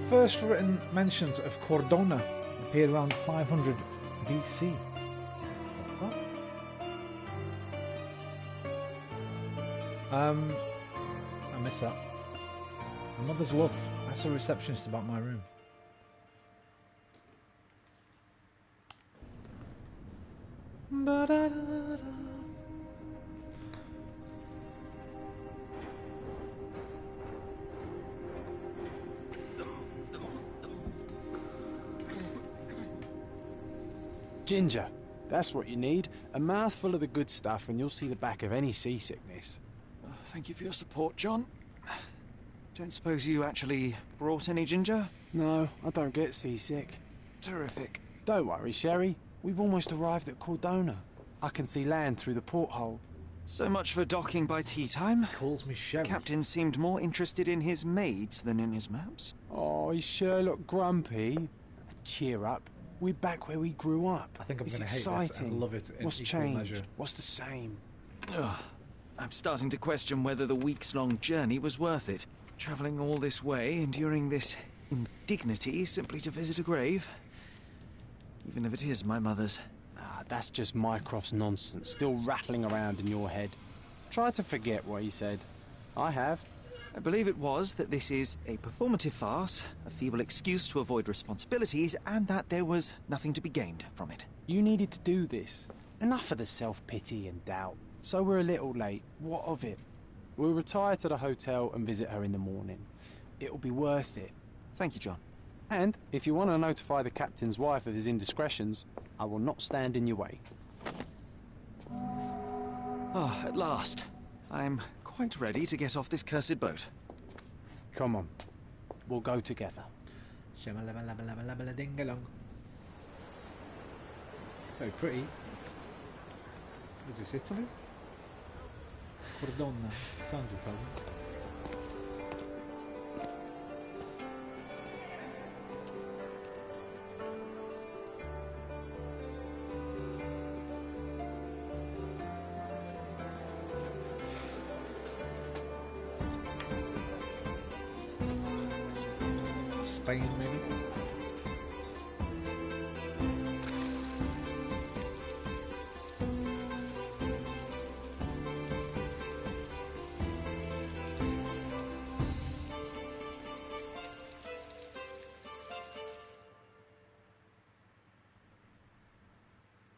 first written mentions of Cordona appeared around 500 BC. What? I missed that. My mother's love. Ask a receptionist about my room. Ba-da-da-da. Ginger, that's what you need. A mouthful of the good stuff and you'll see the back of any seasickness. Oh, thank you for your support, John. Don't suppose you actually brought any ginger? No, I don't get seasick. Terrific. Don't worry, Sherry. We've almost arrived at Cordona. I can see land through the porthole. So much for docking by tea time. Calls me Sherry. The captain seemed more interested in his maids than in his maps. Oh, is Sherlock grumpy? Cheer up. We're back where we grew up. I think I'm it's going to hate exciting. this. I love it in What's equal changed? measure. What's the same? Ugh. I'm starting to question whether the weeks-long journey was worth it. Travelling all this way, enduring this indignity simply to visit a grave. Even if it is my mother's. Ah, that's just Mycroft's nonsense, still rattling around in your head. Try to forget what he said. I have. I believe it was that this is a performative farce, a feeble excuse to avoid responsibilities, and that there was nothing to be gained from it. You needed to do this. Enough of the self-pity and doubt. So we're a little late. What of it? We'll retire to the hotel and visit her in the morning. It'll be worth it. Thank you, John. And if you want to notify the captain's wife of his indiscretions, I will not stand in your way. Oh, at last. I'm quite ready to get off this cursed boat. Come on. We'll go together. Shamalaba-laba-laba-laba-ding-along. Very pretty. Is this Italy? Cordona. Sounds Italian. Spain, maybe?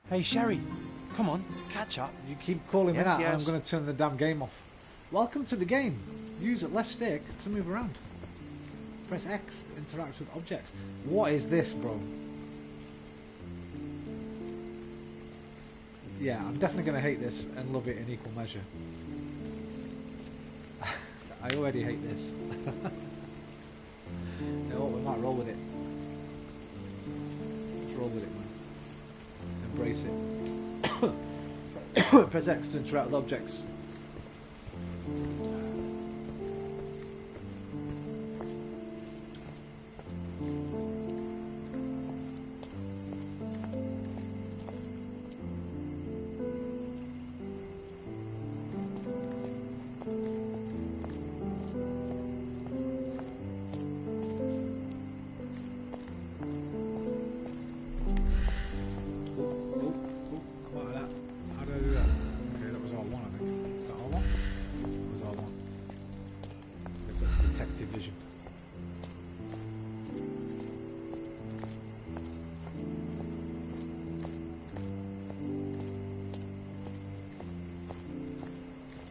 Hey, Sherry. Come on, catch up. You keep calling me Yes, that and I'm yes. going to turn the damn game off. Welcome to the game. Use the left stick to move around. Press X to interact with objects. What is this, bro? Yeah, I'm definitely going to hate this and love it in equal measure. I already hate this. You know what, we might roll with it. Let's roll with it, man. Embrace it. Press X to interact with objects.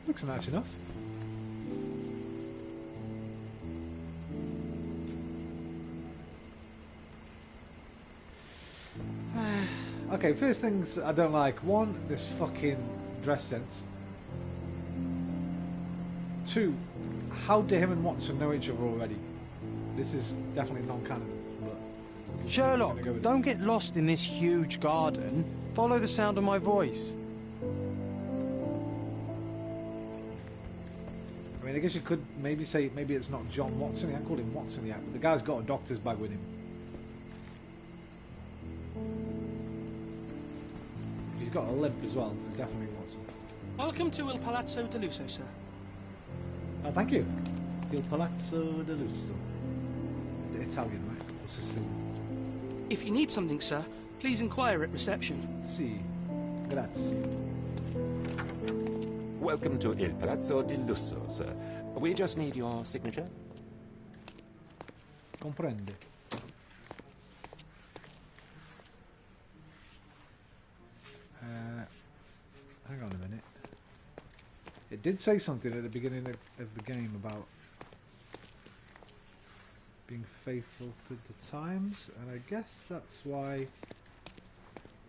Looks nice enough. Okay, first things I don't like. One, this fucking dress sense. Two, how do him and Watson know each other already? This is definitely non-canon. But Sherlock, don't get lost in this huge garden. Follow the sound of my voice. I mean, I guess you could maybe say maybe it's not John Watson. I called him Watson yet, but the guy's got a doctor's bag with him. He's got a limp as well. It's definitely Watson. Welcome to Il Palazzo de Lusso, sir. Oh, thank you. Il Palazzo de Lusso. Italian, right? Or Sicilian? If you need something, sir, please inquire at reception. Sì, grazie. Welcome to Il Palazzo di Lusso, sir. We just need your signature. Comprende. Hang on a minute. It did say something at the beginning of the game about being faithful to the times, and I guess that's why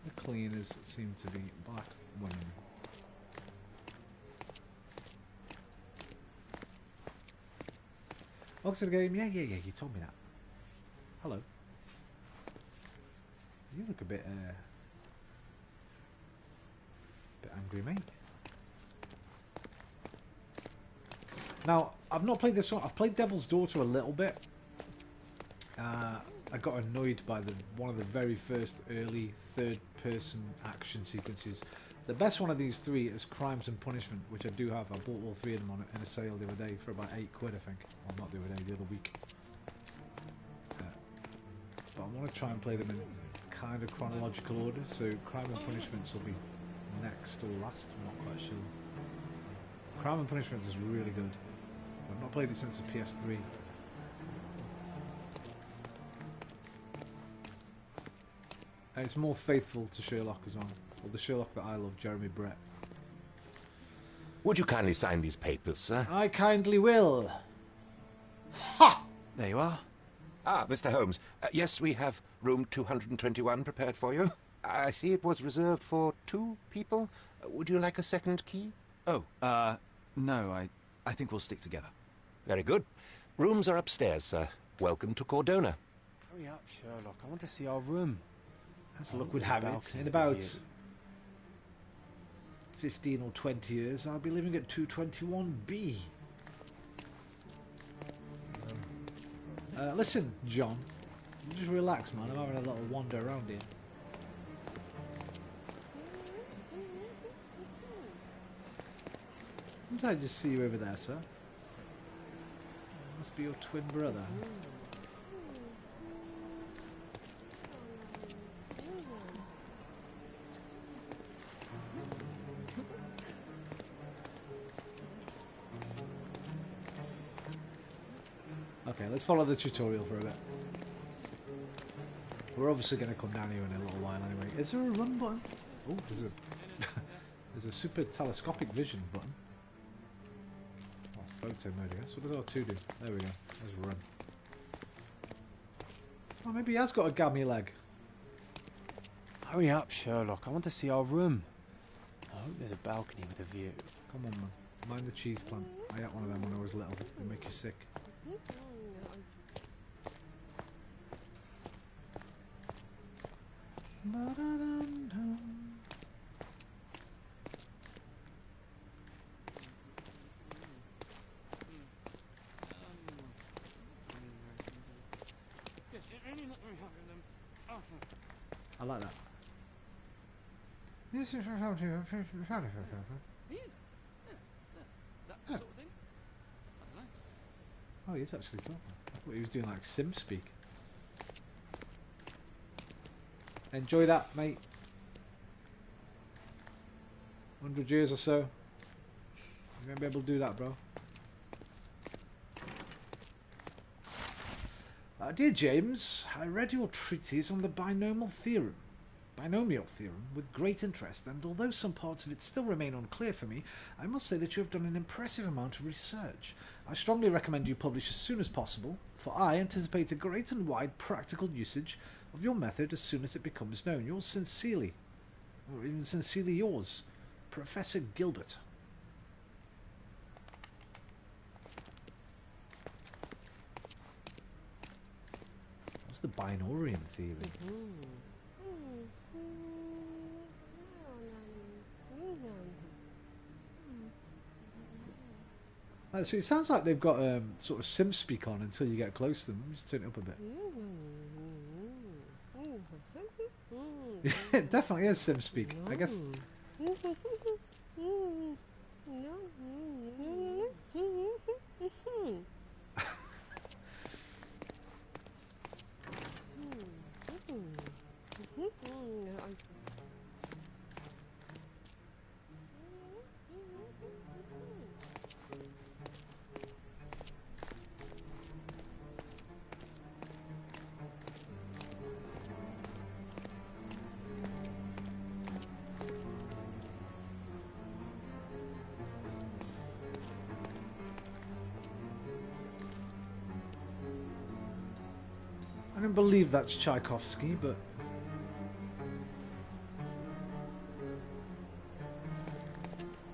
the cleaners seem to be black women. Welcome to the game. Yeah, you told me that. Hello. You look a bit angry, mate. Now, I've not played this one. I've played Devil's Daughter a little bit. I got annoyed by one of the very first early third-person action sequences. The best one of these three is Crimes and Punishment, which I do have. I bought all three of them in a sale the other day for about £8, I think. Well, not the other day, the other week. But I want to try and play them in kind of chronological order. So Crime and Punishments will be next or last. I'm not quite sure. Crime and Punishment is really good. I've not played it since the PS3. And it's more faithful to Sherlock as well. Or the Sherlock that I love, Jeremy Brett. Would you kindly sign these papers, sir? I kindly will. Ha! There you are. Ah, Mr. Holmes. Yes, we have room 221 prepared for you. I see it was reserved for 2 people. Would you like a second key? Oh, no, I think we'll stick together. Very good. Rooms are upstairs, sir. Welcome to Cordona. Hurry up, Sherlock. I want to see our room. As luck would have it, in about 15 or 20 years, I'll be living at 221B. Listen, John, just relax, man. I'm having a little wander around here. Didn't I just see you over there, sir? Must be your twin brother. Okay, let's follow the tutorial for a bit. We're obviously going to come down here in a little while anyway. Is there a run button? Oh, there's a there's a super telescopic vision button. Oh, photo mode, I guess. What does R2 do? There we go. There's run. Oh, maybe he has got a gammy leg. Hurry up, Sherlock. I want to see our room. I hope there's a balcony with a view. Come on, man. Mind the cheese plant. I had one of them when I was little. They make you sick. I like that. This is That sort of thing? I don't know. Oh, he's actually talking. I thought he was doing like sim speak. Enjoy that, mate. 100 years or so. You're gonna be able to do that, bro. Dear James, I read your treatise on the binomial theorem with great interest, and although some parts of it still remain unclear for me, I must say that you have done an impressive amount of research. I strongly recommend you publish as soon as possible, for I anticipate a great and wide practical usage of your method as soon as it becomes known. Yours sincerely, or even sincerely yours, Professor Gilbert. What's the binorium theory? So it sounds like they've got sort of sim speak on until you get close to them. Just turn it up a bit. It definitely is sim speak. I guess. I don't believe that's Tchaikovsky, but...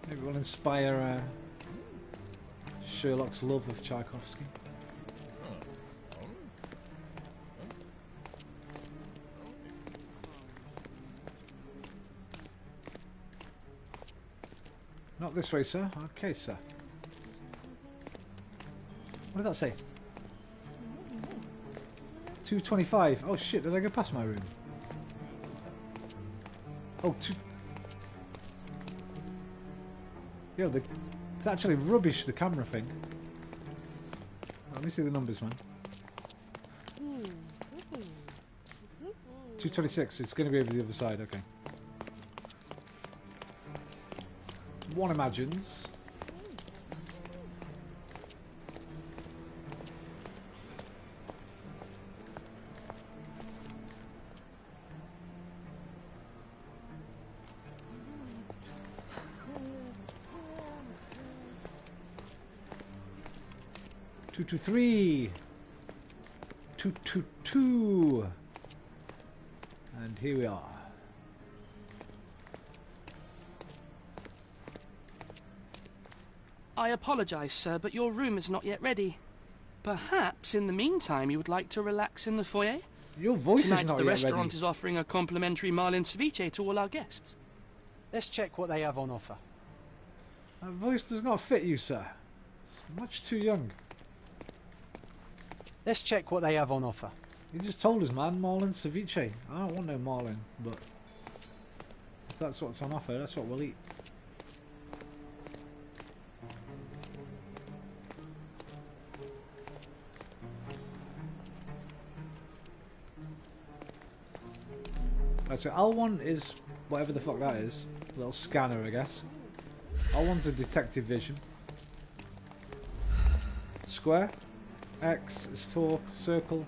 maybe we'll inspire Sherlock's love of Tchaikovsky. Not this way, sir. Okay, sir. What does that say? 225. Oh shit, did I go past my room? Oh, yo, it's actually rubbish, the camera thing. Let me see the numbers, man. 226, it's going to be over the other side, okay. One imagines. Two, two, three. 222. And here we are. I apologise, sir, but your room is not yet ready. Perhaps, in the meantime, you would like to relax in the foyer? Your voice Tonight, is not the yet restaurant ready. is offering a complimentary marlin ceviche to all our guests. Let's check what they have on offer. That voice does not fit you, sir. It's much too young. Let's check what they have on offer. You just told us, man, marlin ceviche. I don't want no marlin, but if that's what's on offer, that's what we'll eat. Right, so L1 is whatever the fuck that is. A little scanner, I guess. L1's a detective vision. Square. X is talk. Circle.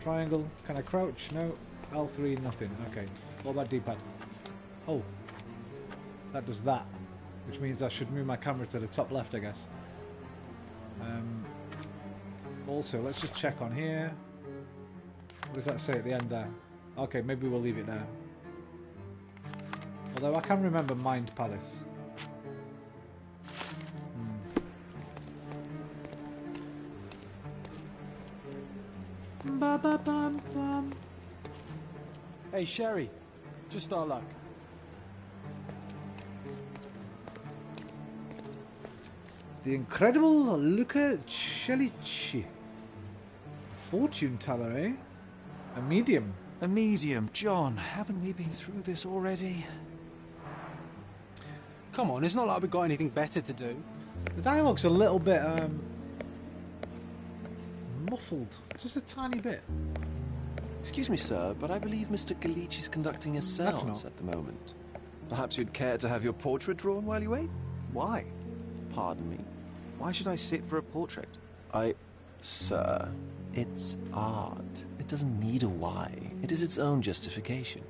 Triangle. Can I crouch? No. L3, nothing. Okay. What about D-pad? Oh. That does that. Which means I should move my camera to the top left, I guess. Also, let's just check on here. What does that say at the end there? Okay, maybe we'll leave it there. Although I can remember Mind Palace. Ba ba bum bum. Hey, Sherry. Just our luck. The incredible Luca Celici. Fortune teller, eh? A medium. A medium. John, haven't we been through this already? Come on, it's not like we've got anything better to do. The dialogue's a little bit muffled, just a tiny bit. Excuse me, sir, but I believe Mr. Galich is conducting a seance at the moment. Perhaps you'd care to have your portrait drawn while you wait? Why? Pardon me? Why should I sit for a portrait? Sir, it's art. It doesn't need a why. It is its own justification.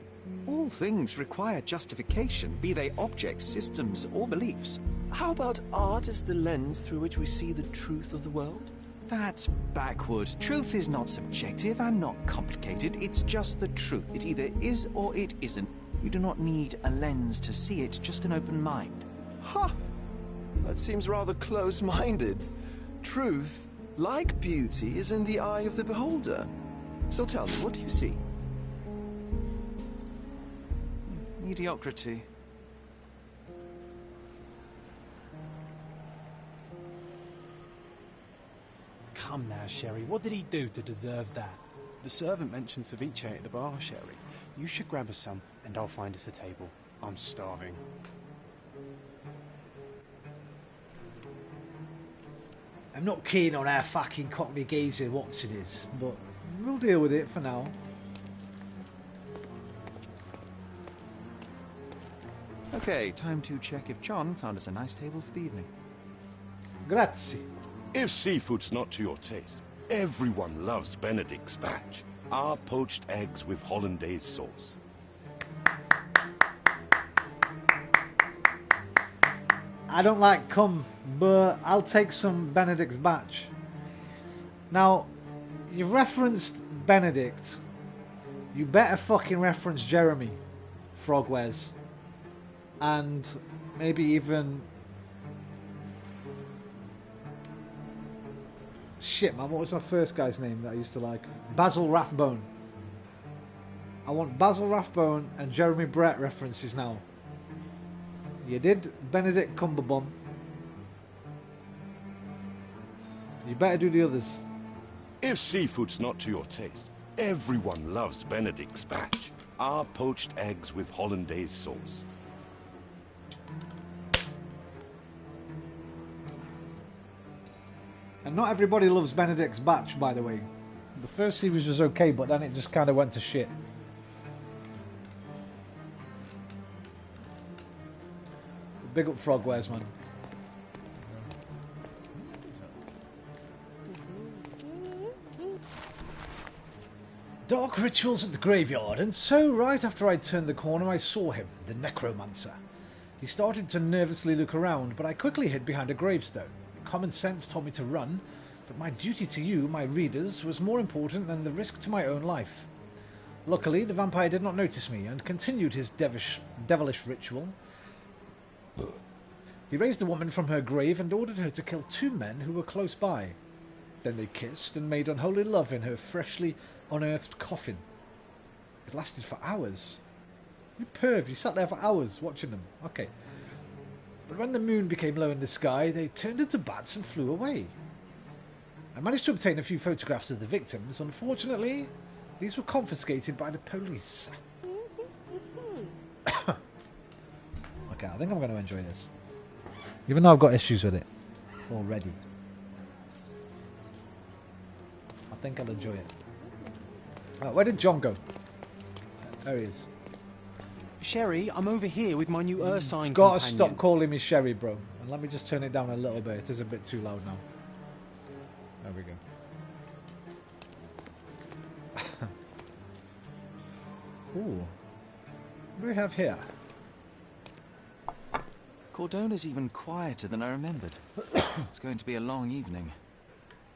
All things require justification, be they objects, systems, or beliefs. How about art as the lens through which we see the truth of the world? That's backward. Truth is not subjective and not complicated. It's just the truth. It either is or it isn't. You do not need a lens to see it, just an open mind. Ha! That seems rather close-minded. Truth, like beauty, is in the eye of the beholder. So tell me, what do you see? Mediocrity. Come now, Sherry. What did he do to deserve that? The servant mentioned ceviche at the bar, Sherry. You should grab us some, and I'll find us a table. I'm starving. I'm not keen on our fucking cockney geezer what's it is, but we'll deal with it for now. Okay, time to check if John found us a nice table for the evening. Grazie. If seafood's not to your taste, everyone loves Benedict's batch. Our poached eggs with hollandaise sauce. I don't like cum, but I'll take some Benedict's batch. Now, You referenced Benedict. You better fucking reference Jeremy, Frogwares. And maybe even... Shit, man, what was our first guy's name that I used to like? Basil Rathbone. I want Basil Rathbone and Jeremy Brett references now. You did Benedict Cumberbund. You better do the others. If seafood's not to your taste, everyone loves Benedict's batch. Our poached eggs with hollandaise sauce. And not everybody loves Benedict's batch, by the way. The first series was okay, but then it just kind of went to shit. Big up Frogwares, man. Dark rituals at the graveyard, and so right after I turned the corner I saw him, the necromancer. He started to nervously look around, but I quickly hid behind a gravestone. Common sense told me to run, but my duty to you, my readers, was more important than the risk to my own life. Luckily, the vampire did not notice me, and continued his devilish ritual. He raised the woman from her grave and ordered her to kill 2 men who were close by. Then they kissed and made unholy love in her freshly unearthed coffin. It lasted for hours. You perv, you sat there for hours watching them. Okay. But when the moon became low in the sky, they turned into bats and flew away. I managed to obtain a few photographs of the victims. Unfortunately, these were confiscated by the police. Okay, I think I'm going to enjoy this. Even though I've got issues with it already. I think I'll enjoy it. Where did John go? There he is. Sherry, I'm over here with my new Ursine Gotta companion. stop calling me Sherry, bro. And let me just turn it down a little bit. It is a bit too loud now. There we go. Ooh. What do we have here? Cordona's even quieter than I remembered. It's going to be a long evening.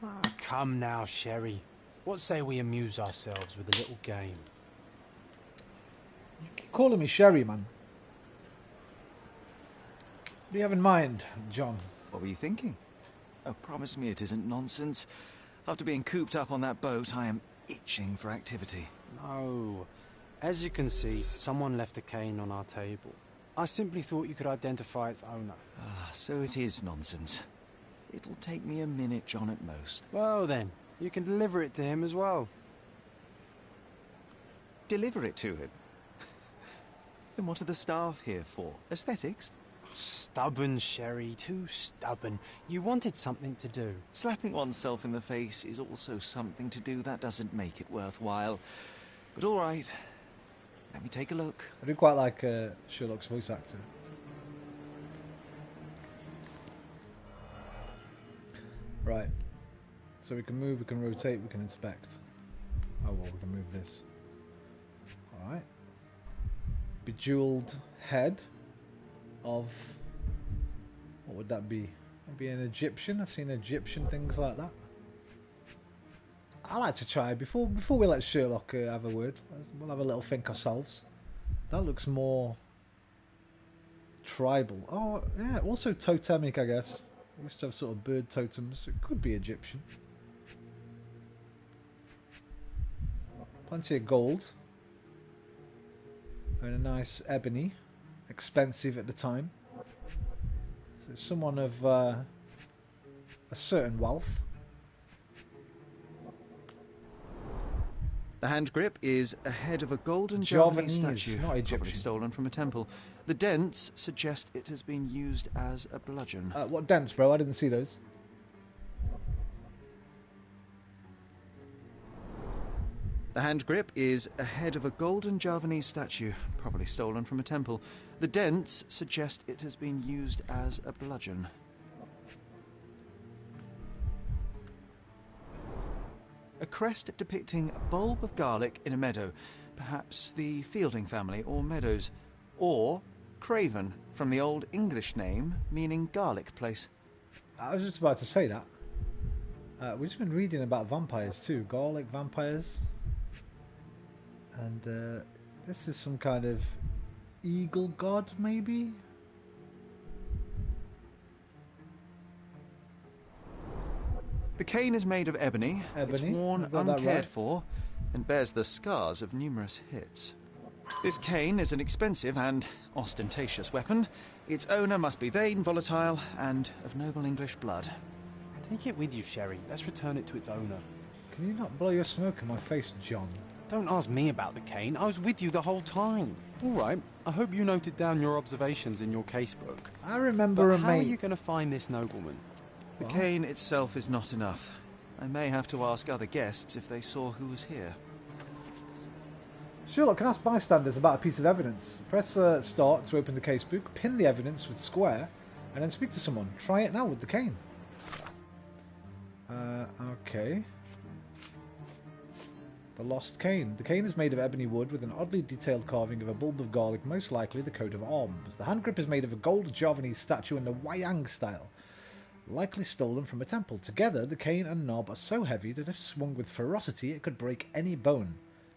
Ah, come now, Sherry. What say we amuse ourselves with a little game? You keep calling me Sherry, man. What do you have in mind, John? What were you thinking? Oh, promise me it isn't nonsense. After being cooped up on that boat, I am itching for activity. No. As you can see, someone left a cane on our table. I simply thought you could identify its owner. Ah, so it is nonsense. It'll take me a minute, John, at most. Well then, you can deliver it to him as well. Deliver it to him? Then what are the staff here for? Aesthetics? Stubborn, Sherry, too stubborn. You wanted something to do. Slapping oneself in the face is also something to do. That doesn't make it worthwhile. But all right, let me take a look. I do quite like Sherlock's voice actor. Right. So we can move, we can rotate, we can inspect. Oh well, we can move this. Alright. Bejeweled head of... what would that be? Maybe an Egyptian? I've seen Egyptian things like that. I like to try, before we let Sherlock have a word, we'll have a little think ourselves. That looks more tribal. Oh, yeah, also totemic, I guess. We used to have sort of bird totems. It could be Egyptian. Plenty of gold. And a nice ebony. Expensive at the time. So someone of a certain wealth. The hand grip is a head of a golden Javanese Javanese, statue, not Egyptian. probably stolen from a temple. The dents suggest it has been used as a bludgeon. What dents, bro? I didn't see those. The hand grip is a head of a golden Javanese statue, probably stolen from a temple. The dents suggest it has been used as a bludgeon. A crest depicting a bulb of garlic in a meadow, perhaps the Fielding family or Meadows, or Craven, from the Old English name meaning garlic place. I was just about to say that. We've just been reading about vampires too, Gallic vampires. And this is some kind of eagle god, maybe? The cane is made of ebony. It's Ebony, worn I've got that uncared right. for and bears the scars of numerous hits. This cane is an expensive and ostentatious weapon. Its owner must be vain, volatile, and of noble English blood. Take it with you, Sherry. Let's return it to its owner. Can you not blow your smoke in my face, John? Don't ask me about the cane. I was with you the whole time. All right. I hope you noted down your observations in your casebook. I remember But a how are mate. you going to find this nobleman? The cane itself is not enough. I may have to ask other guests if they saw who was here. Sherlock can ask bystanders about a piece of evidence. Press start to open the casebook, pin the evidence with square, and then speak to someone. Try it now with the cane. Okay. The lost cane. The cane is made of ebony wood with an oddly detailed carving of a bulb of garlic, most likely the coat of arms. The hand grip is made of a gold Javanese statue in the Wayang style, likely stolen from a temple. Together, the cane and knob are so heavy that if swung with ferocity, it could break any bone.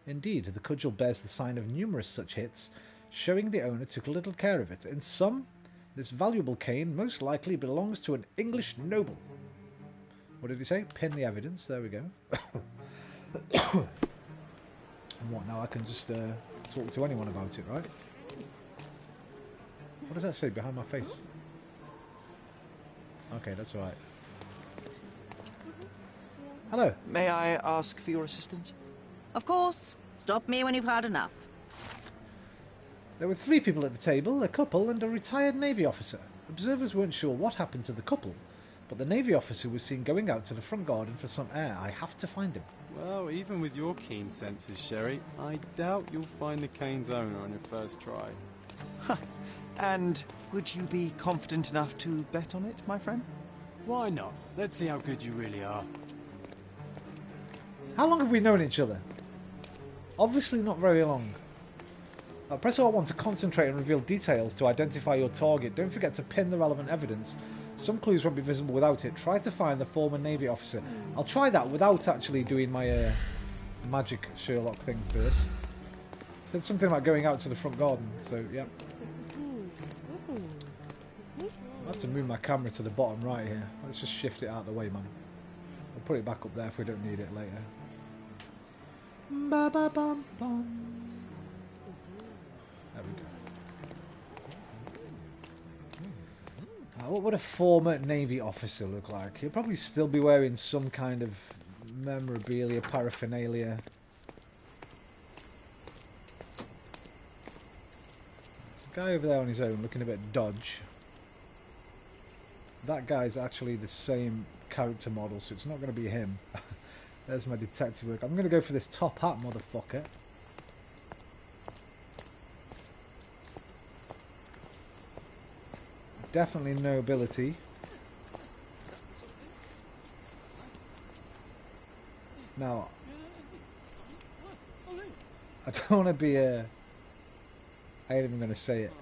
Indeed, the cudgel bears the sign of numerous such hits, showing the owner took little care of it. In sum, this valuable cane most likely belongs to an English noble. What did he say? Pin the evidence. There we go. And what now? I can just talk to anyone about it, right? What does that say behind my face? Okay, that's all right. Hello. May I ask for your assistance? Of course. Stop me when you've had enough. There were 3 people at the table, a couple and a retired Navy officer. Observers weren't sure what happened to the couple, but the Navy officer was seen going out to the front garden for some air. I have to find him. Well, even with your keen senses, Sherry, I doubt you'll find the cane's owner on your first try. And would you be confident enough to bet on it, my friend? Why not? Let's see how good you really are. How long have we known each other? Obviously not very long. Press R1 to concentrate and reveal details to identify your target. Don't forget to pin the relevant evidence. Some clues won't be visible without it. Try to find the former Navy officer. I'll try that without actually doing my magic Sherlock thing first. Said something about going out to the front garden, so yeah. I have to move my camera to the bottom right here. Let's just shift it out of the way, man. We'll put it back up there if we don't need it later. Ba ba bum bum. There we go. What would a former Navy officer look like? He'll probably still be wearing some kind of memorabilia, paraphernalia. There's a guy over there on his own looking a bit dodge. That guy's actually the same character model, so it's not going to be him. There's my detective work. I'm going to go for this top hat, motherfucker. Definitely nobility. Now, I don't want to be a... I ain't even going to say it.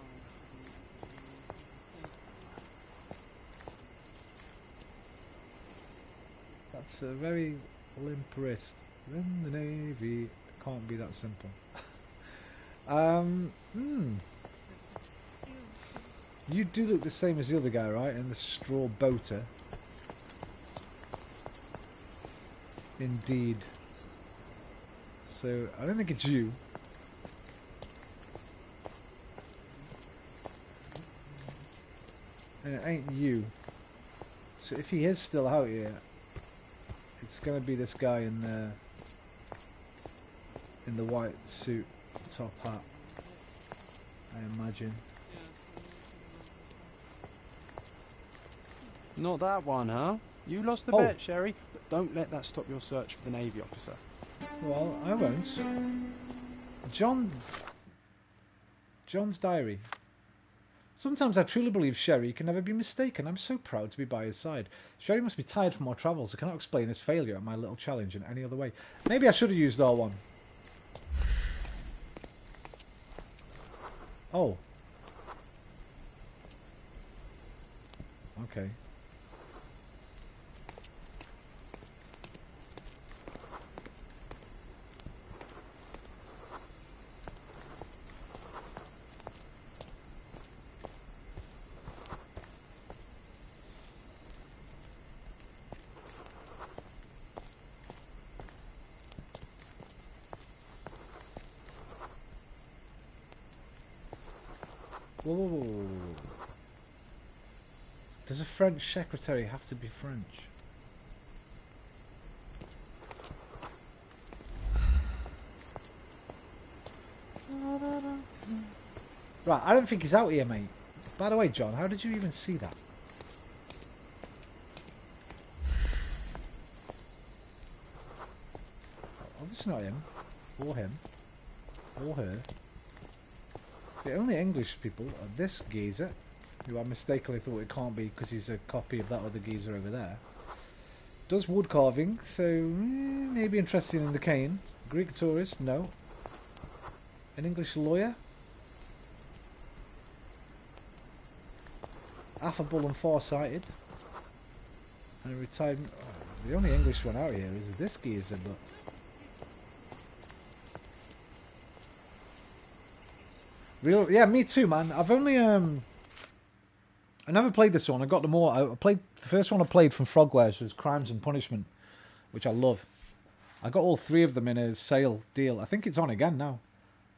That's a very limp wrist. In the Navy. It can't be that simple. You do look the same as the other guy, right? In the straw boater. Indeed. So, I don't think it's you. And it ain't you. So if he is still out here, it's going to be this guy in the white suit, top hat, I imagine. Not that one, huh? You lost the bet, Sherry. But don't let that stop your search for the Navy officer. Well, I won't. John's diary. Sometimes I truly believe Sherry can never be mistaken. I'm so proud to be by his side. Sherry must be tired from our travels. I cannot explain his failure at my little challenge in any other way. Maybe I should have used R1. Oh. Okay. Whoa, whoa, whoa, whoa, whoa. Does a French secretary have to be French? Right, I don't think he's out here, mate. By the way, John, how did you even see that? Obviously not him. Or him. Or her. The only English people are this geezer, who I mistakenly thought it can't be because he's a copy of that other geezer over there. Does wood carving, so maybe interested in the cane. Greek tourist, no. An English lawyer? Affable and far-sighted. And a retired... the only English one out here is this geezer, but... Real, yeah, me too, man. I've only I never played this one. I got them all. I played the first one I played from Frogwares was Crimes and Punishment, which I love. I got all 3 of them in a sale deal. I think it's on again now.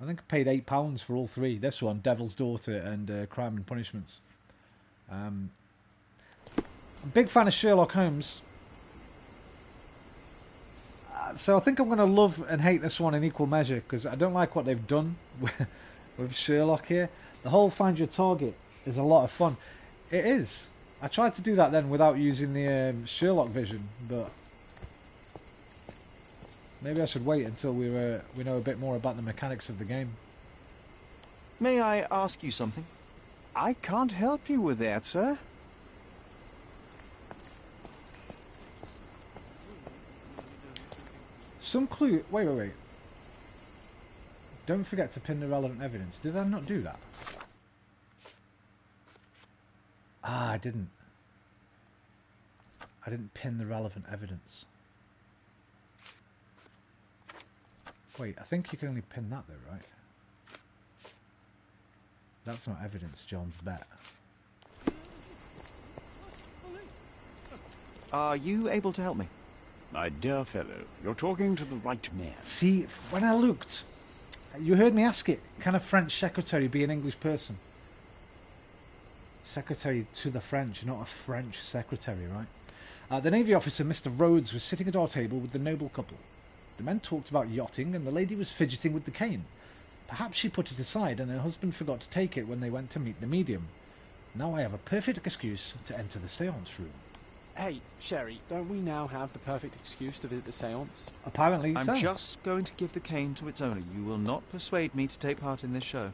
I think I paid £8 for all 3. This one, Devil's Daughter, and Crime and Punishments. I'm a big fan of Sherlock Holmes. So I think I'm going to love and hate this one in equal measure because I don't like what they've done with Sherlock here. The whole Find Your Target is a lot of fun. It is. I tried to do that then without using the Sherlock vision, but maybe I should wait until we know a bit more about the mechanics of the game. May I ask you something? I can't help you with that, sir. Some clue... Wait. Don't forget to pin the relevant evidence. Did I not do that? Ah, I didn't. I didn't pin the relevant evidence. Wait, I think you can only pin that though, right? That's not evidence, John's bet. Are you able to help me? My dear fellow, you're talking to the right man. See, when I looked, you heard me ask it, can a French secretary be an English person? Secretary to the French, not a French secretary, right? The Navy officer, Mr. Rhodes, was sitting at our table with the noble couple. The men talked about yachting, and the lady was fidgeting with the cane. Perhaps she put it aside, and her husband forgot to take it when they went to meet the medium. Now I have a perfect excuse to enter the séance room. Hey, Sherry, don't we now have the perfect excuse to visit the séance? Apparently so. I'm just going to give the cane to its owner. You will not persuade me to take part in this show.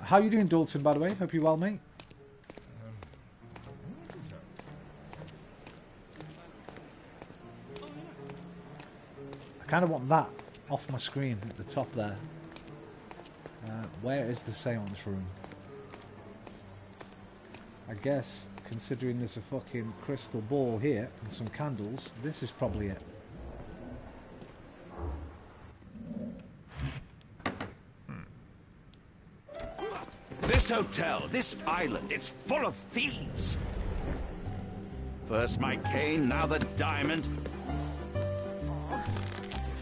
How you doing, Dalton, by the way? Hope you're well, mate. I kind of want that off my screen at the top there. Where is the séance room? I guess, considering there's a fucking crystal ball here and some candles, this is probably it. This hotel, this island, it's full of thieves. First my cane, now the diamond.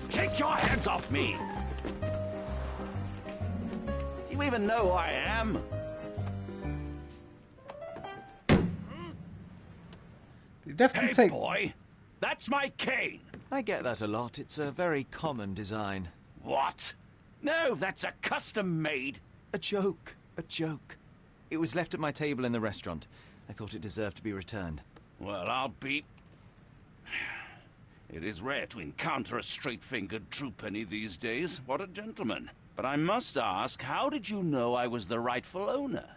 Take your hands off me! Do you even know who I am? You definitely Hey, take... boy! That's my cane! I get that a lot. It's a very common design. What? No, that's a custom-made... A joke. A joke. It was left at my table in the restaurant. I thought it deserved to be returned. Well, I'll be... It is rare to encounter a straight-fingered true penny these days. What a gentleman. But I must ask, how did you know I was the rightful owner?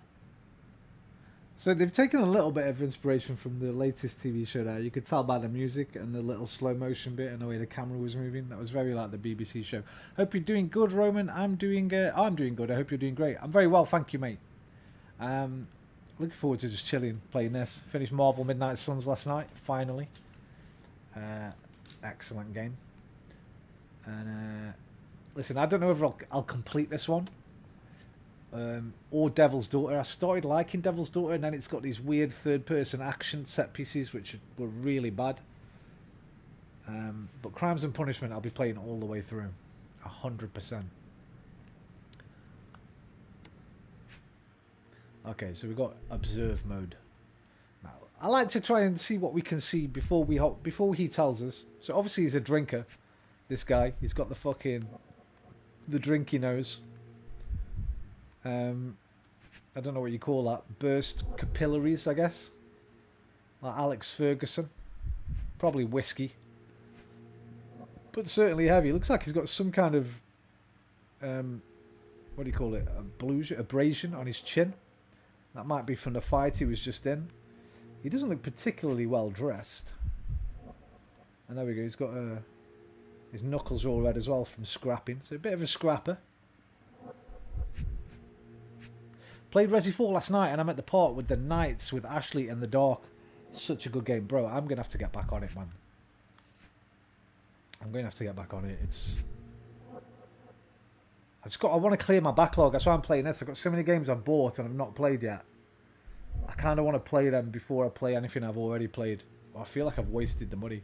So they've taken a little bit of inspiration from the latest TV show there. You could tell by the music and the little slow motion bit and the way the camera was moving. That was very like the BBC show. Hope you're doing good, Roman. I'm doing good. I hope you're doing great. I'm very well, thank you, mate. Looking forward to just chilling, playing this. Finished Marvel Midnight Suns last night, finally. Excellent game. And listen, I don't know if I'll complete this one. Or Devil's Daughter. I started liking Devil's Daughter, and then it's got these weird third-person action set pieces which were really bad. But Crimes and Punishment, I'll be playing all the way through, 100%. Okay, so we've got observe mode. Now, I like to try and see what we can see before he tells us. So obviously he's a drinker. This guy, he's got the drink he knows. I don't know what you call that. Burst capillaries, I guess. Like Alex Ferguson. Probably whiskey. But certainly heavy. Looks like he's got some kind of what do you call it? Abrasion on his chin. That might be from the fight he was just in. He doesn't look particularly well dressed. And there we go. He's got his knuckles are all red as well from scrapping. So a bit of a scrapper. Played Resi 4 last night and I'm at the part with the Knights with Ashley and the Dark. Such a good game. Bro, I'm going to have to get back on it, man. I'm going to have to get back on it. I want to clear my backlog. That's why I'm playing this. I've got so many games I've bought and I've not played yet. I kind of want to play them before I play anything I've already played. I feel like I've wasted the money.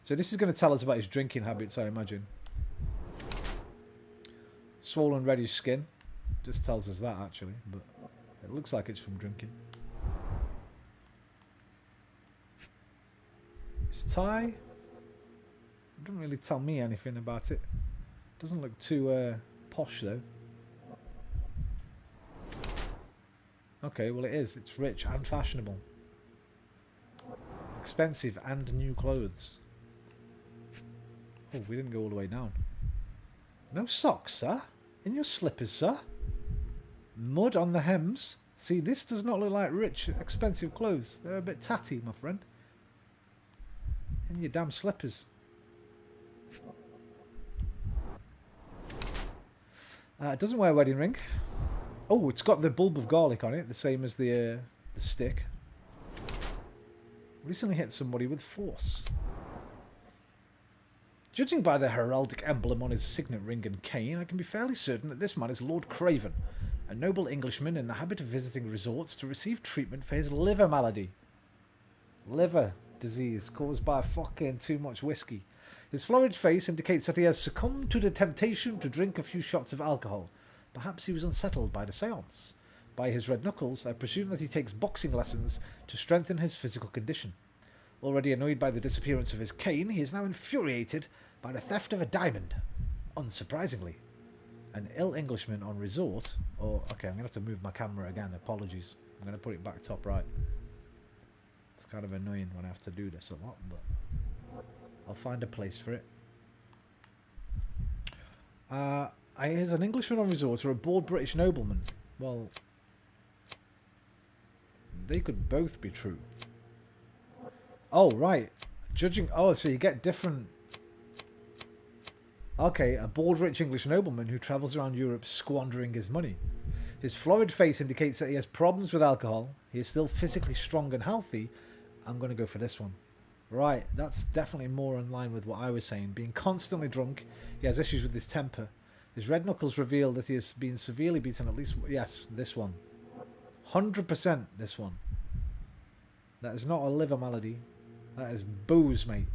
So this is going to tell us about his drinking habits, I imagine. Swollen reddish skin. Just tells us that, actually. But it looks like it's from drinking. His tie doesn't really tell me anything about it. Doesn't look too posh, though. Okay, well it is. It's rich and fashionable. Expensive and new clothes. Oh, we didn't go all the way down. No socks, sir? In your slippers, sir? Mud on the hems? See, this does not look like rich, expensive clothes. They're a bit tatty, my friend. In your damn slippers. It doesn't wear a wedding ring. Oh, it's got the bulb of garlic on it, the same as the stick. Recently hit somebody with force. Judging by the heraldic emblem on his signet ring and cane, I can be fairly certain that this man is Lord Craven, a noble Englishman in the habit of visiting resorts to receive treatment for his liver malady. Liver disease caused by fucking too much whiskey. His florid face indicates that he has succumbed to the temptation to drink a few shots of alcohol. Perhaps he was unsettled by the seance. By his red knuckles, I presume that he takes boxing lessons to strengthen his physical condition. Already annoyed by the disappearance of his cane, he is now infuriated by the theft of a diamond. Unsurprisingly. An ill Englishman on resort... okay, I'm going to have to move my camera again. Apologies. I'm going to put it back top right. It's kind of annoying when I have to do this a lot, but I'll find a place for it. Is an Englishman on resort or a bored British nobleman? Well, they could both be true. Oh, right. Judging... Oh, so you get different... Okay, a bored rich English nobleman who travels around Europe squandering his money. His florid face indicates that he has problems with alcohol. He is still physically strong and healthy. I'm going to go for this one. Right, that's definitely more in line with what I was saying. Being constantly drunk, he has issues with his temper. His red knuckles reveal that he has been severely beaten at least... Yes, this one. 100% this one. That is not a liver malady. That is booze, mate.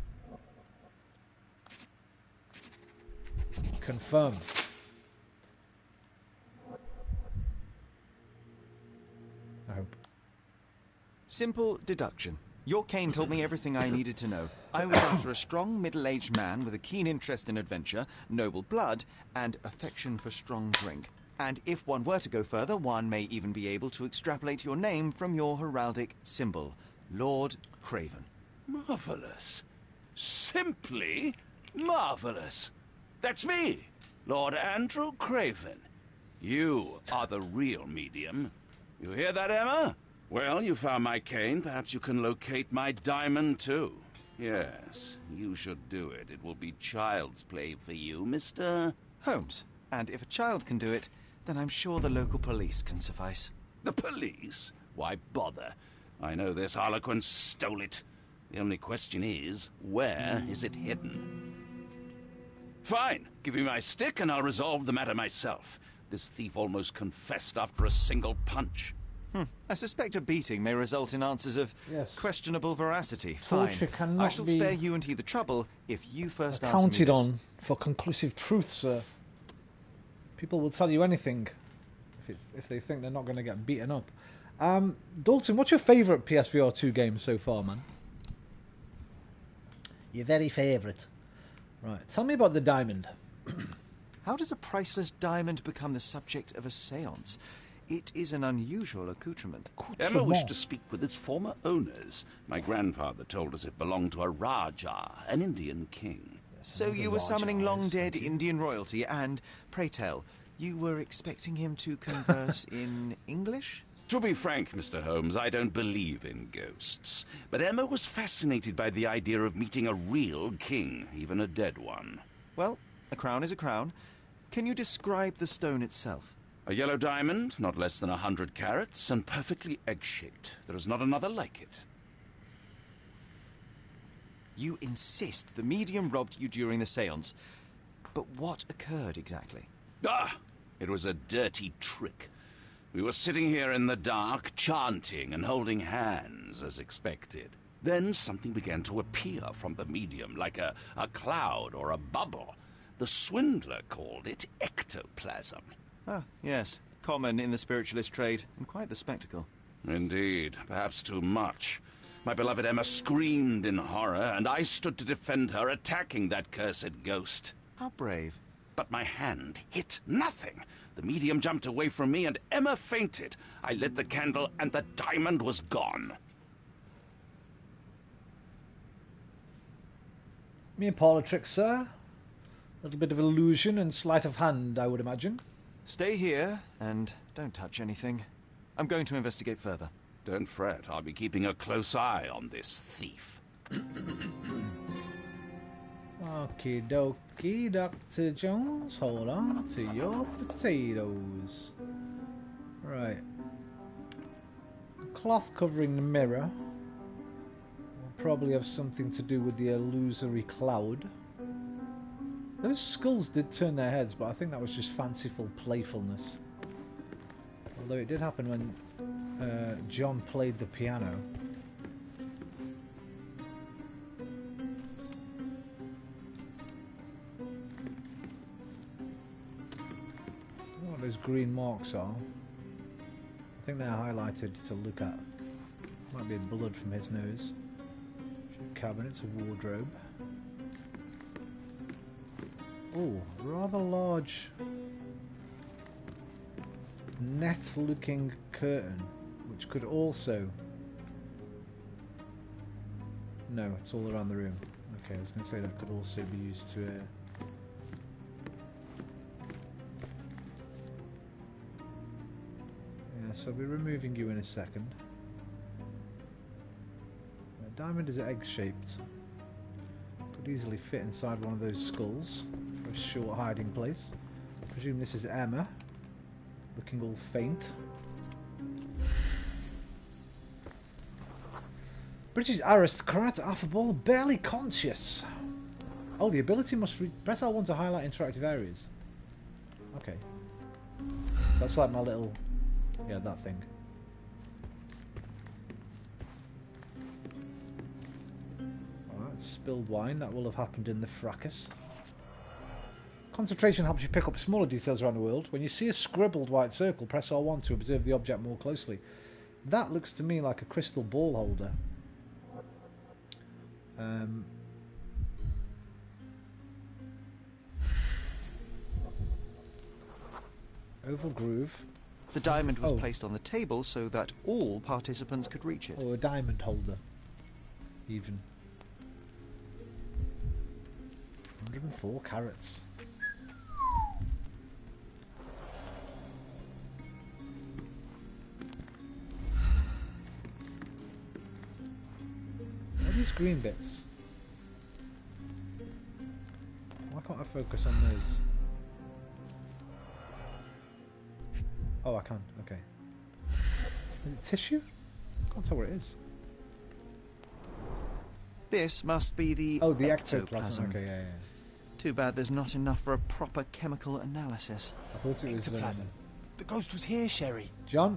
Confirmed. I hope. Simple deduction. Your cane told me everything I needed to know. I was after a strong, middle-aged man with a keen interest in adventure, noble blood, and affection for strong drink. And if one were to go further, one may even be able to extrapolate your name from your heraldic symbol, Lord Craven. Marvellous. Simply marvellous. That's me, Lord Andrew Craven. You are the real medium. You hear that, Emma? Well, you found my cane. Perhaps you can locate my diamond, too. Yes, you should do it. It will be child's play for you, Mr. Holmes. And if a child can do it, then I'm sure the local police can suffice. The police? Why bother? I know this harlequin stole it. The only question is, where is it hidden? Fine. Give me my stick and I'll resolve the matter myself. This thief almost confessed after a single punch. I suspect a beating may result in answers of questionable veracity. Torture Fine. cannot I shall be spare you and he the trouble if you first answer me counted this. on for conclusive truth, sir. People will tell you anything. if they think they're not going to get beaten up. Dalton, what's your favourite PSVR 2 game so far, man? Your very favourite. Right, tell me about the diamond. How does a priceless diamond become the subject of a séance? It is an unusual accoutrement. Emma wished to speak with its former owners. My grandfather told us it belonged to a Rajah, an Indian king. So you were summoning long-dead Indian royalty, and, pray tell, you were expecting him to converse in English? To be frank, Mr. Holmes, I don't believe in ghosts. But Emma was fascinated by the idea of meeting a real king, even a dead one. Well, a crown is a crown. Can you describe the stone itself? A yellow diamond, not less than 100 carats, and perfectly egg-shaped. There is not another like it. You insist the medium robbed you during the séance. But what occurred exactly? Ah! It was a dirty trick. We were sitting here in the dark, chanting and holding hands, as expected. Then something began to appear from the medium, like a cloud or a bubble. The swindler called it ectoplasm. Ah, yes. Common in the spiritualist trade, and quite the spectacle. Indeed, perhaps too much. My beloved Emma screamed in horror, and I stood to defend her, attacking that cursed ghost. How brave. But my hand hit nothing. The medium jumped away from me, and Emma fainted. I lit the candle, and the diamond was gone. Mere parlour trick, sir. A little bit of illusion and sleight of hand, I would imagine. Stay here, and don't touch anything. I'm going to investigate further. Don't fret, I'll be keeping a close eye on this thief. Okie dokie, Dr. Jones. Hold on to your potatoes. Right. The cloth covering the mirror will probably have something to do with the illusory cloud. Those skulls did turn their heads, but I think that was just fanciful playfulness. Although it did happen when John played the piano. What those green marks are. I think they're highlighted to look at. Might be blood from his nose. A few cabinets, a wardrobe. Oh, rather large net-looking curtain, which could also... No, it's all around the room. Okay, I was going to say that could also be used to... Yeah, so I'll be removing you in a second. The diamond is egg-shaped. Could easily fit inside one of those skulls for a short hiding place. I presume this is Emma, looking all faint. British aristocrat, affable, barely conscious. Oh, the ability must press L1 to highlight interactive areas. Okay. That's like my little... Yeah, that thing. Alright, spilled wine. That will have happened in the fracas. Concentration helps you pick up smaller details around the world. When you see a scribbled white circle, press R1 to observe the object more closely. That looks to me like a crystal ball holder. Oval groove. The diamond was placed on the table so that all participants could reach it. Or a diamond holder. Even. 104 carats. What are these green bits? Why can't I focus on those? Oh, I can. Okay. Is it tissue? I can't tell what it is. This must be the the ectoplasm. Okay, yeah. Too bad there's not enough for a proper chemical analysis. I thought it was Ectoplasm. The ghost was here, Sherry. John,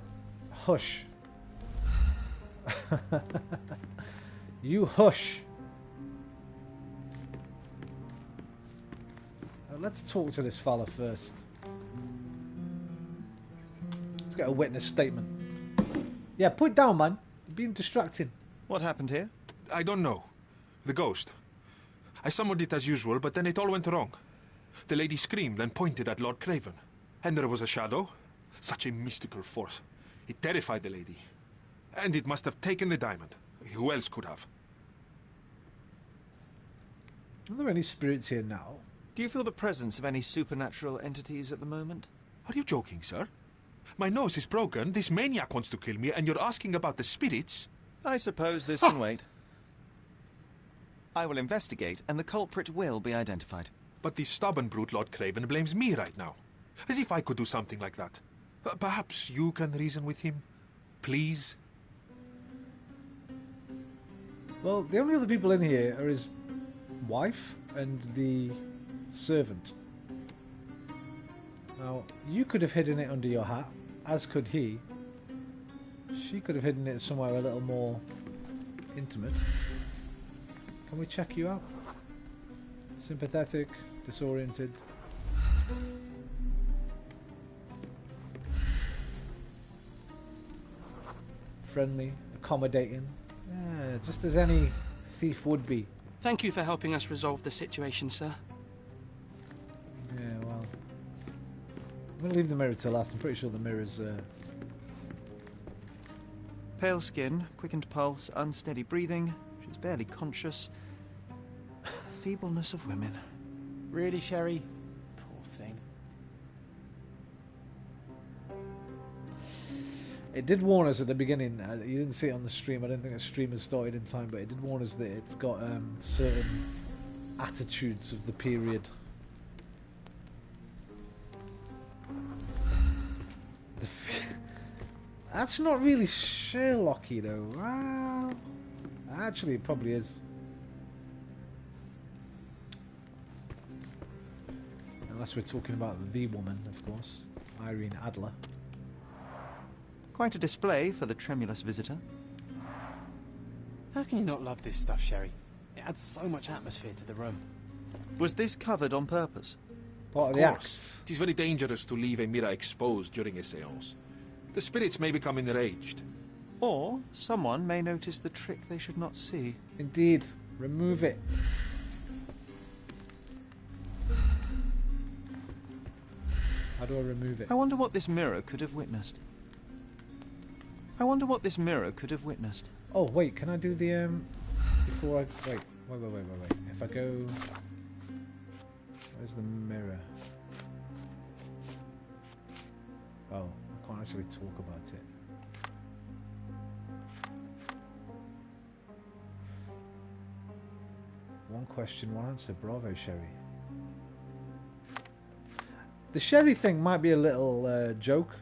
hush. You hush. Let's talk to this fella first. Let's get a witness statement. Yeah, put it down, man. You're being distracting. What happened here? I don't know. The ghost. I summoned it as usual, but then it all went wrong. The lady screamed and pointed at Lord Craven. And there was a shadow. Such a mystical force. It terrified the lady. And it must have taken the diamond. Who else could have? Are there any spirits here now? Do you feel the presence of any supernatural entities at the moment? Are you joking, sir? My nose is broken, this maniac wants to kill me, and you're asking about the spirits? I suppose this can wait. I will investigate, and the culprit will be identified. But the stubborn brute Lord Craven blames me right now. As if I could do something like that. Perhaps you can reason with him? Please? Well, the only other people in here are his wife and the servant. Now, you could have hidden it under your hat, as could he. She could have hidden it somewhere a little more intimate. Can we check you out? Sympathetic, disoriented. Friendly, accommodating. Yeah, just as any thief would be. Thank you for helping us resolve the situation, sir. Yeah, well... I'm going to leave the mirror till last. I'm pretty sure the mirror's... Pale skin, quickened pulse, unsteady breathing. She's barely conscious. Feebleness of women. Really, Sherry? Poor thing. It did warn us at the beginning. You didn't see it on the stream. I don't think the stream has started in time, but it did warn us that it's got certain attitudes of the period. That's not really Sherlocky, though. Well, actually, it probably is. Unless we're talking about the woman, of course, Irene Adler. Quite a display for the tremulous visitor. How can you not love this stuff, Sherry? It adds so much atmosphere to the room. Was this covered on purpose? Part of Of the course. act. It is very dangerous to leave a mirror exposed during a séance. The spirits may become enraged. Or someone may notice the trick they should not see. Indeed. Remove it. How do I remove it? I wonder what this mirror could have witnessed. I wonder what this mirror could have witnessed. Oh, wait, can I do the, before I... Wait. If I go... Where's the mirror? Oh, I can't actually talk about it. One question, one answer. Bravo, Sherry. The Sherry thing might be a little joke,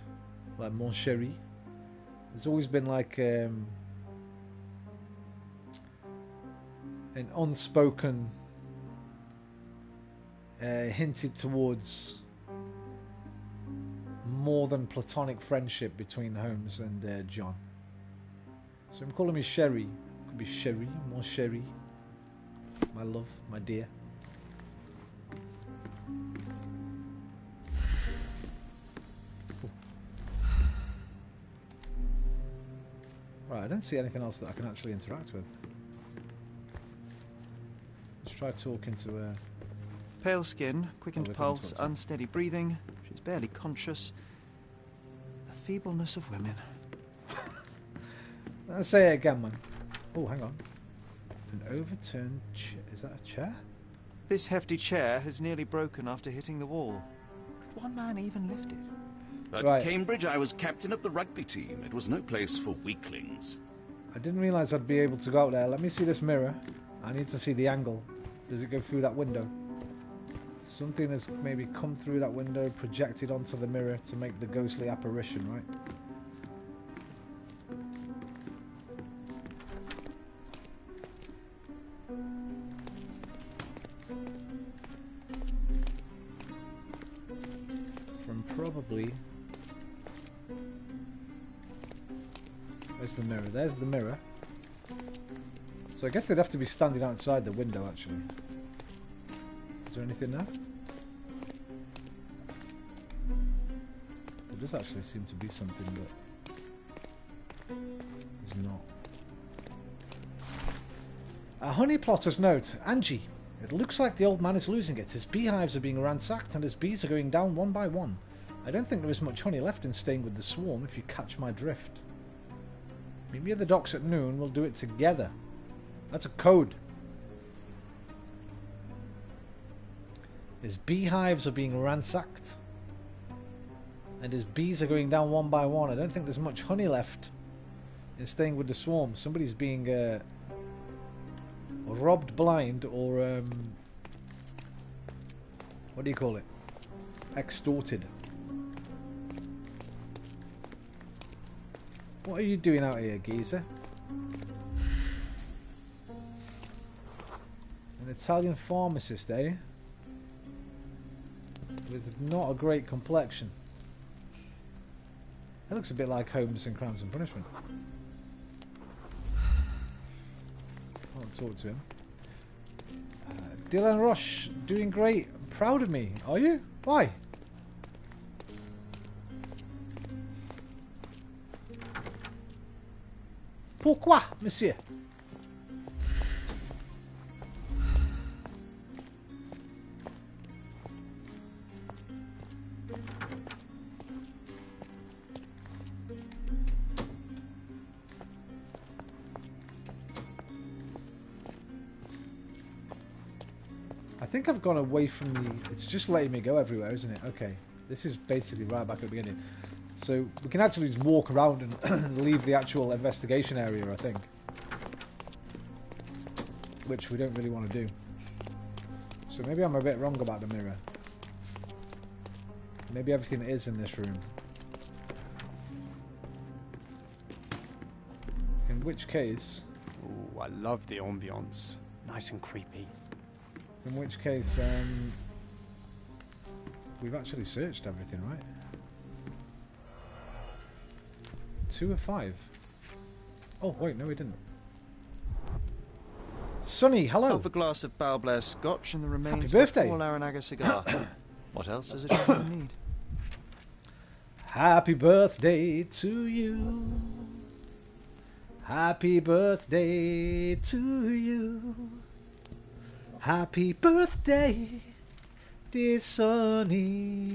like Mon Chéri. There's always been like an unspoken, hinted towards more than platonic friendship between Holmes and John. So I'm calling me Sherry. Could be Sherry, Mon Chéri, my love, my dear. Right, I don't see anything else that I can actually interact with. Let's try talking to her. Pale skin, quickened we can pulse, talk to her. unsteady breathing. She's barely conscious. The feebleness of women. Let's say it again, man. Oh, hang on. An overturned chair. Is that a chair? This hefty chair has nearly broken after hitting the wall. Could one man even lift it? At Right. Cambridge, I was captain of the rugby team. It was no place for weaklings. I didn't realise I'd be able to go out there. Let me see this mirror. I need to see the angle. Does it go through that window? Something has maybe come through that window, projected onto the mirror to make the ghostly apparition, right? From probably... There's the mirror. There's the mirror. So I guess they'd have to be standing outside the window, actually. Is there anything there? The does actually seem to be something, but there's not. A honey plotter's note. Angie, it looks like the old man is losing it. His beehives are being ransacked and his bees are going down one by one. I don't think there is much honey left in staying with the swarm, if you catch my drift. Meet me at the docks at noon. We'll do it together. That's a code. His beehives are being ransacked. And his bees are going down one by one. I don't think there's much honey left in staying with the swarm. Somebody's being robbed blind or what do you call it? Extorted. What are you doing out here, geezer? An Italian pharmacist, eh? With not a great complexion. It looks a bit like Holmes in Crimes and Punishment. I'll talk to him. Dylan Rush, doing great. Proud of me. Are you? Why? Pourquoi, monsieur? I think I've gone away from the... It's just letting me go everywhere, isn't it? Okay. This is basically right back at the beginning. So we can actually just walk around and leave the actual investigation area, I think. Which we don't really want to do. So maybe I'm a bit wrong about the mirror. Maybe everything is in this room. In which case... Ooh, I love the ambience. Nice and creepy. In which case, we've actually searched everything, right? 2 of 5. Oh, wait, no we didn't. Sonny, hello! Half a glass of Balblair Scotch and the remains Happy of a birthday. Paul Aranaga cigar. What else does a gentleman need? Happy birthday to you. Happy birthday to you. Happy birthday, dear Sonny.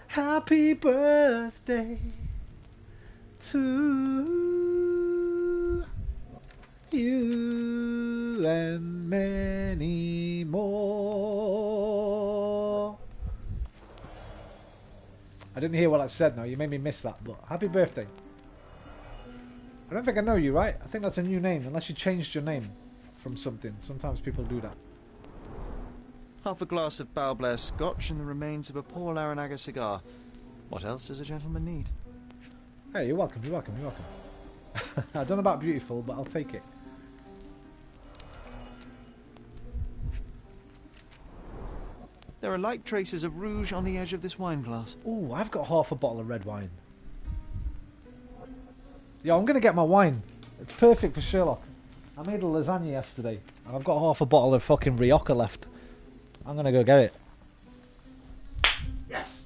Happy birthday to you and many more. I didn't hear what I said now. You made me miss that, but happy birthday. I don't think I know you, right? I think that's a new name, unless you changed your name from something. Sometimes people do that. Half a glass of Balblair Scotch and the remains of a Paul Aranaga cigar. What else does a gentleman need? Hey, you're welcome, you're welcome, you're welcome. I don't know about beautiful, but I'll take it. There are light traces of rouge on the edge of this wine glass. Ooh, I've got half a bottle of red wine. Yeah, I'm going to get my wine. It's perfect for Sherlock. I made a lasagna yesterday, and I've got half a bottle of fucking Rioja left. I'm going to go get it. Yes!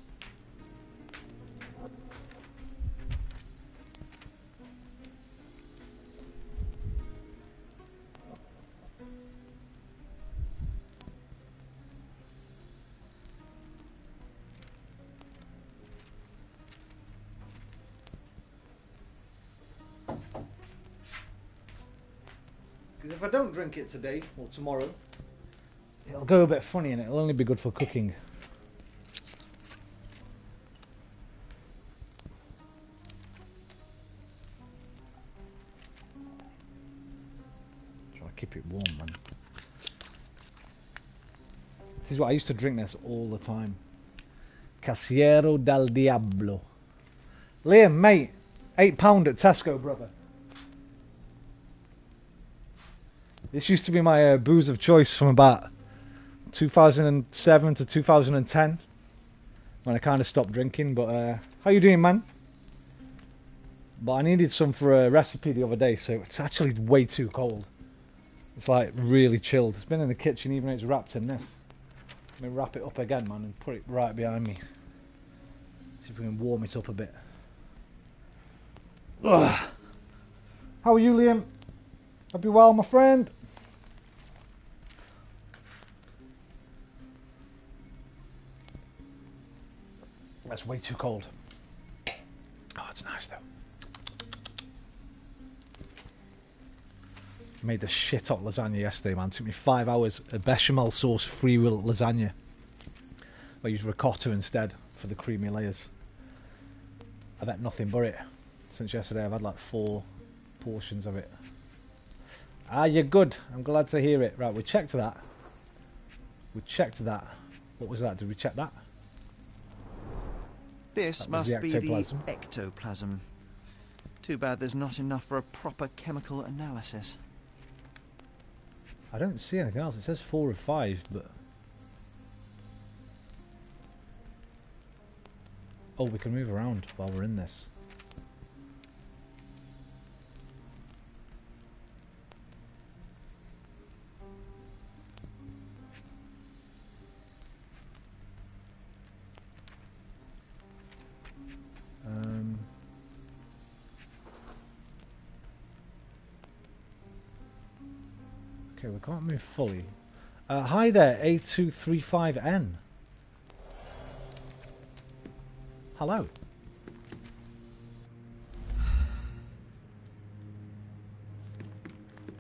Because if I don't drink it today, or tomorrow, it'll go a bit funny and it'll only be good for cooking. Try to keep it warm, man. This is what I used to drink this all the time. Casiero del Diablo. Liam, mate, £8 at Tesco, brother. This used to be my booze of choice from about 2007 to 2010 when I kind of stopped drinking. But how you doing, man? But I needed some for a recipe the other day, so it's actually way too cold. It's like really chilled. It's been in the kitchen even though it's wrapped in this. Let me wrap it up again, man, and put it right behind me. See if we can warm it up a bit. Ugh. How are you, Liam? Hope you're well, my friend. That's way too cold. Oh, it's nice though. Made the shit hot lasagna yesterday, man. It took me 5 hours. A bechamel sauce free lasagna. I used ricotta instead for the creamy layers. I've had nothing but it since yesterday. I've had like 4 portions of it. Ah, you're good. I'm glad to hear it. Right, we checked that. We checked that. What was that? Did we check that? This That was must be the ectoplasm. ectoplasm. Too bad there's not enough for a proper chemical analysis. I don't see anything else. It says 4 of 5, but... Oh, we can move around while we're in this. Okay, we can't move fully. Hi there, A235N. Hello.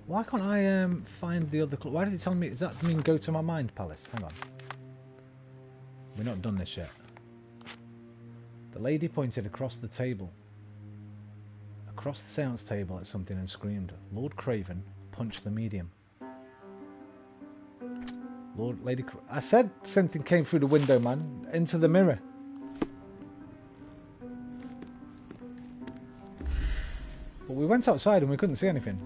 Why can't I find the other clue? Why did it tell me? Does that mean go to my mind palace? Hang on. We're not done this yet. The lady pointed across the table. Across the seance table at something and screamed. Lord Craven punched the medium. I said something came through the window, man. Into the mirror. But we went outside and we couldn't see anything.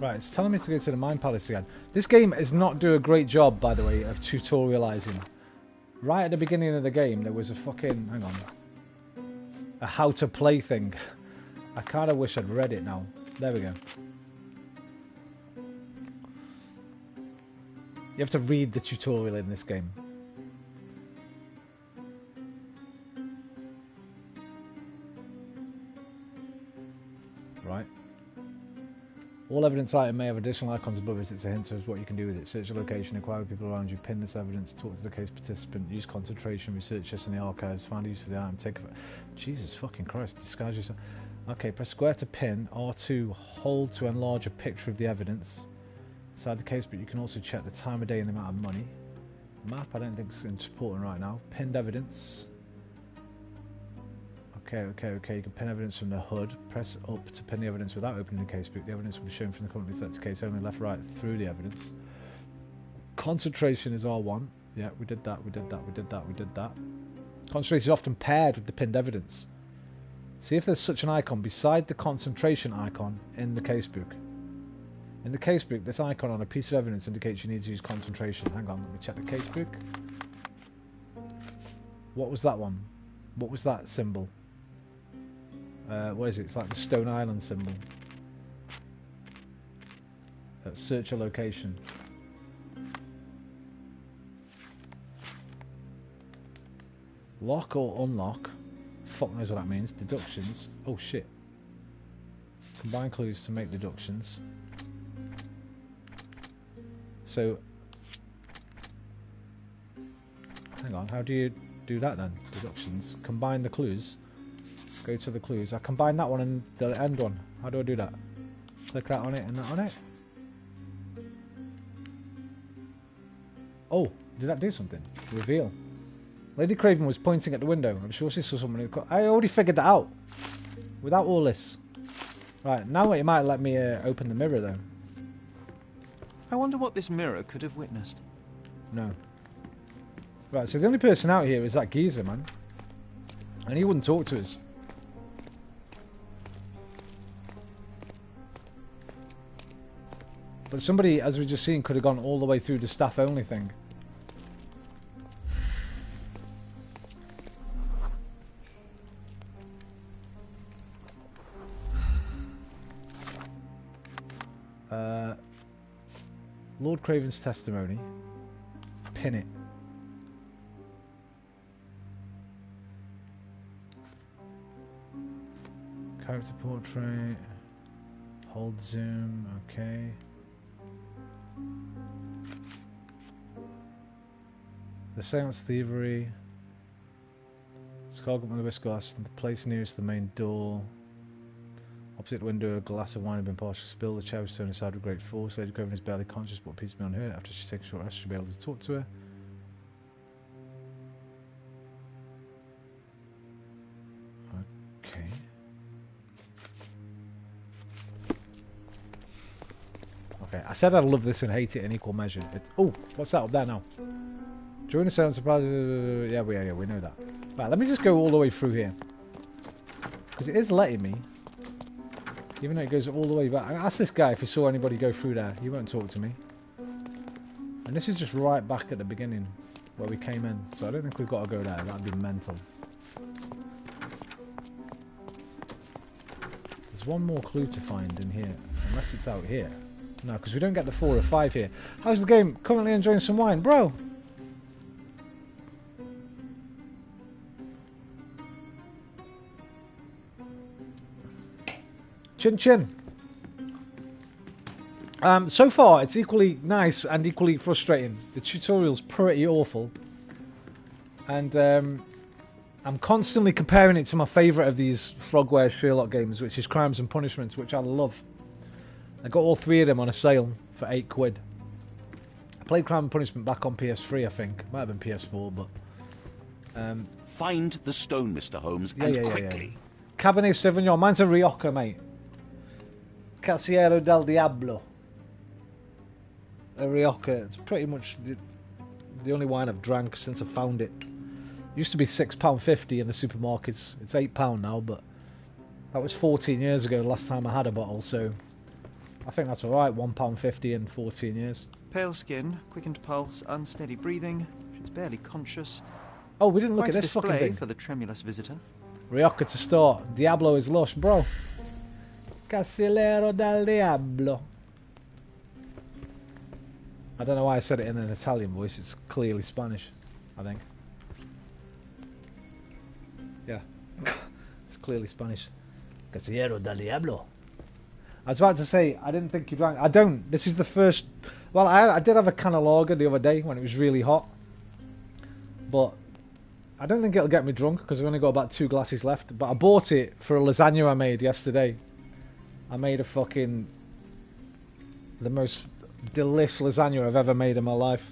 Right, it's telling me to go to the Mind Palace again. This game does not do a great job, by the way, of tutorializing. Right at the beginning of the game, there was a fucking... Hang on. A how to play thing. I kind of wish I'd read it now. There we go. You have to read the tutorial in this game. Right. All evidence item may have additional icons above it. It's a hint of what you can do with it. Search the location, inquire with people around you, pin this evidence, talk to the case participant, use concentration, research this in the archives, find a use for the item, take a... Jesus fucking Christ, disguise yourself. Okay, press square to pin, R2 hold to enlarge a picture of the evidence. Inside the case, but you can also check the time of day and the amount of money. Map, I don't think it's important right now. Pinned evidence. Okay. You can pin evidence from the HUD. Press up to pin the evidence without opening the casebook. The evidence will be shown from the currently selected case only, left, right, through the evidence. Concentration is R1. Yeah, we did that. Concentration is often paired with the pinned evidence. See if there's such an icon beside the concentration icon in the casebook. In the casebook, this icon on a piece of evidence indicates you need to use concentration. Hang on, let me check the casebook. What was that one? What was that symbol? What is it? It's like the Stone Island symbol. Search a location. Lock or unlock? Fuck knows what that means. Deductions. Oh shit. Combine clues to make deductions. So, hang on, how do you do that then? Deductions. Combine the clues. Go to the clues. I combine that one and the end one. How do I do that? Click that on it and that on it. Oh, did that do something? Reveal. Lady Craven was pointing at the window. I'm sure she saw someone who... I already figured that out. Without all this. Right, now it might let me open the mirror though. I wonder what this mirror could have witnessed. No. Right, so the only person out here is that geezer, man. And he wouldn't talk to us. But somebody, as we just seen, could have gone all the way through the staff only thing. Lord Craven's testimony. pin it. Character portrait. Hold zoom. Okay. The Seance Thievery. Scarlet with the whisk glass. The place nearest the main door. Opposite the window, a glass of wine had been partially spilled. The chair was turned aside with great force. Lady Craven is barely conscious, but appears to be unhurt. After she takes a short rest, she'll be able to talk to her. Okay. Okay, I said I'd love this and hate it in equal measure. Oh, what's that up there now? During the sound surprise, yeah, we know that. Right, let me just go all the way through here, because it is letting me, even though it goes all the way back. I asked this guy if he saw anybody go through there. He won't talk to me. And this is just right back at the beginning where we came in, so I don't think we've got to go there. That'd be mental. There's one more clue to find in here, unless it's out here. No, because we don't get the 4 or 5 here. How's the game? Currently enjoying some wine, bro. Chin chin. So far, it's equally nice and equally frustrating. The tutorial's pretty awful. And I'm constantly comparing it to my favourite of these Frogware Sherlock games, which is Crimes and Punishments, which I love. I got all 3 of them on a sale for £8. I played Crime and Punishment back on PS3, I think. Might have been PS4, but... Find the stone, Mr. Holmes, and quickly. Cabernet Sauvignon. Mine's a Rioja, mate. Casiero del Diablo. A Rioja. It's pretty much the only wine I've drank since I found it. It used to be £6.50 in the supermarkets. It's £8 now, but that was 14 years ago the last time I had a bottle, so I think that's alright. £1.50 in 14 years. Pale skin, quickened pulse, unsteady breathing. She's barely conscious. Oh, we didn't look Quite at this fucking display thing. for the tremulous visitor. Rioja to start. Diablo is lush, bro. Casiero del Diablo. I don't know why I said it in an Italian voice. It's clearly Spanish, I think. Yeah. It's clearly Spanish. Casiero del Diablo. I was about to say, I didn't think you drank. I don't. This is the first... Well, I did have a can of lager the other day when it was really hot. But I don't think it'll get me drunk because I've only got about 2 glasses left. But I bought it for a lasagna I made yesterday. I made a fucking... the most delish lasagna I've ever made in my life.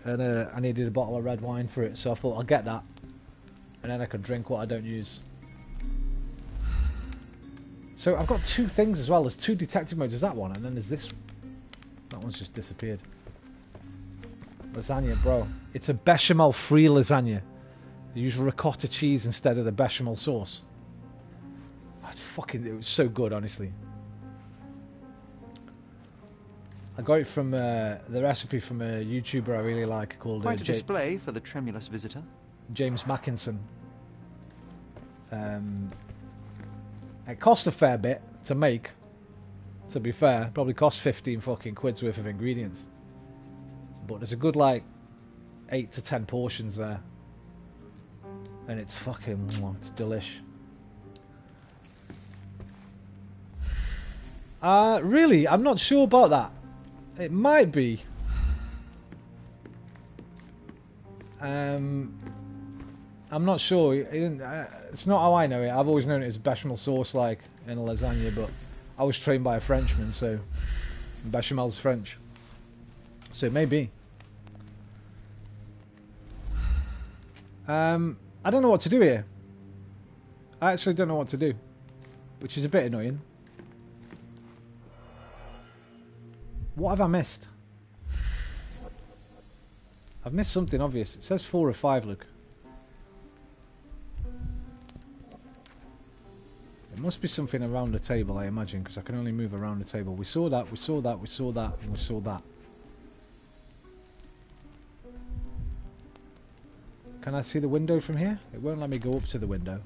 And I needed a bottle of red wine for it, so I thought I'll get that. And then I can drink what I don't use. So I've got 2 things as well. There's 2 detective modes. There's that one, and then there's this. That one's just disappeared. Lasagna, bro. It's a bechamel-free lasagna. They use ricotta cheese instead of the bechamel sauce. It was so good, honestly. I got it from the recipe from a YouTuber I really like called... Quite a display for the tremulous visitor. James Mackinson. It cost a fair bit to make, to be fair. Probably cost 15 fucking quid's worth of ingredients. But there's a good, like, 8 to 10 portions there. And it's fucking... it's delish. Really? I'm not sure about that. It might be. I'm not sure. It's not how I know it. I've always known it as bechamel sauce, like in a lasagna, but I was trained by a Frenchman, so bechamel's French. So it may be. I don't know what to do here. I actually don't know what to do, which is a bit annoying. What have I missed? I've missed something obvious. It says 4 or 5, look. It must be something around the table, I imagine, because I can only move around the table. We saw that, we saw that, we saw that, and we saw that. Can I see the window from here? It won't let me go up to the window.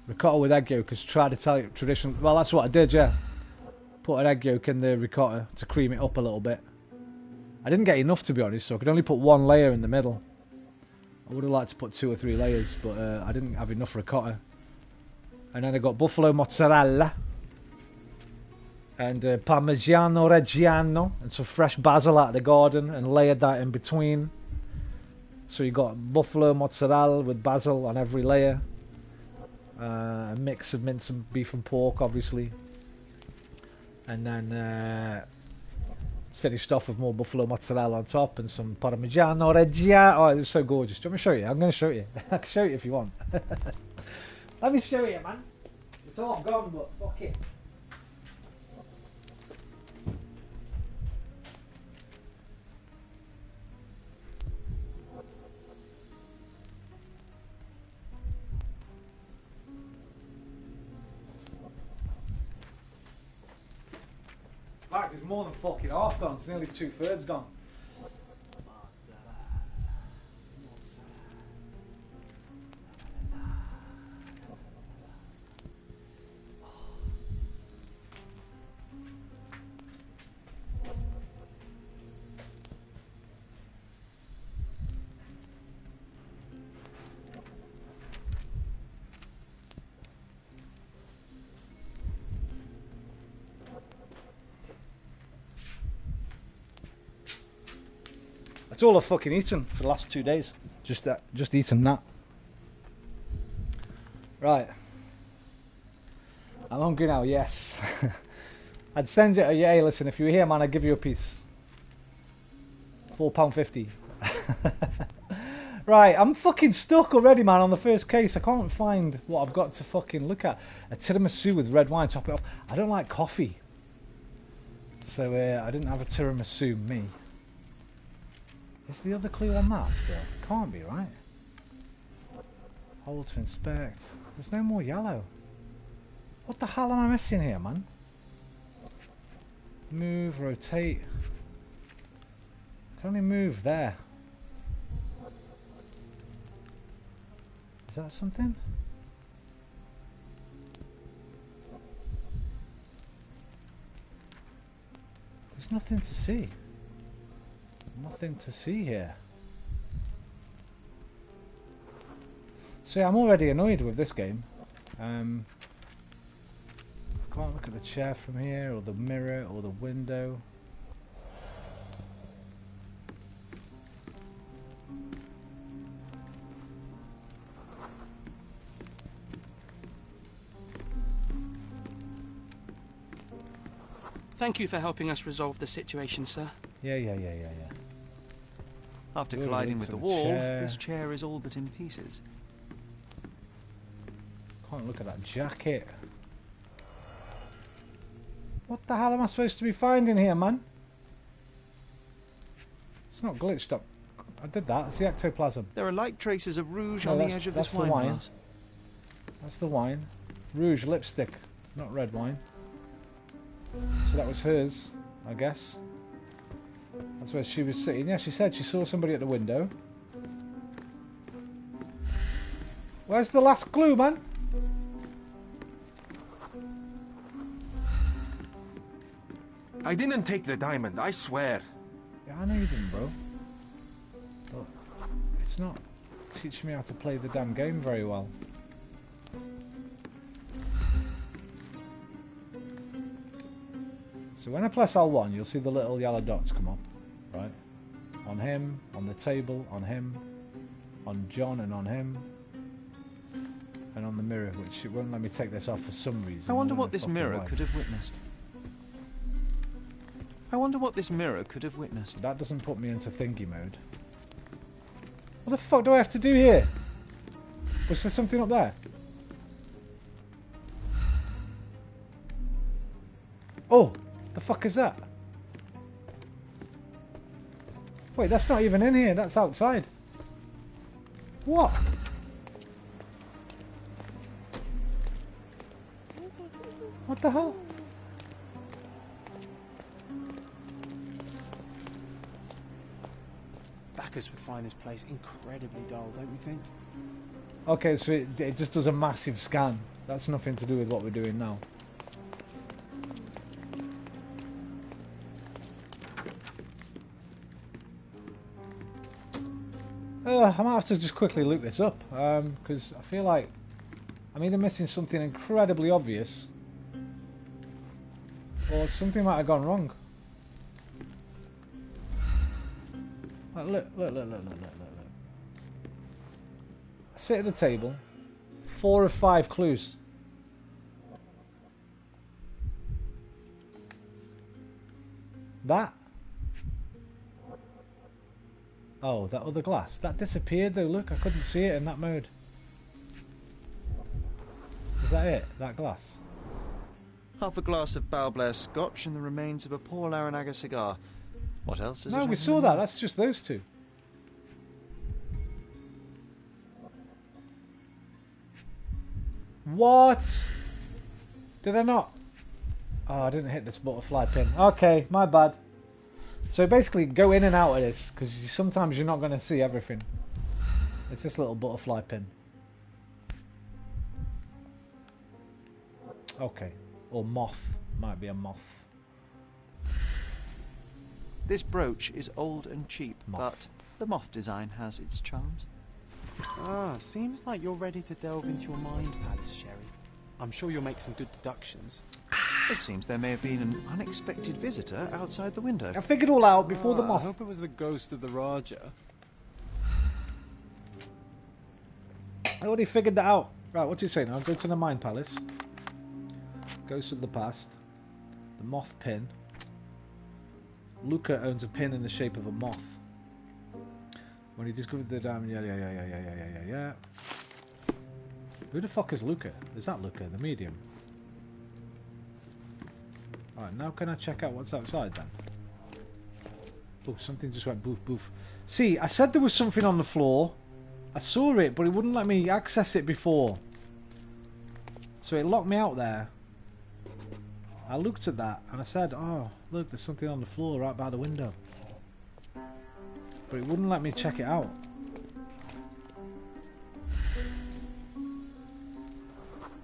Ricotta with egg yolk is traditional. Well, that's what I did, yeah. Put an egg yolk in the ricotta to cream it up a little bit. I didn't get enough, to be honest, so I could only put one layer in the middle. I would have liked to put 2 or 3 layers, but I didn't have enough ricotta. And then I got buffalo mozzarella and Parmigiano Reggiano and some fresh basil out of the garden and layered that in between. So you got buffalo mozzarella with basil on every layer. A mix of mince and beef and pork, obviously. And then finished off with more buffalo mozzarella on top and some Parmigiano Reggiano. Oh, it was so gorgeous. Do you want me to show you? I'm going to show you. I can show you if you want. Let me show you, man. It's all gone, but fuck it. In fact, it's more than fucking half gone. It's nearly 2/3 gone. That's all I've fucking eaten for the last 2 days. Just eaten that. Right. I'm hungry now, yes. I'd send you a, hey, listen, if you were here, man, I'd give you a piece. £4.50. Right, I'm fucking stuck already, man, on the first case. I can't find what I've got to fucking look at. A tiramisu with red wine, top it off. I don't like coffee. So I didn't have a tiramisu, me. Is the other clue on that still? Can't be, right? Hold to inspect. There's no more yellow. What the hell am I missing here, man? Move, rotate. I can only move there. Is that something? There's nothing to see. Nothing to see here. So yeah, I'm already annoyed with this game. I can't look at the chair from here, or the mirror, or the window. Thank you for helping us resolve the situation, sir. Yeah. After colliding with the wall, this chair is all but in pieces. Can't look at that jacket. What the hell am I supposed to be finding here, man? It's not glitched up. I did that. It's the ectoplasm. There are light traces of rouge on the edge of this wine glass. That's the wine. Rouge lipstick, not red wine. So that was hers, I guess. That's where she was sitting. Yeah, she said she saw somebody at the window. Where's the last clue, man? I didn't take the diamond, I swear. Yeah, I know you didn't, bro. But it's not teaching me how to play the damn game very well. So when I press L1, you'll see the little yellow dots come up, right? On him, on the table, on him, on John and on him, and on the mirror, which it won't let me take this off for some reason. I wonder what this mirror could have witnessed. I wonder what this mirror could have witnessed. That doesn't put me into thingy mode. What the fuck do I have to do here? Was there something up there? Oh! The fuck is that? Wait, that's not even in here, that's outside. What? What the hell? Bacchus would find this place incredibly dull, don't you think? Okay, so it just does a massive scan. That's nothing to do with what we're doing now. I might have to just quickly look this up, because I feel like I'm either missing something incredibly obvious, or something might have gone wrong. Like, look. I sit at the table, 4 of 5 clues. That? Oh, that other glass. That disappeared though, look, I couldn't see it in that mode. Is that it? That glass? Half a glass of Balblair Scotch and the remains of a Paul Aranaga cigar. What else does a No, we gentleman saw that. need? That's just those two. What? Did I not? Oh, I didn't hit this butterfly pin. Okay, my bad. So basically, go in and out of this, because sometimes you're not going to see everything. It's this little butterfly pin. Okay. Or moth. Might be a moth. This brooch is old and cheap, Moth. but the moth design has its charms. Ah, seems like you're ready to delve into your mind palace, Sherry. I'm sure you'll make some good deductions. It seems there may have been an unexpected visitor outside the window. I figured it all out before the I moth. hope it was the ghost of the Raja. I already figured that out. Right, what's he saying? I'll go to the Mind Palace. Ghost of the past. The moth pin. Luca owns a pin in the shape of a moth. When he discovered the diamond, yeah. Who the fuck is Luca? Is that Luca, the medium? Alright, now can I check out what's outside then? Oh, something just went boof boof. See, I said there was something on the floor. I saw it, but it wouldn't let me access it before. So it locked me out there. I looked at that and I said, oh, look, there's something on the floor right by the window. But it wouldn't let me check it out.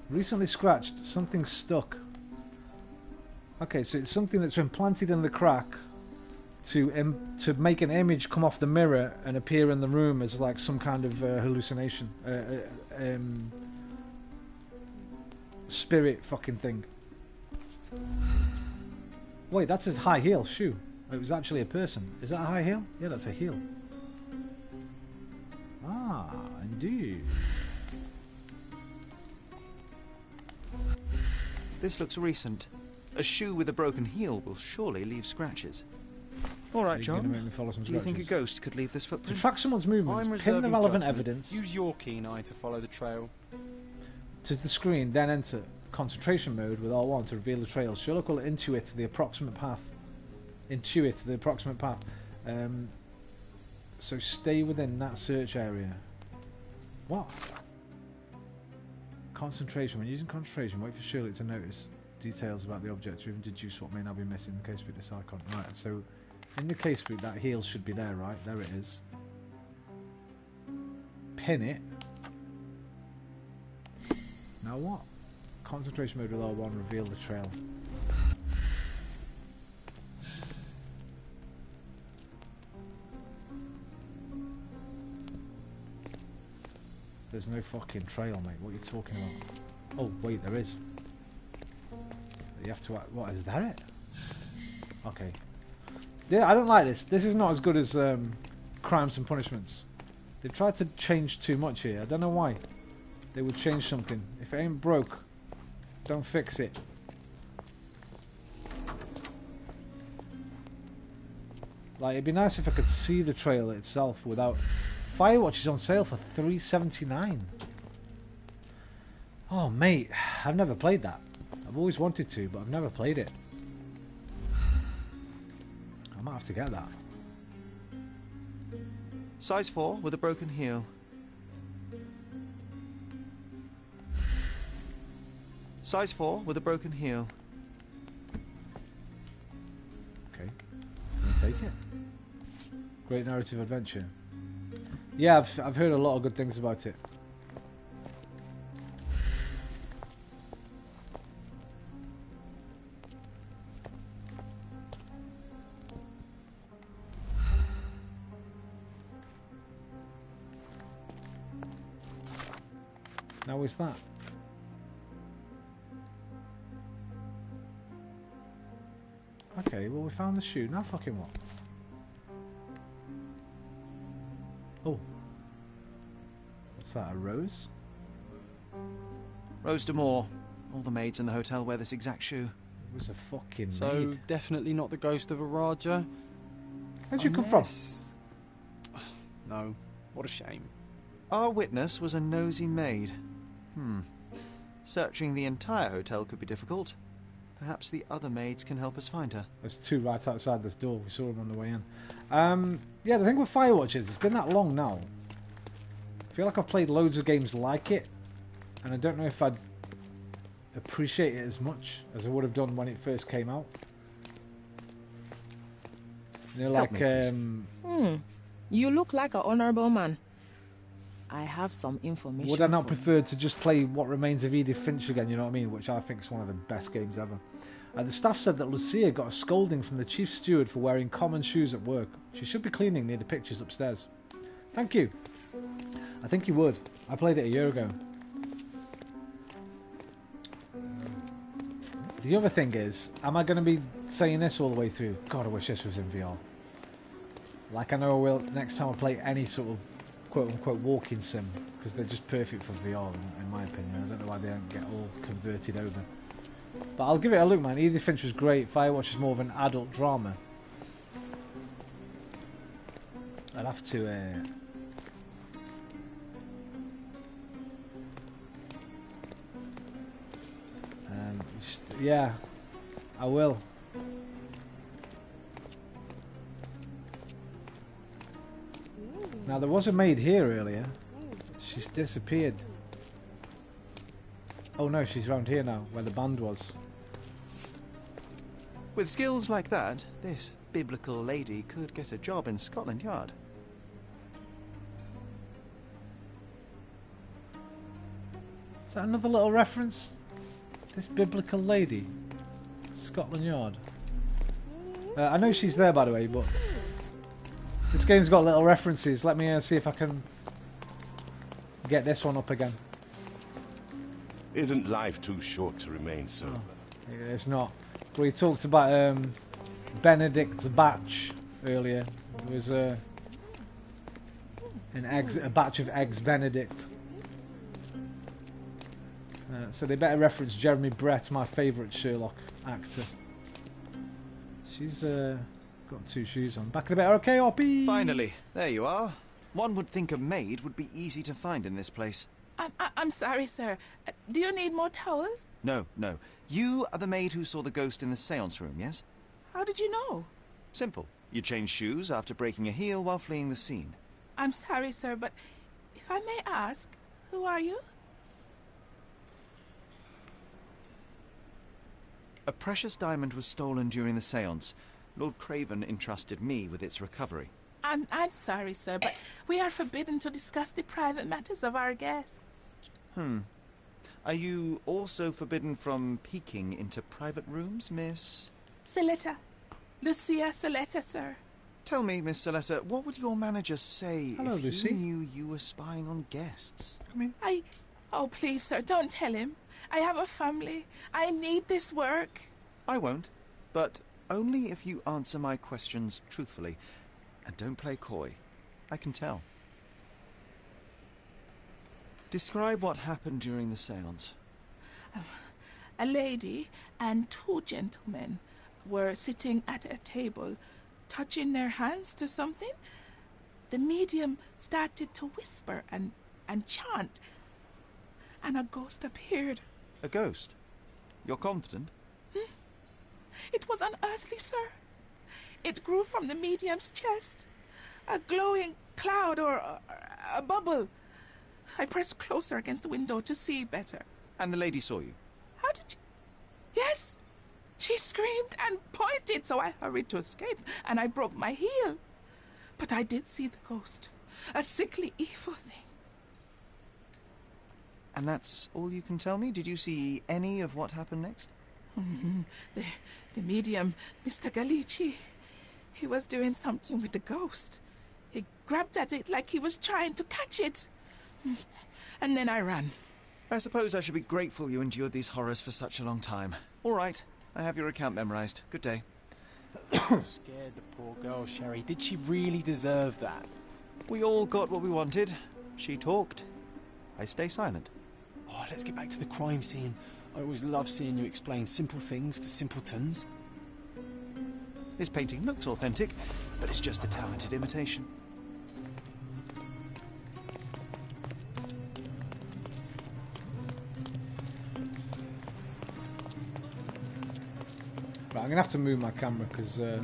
Recently scratched, something stuck. Okay, so it's something that's been planted in the crack to make an image come off the mirror and appear in the room as like some kind of hallucination. Spirit fucking thing. Wait, that's a high heel shoe. It was actually a person. Is that a high heel? Yeah, that's a heel. Ah, indeed. This looks recent. A shoe with a broken heel will surely leave scratches. All right, You're gonna make John. me follow some Do you think a scratches. ghost could leave this To footprint? track someone's I'm movements, pin reserving the relevant judgment. evidence Use your keen eye to follow the trail. to the screen, then enter concentration mode with R1 to reveal the trail. Sherlock will intuit the approximate path. So stay within that search area. What? Concentration. When using concentration, wait for Sherlock to notice details about the object to even deduce what may now be missing in the casebook. This icon. Right, so in the casebook, that heel should be there, right? There it is. Pin it. Now what? Concentration mode with R1, reveal the trail. There's no fucking trail, mate. What are you talking about? Oh, wait, there is. You have to... What, is that it? Okay. Yeah, I don't like this. This is not as good as Crimes and Punishments. They've tried to change too much here. I don't know why. They would change something. If it ain't broke, don't fix it. Like, it'd be nice if I could see the trailer itself without... Firewatch is on sale for $3.79. Oh, mate, I've never played that. I've always wanted to, but I've never played it. I might have to get that. Size 4 with a broken heel. Size 4 with a broken heel. Okay. Can I take it? Great narrative adventure. Yeah, I've heard a lot of good things about it. Now is that? Okay, well we found the shoe. Now fucking what? Oh. What's that, a rose? Rose D'Amour. All the maids in the hotel wear this exact shoe. It was a fucking So, maid. definitely not the ghost of a Raja? Where'd you come from? No. What a shame. Our witness was a nosy maid. Searching the entire hotel could be difficult. Perhaps the other maids can help us find her. There's two right outside this door. We saw them on the way in. Yeah, the thing with Firewatch is, it's been that long now. I feel like I've played loads of games like it, and I don't know if I'd appreciate it as much as I would have done when it first came out. You know, like, You look like an honourable man. I have some information. would I not prefer to just play What Remains of Edith Finch again, you know what I mean? Which I think is one of the best games ever. The staff said that Lucia got a scolding from the chief steward for wearing common shoes at work. She should be cleaning near the pictures upstairs. Thank you. I think you would. I played it a year ago. The other thing is, am I going to be saying this all the way through? God, I wish this was in VR. Like I know I will next time I play any sort of quote-unquote walking sim, because they're just perfect for VR in my opinion. I don't know why they don't get all converted over. But I'll give it a look, man. Edith Finch was great. Firewatch is more of an adult drama. I'd have to... yeah, I will. Now there was a maid here earlier. She's disappeared. Oh no, she's around here now, where the band was. With skills like that, this biblical lady could get a job in Scotland Yard. Is that another little reference? This biblical lady? Scotland Yard. I know she's there, by the way, but this game's got little references. Let me see if I can get this one up again. Isn't life too short to remain sober? Yeah, it's not. We talked about Benedict's batch earlier. It was a batch of eggs Benedict. So they better reference Jeremy Brett, my favourite Sherlock actor. She's got two shoes on. Back in a bit, okay, RP? Finally, there you are. One would think a maid would be easy to find in this place. I'm sorry, sir. Do you need more towels? No, no. You are the maid who saw the ghost in the seance room, yes? How did you know? Simple. You changed shoes after breaking a heel while fleeing the scene. I'm sorry, sir, but if I may ask, who are you? A precious diamond was stolen during the seance. Lord Craven entrusted me with its recovery. I'm sorry, sir, but we are forbidden to discuss the private matters of our guests. Are you also forbidden from peeking into private rooms, Miss... Saletta. Lucia Saletta, sir. Tell me, Miss Saletta, what would your manager say if Lucy. he knew you were spying on guests? Oh, please, sir, don't tell him. I have a family. I need this work. I won't, but only if you answer my questions truthfully. And don't play coy. I can tell. Describe what happened during the seance. A lady and two gentlemen were sitting at a table, touching their hands to something. The medium started to whisper and chant, and a ghost appeared. A ghost? You're confident? It was unearthly, sir. It grew from the medium's chest. A glowing cloud or a bubble. I pressed closer against the window to see better. And the lady saw you? How did you... Yes! She screamed and pointed, so I hurried to escape, and I broke my heel. But I did see the ghost. A sickly, evil thing. And that's all you can tell me? Did you see any of what happened next? The medium, Mr. Galici, he was doing something with the ghost. He grabbed at it like he was trying to catch it. And then I ran. I suppose I should be grateful you endured these horrors for such a long time. All right, I have your account memorized. Good day. Scared the poor girl, Sherry. Did she really deserve that? We all got what we wanted. She talked. I stay silent. Oh, let's get back to the crime scene. I always love seeing you explain simple things to simpletons. This painting looks authentic, but it's just a talented imitation. Right, I'm gonna have to move my camera because shoot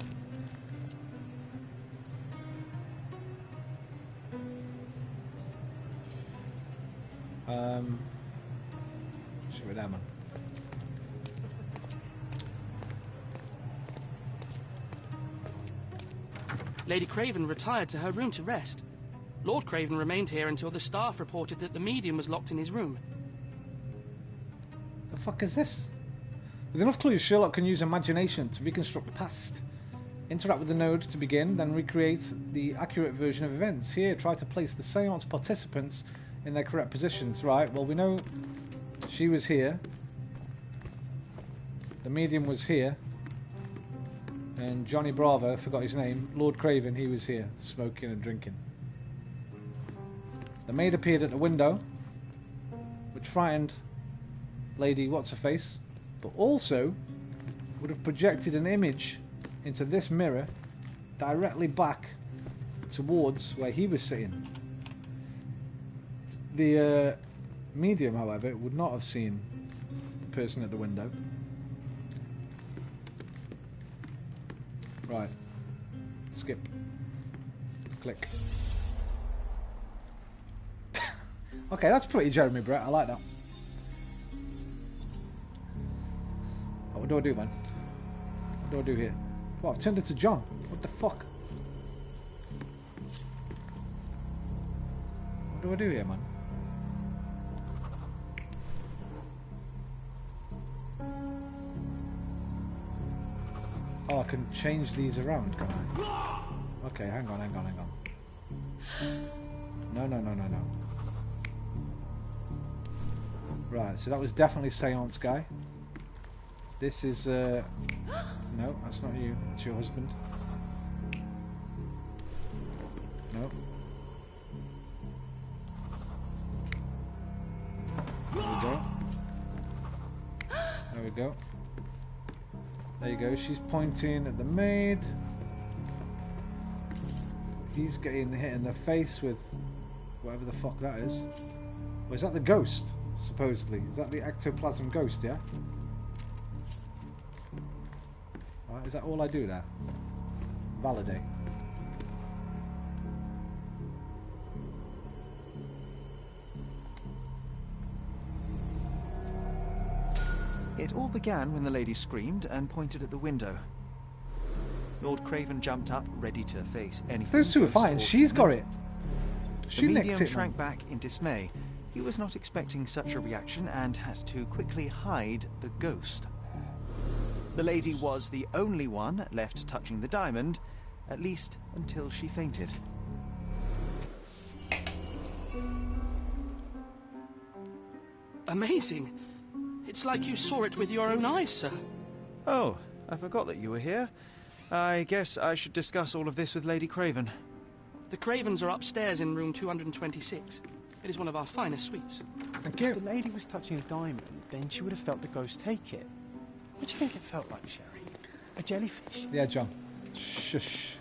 it there, man. Lady Craven retired to her room to rest. Lord Craven remained here until the staff reported that the medium was locked in his room. The fuck is this? With enough clues, Sherlock can use imagination to reconstruct the past. Interact with the node to begin, then recreate the accurate version of events. Here, try to place the seance participants in their correct positions. Right, well, we know she was here. The medium was here. And Johnny Bravo, I forgot his name, Lord Craven, he was here, smoking and drinking. The maid appeared at the window, which frightened Lady What's-Her-Face, but also would have projected an image into this mirror directly back towards where he was sitting. The medium, however, would not have seen the person at the window. Right. Skip. Click. Okay, that's pretty Jeremy Brett. I like that. Oh, what do I do, man? What do I do here? Oh, I've turned it to John. What the fuck? What do I do here, man? Oh, I can change these around, can I? Okay, hang on. No. Right, so that was definitely Seance Guy. This is, no, that's not you. It's your husband. No. There we go. There you go, she's pointing at the maid. He's getting hit in the face with whatever the fuck that is. Or is that the ghost, supposedly? Is that the ectoplasm ghost, yeah? Alright, is that all I do there? Validate. It all began when the lady screamed and pointed at the window. Lord Craven jumped up, ready to face anything. Those two are fine. She's got it. The medium shrank back in dismay. He was not expecting such a reaction and had to quickly hide the ghost. The lady was the only one left touching the diamond, at least until she fainted. Amazing. It's like you saw it with your own eyes, sir. Oh, I forgot that you were here. I guess I should discuss all of this with Lady Craven. The Cravens are upstairs in room 226. It is one of our finest suites. Thank you. If the lady was touching a diamond, then she would have felt the ghost take it. What do you think it felt like, Sherry? A jellyfish? Yeah, John. Shush.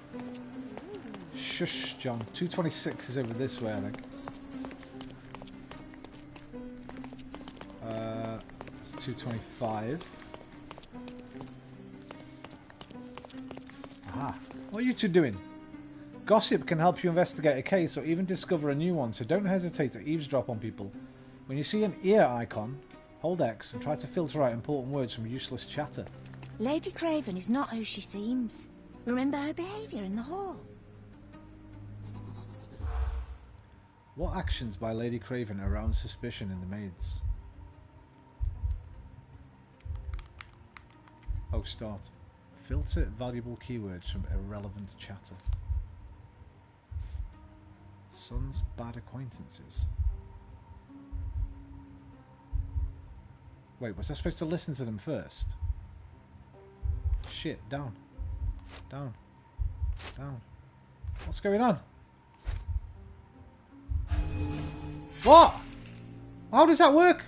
Shush, John. 226 is over this way, I think. 225. Aha. What are you two doing? Gossip can help you investigate a case or even discover a new one, so don't hesitate to eavesdrop on people. When you see an ear icon, hold X and try to filter out important words from useless chatter. Lady Craven is not who she seems. Remember her behaviour in the hall. What actions by Lady Craven arouse suspicion in the maids? Oh, start. Filter valuable keywords from irrelevant chatter. Son's bad acquaintances. Wait, was I supposed to listen to them first? Shit, down. Down. Down. What's going on? What? How does that work?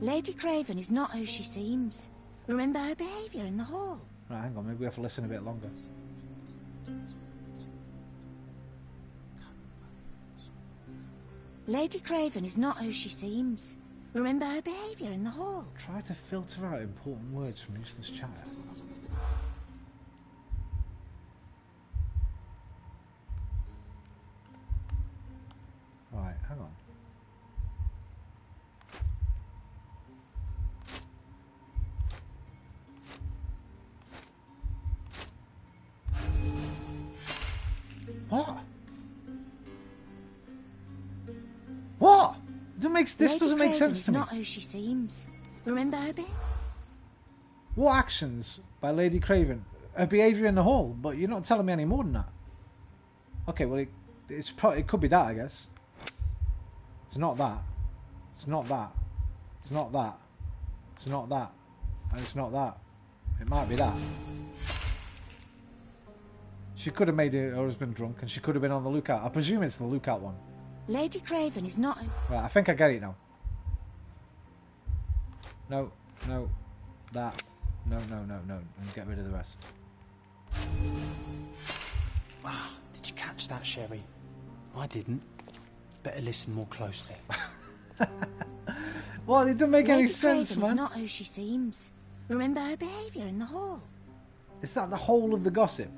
Lady Craven is not who she seems. Remember her behaviour in the hall. Right, hang on, maybe we have to listen a bit longer. Lady Craven is not who she seems. Remember her behaviour in the hall. Try to filter out important words from useless chatter. Right, hang on. What? What? This doesn't make sense to me. Lady Craven is not who she seems. Remember her behaviour. What actions by Lady Craven? Her behaviour in the hall, but you're not telling me any more than that. Okay, well, it could be that, I guess. It's not that. It's not that. It's not that. It's not that. And it's not that. It might be that. She could have made her husband drunk, and she could have been on the lookout. I presume it's the lookout one. Lady Craven is not... Right, I think I get it now. No, no, that. No, no, no, no. And get rid of the rest. Ah, did you catch that, Sherry? I didn't. Better listen more closely. Well, it doesn't make any Lady sense, Craven man. is not who she seems. Remember her behaviour in the hall. Is that the whole of the gossip?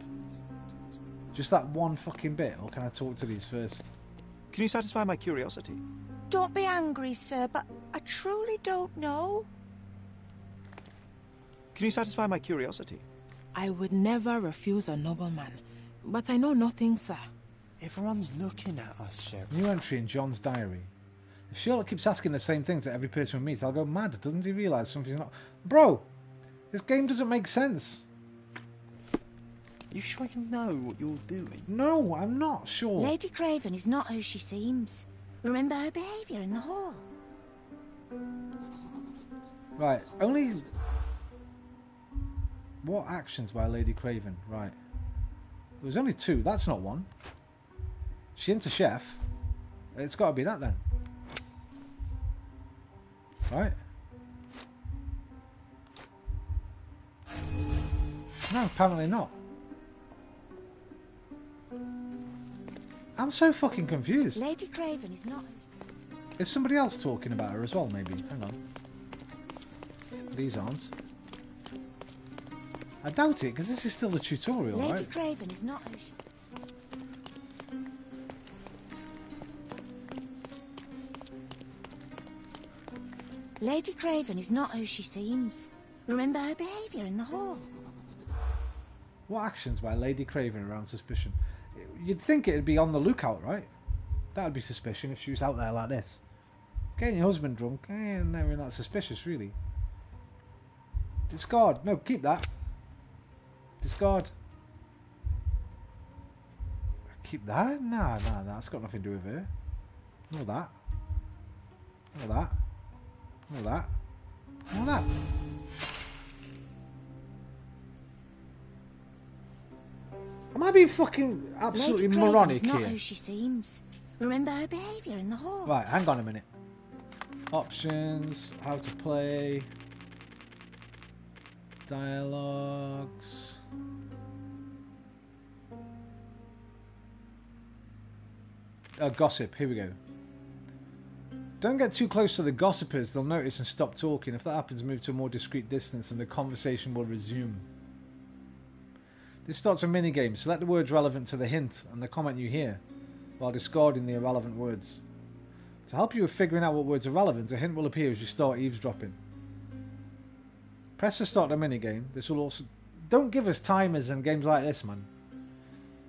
Just that one fucking bit, or can I talk to these first? Can you satisfy my curiosity? Don't be angry, sir, but I truly don't know. Can you satisfy my curiosity? I would never refuse a nobleman, but I know nothing, sir. Everyone's looking at us, Sherry. New entry in John's diary. If Sherlock keeps asking the same thing to every person we meet, I'll go mad. Doesn't he realise something's not... Bro! This game doesn't make sense. You sure you know what you're doing? No, I'm not sure. Lady Craven is not who she seems. Remember her behaviour in the hall. Right, only... What actions by Lady Craven? Right. There was only two. That's not one. She into chef. It's got to be that then. Right? No, apparently not. I'm so fucking confused. Lady Craven is not... Is somebody else talking about her as well, maybe? Hang on. These aren't. I doubt it, because this is still a tutorial, Lady right? Craven is not who she... Lady Craven is not who she seems. Remember her behaviour in the hall. What actions by Lady Craven around suspicion? You'd think it'd be on the lookout, right? That would be suspicion if she was out there like this. Getting your husband drunk, never not suspicious, really. Discard. No, keep that. Discard. Keep that? Nah, that's got nothing to do with her. Nor that. Nor that. Nor that. Nor that. Am I being fucking absolutely Lady Craven moronic is not here? who she seems. Remember her behaviour in the hall. Right, hang on a minute. Options, how to play, dialogues. Gossip, here we go. Don't get too close to the gossipers, they'll notice and stop talking. If that happens, move to a more discreet distance and the conversation will resume. This starts a minigame. Select the words relevant to the hint and the comment you hear, while discarding the irrelevant words. To help you with figuring out what words are relevant, a hint will appear as you start eavesdropping. Press to start the minigame. This will also... Don't give us timers and games like this, man.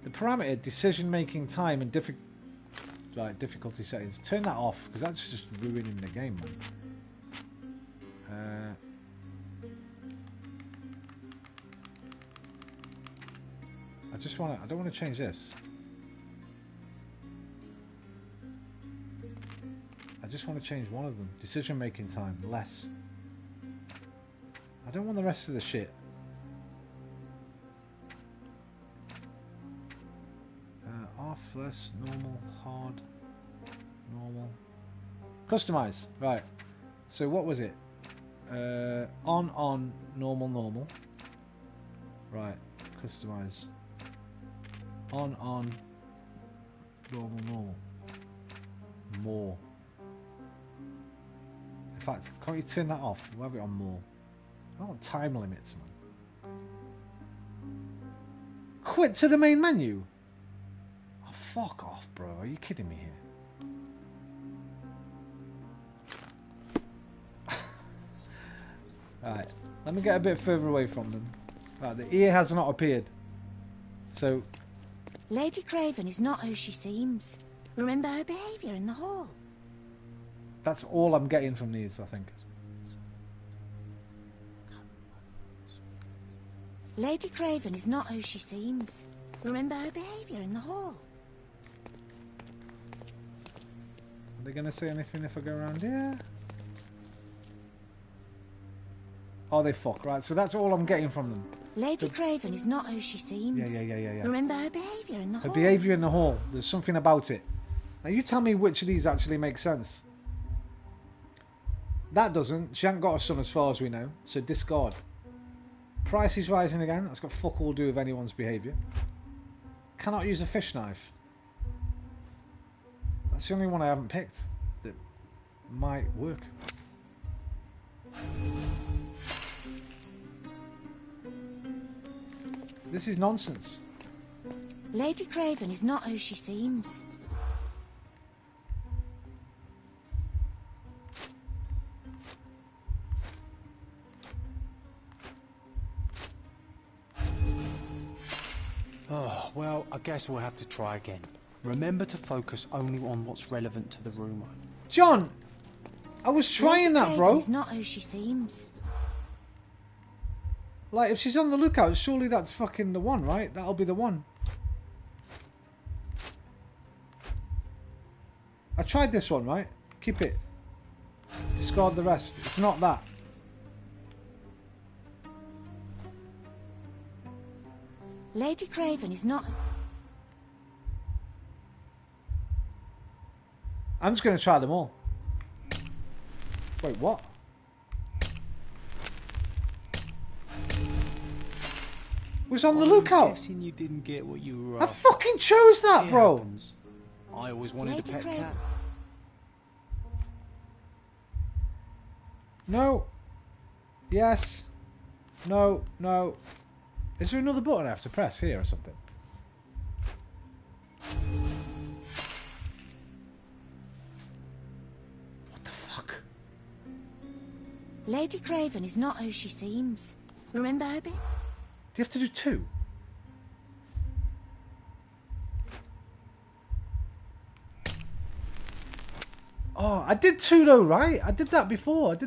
The parameter, decision-making time and difficulty settings. Turn that off, because that's just ruining the game, man. I don't want to change this. I just want to change one of them. Decision making time, less. I don't want the rest of the shit. Off, less, normal, hard, normal. Customize, right. So what was it? On, normal, normal. Right, customize. On, normal, normal. More. In fact, can't you turn that off? We'll have it on more. I don't want time limits, man. Quit to the main menu? Oh, fuck off, bro. Are you kidding me here? Right, let me get a bit further away from them. Right, the ear has not appeared. So... Lady Craven is not who she seems. Remember her behaviour in the hall. That's all I'm getting from these, I think. Lady Craven is not who she seems. Remember her behaviour in the hall. Are they going to say anything if I go around here? Oh, they fuck, right. So that's all I'm getting from them. Lady Craven is not who she seems. Yeah. Remember her behaviour in the hall. Her behaviour in the hall. There's something about it. Now you tell me which of these actually make sense. That doesn't. She hasn't got a son as far as we know. So discard. Price is rising again. That's got fuck all to do with anyone's behaviour. Cannot use a fish knife. That's the only one I haven't picked that might work. This is nonsense. Lady Craven is not who she seems. Oh, well, I guess we'll have to try again. Remember to focus only on what's relevant to the rumour. John! I was trying that, bro. Lady Craven is not who she seems. Like, if she's on the lookout, surely that's fucking the one, right? That'll be the one. I tried this one, right? Keep it. Discard the rest. It's not that. Lady Craven is not... I'm just going to try them all. Wait, what? Was on the lookout. I'm guessing you didn't get what you were I after. fucking chose that, bro. Happens. I always wanted Lady a pet Craven. cat. No. Yes. No. No. Is there another button I have to press here or something? What the fuck? Lady Craven is not who she seems. Remember her behaviour? Do you have to do two? Oh, I did two though, right? I did that before.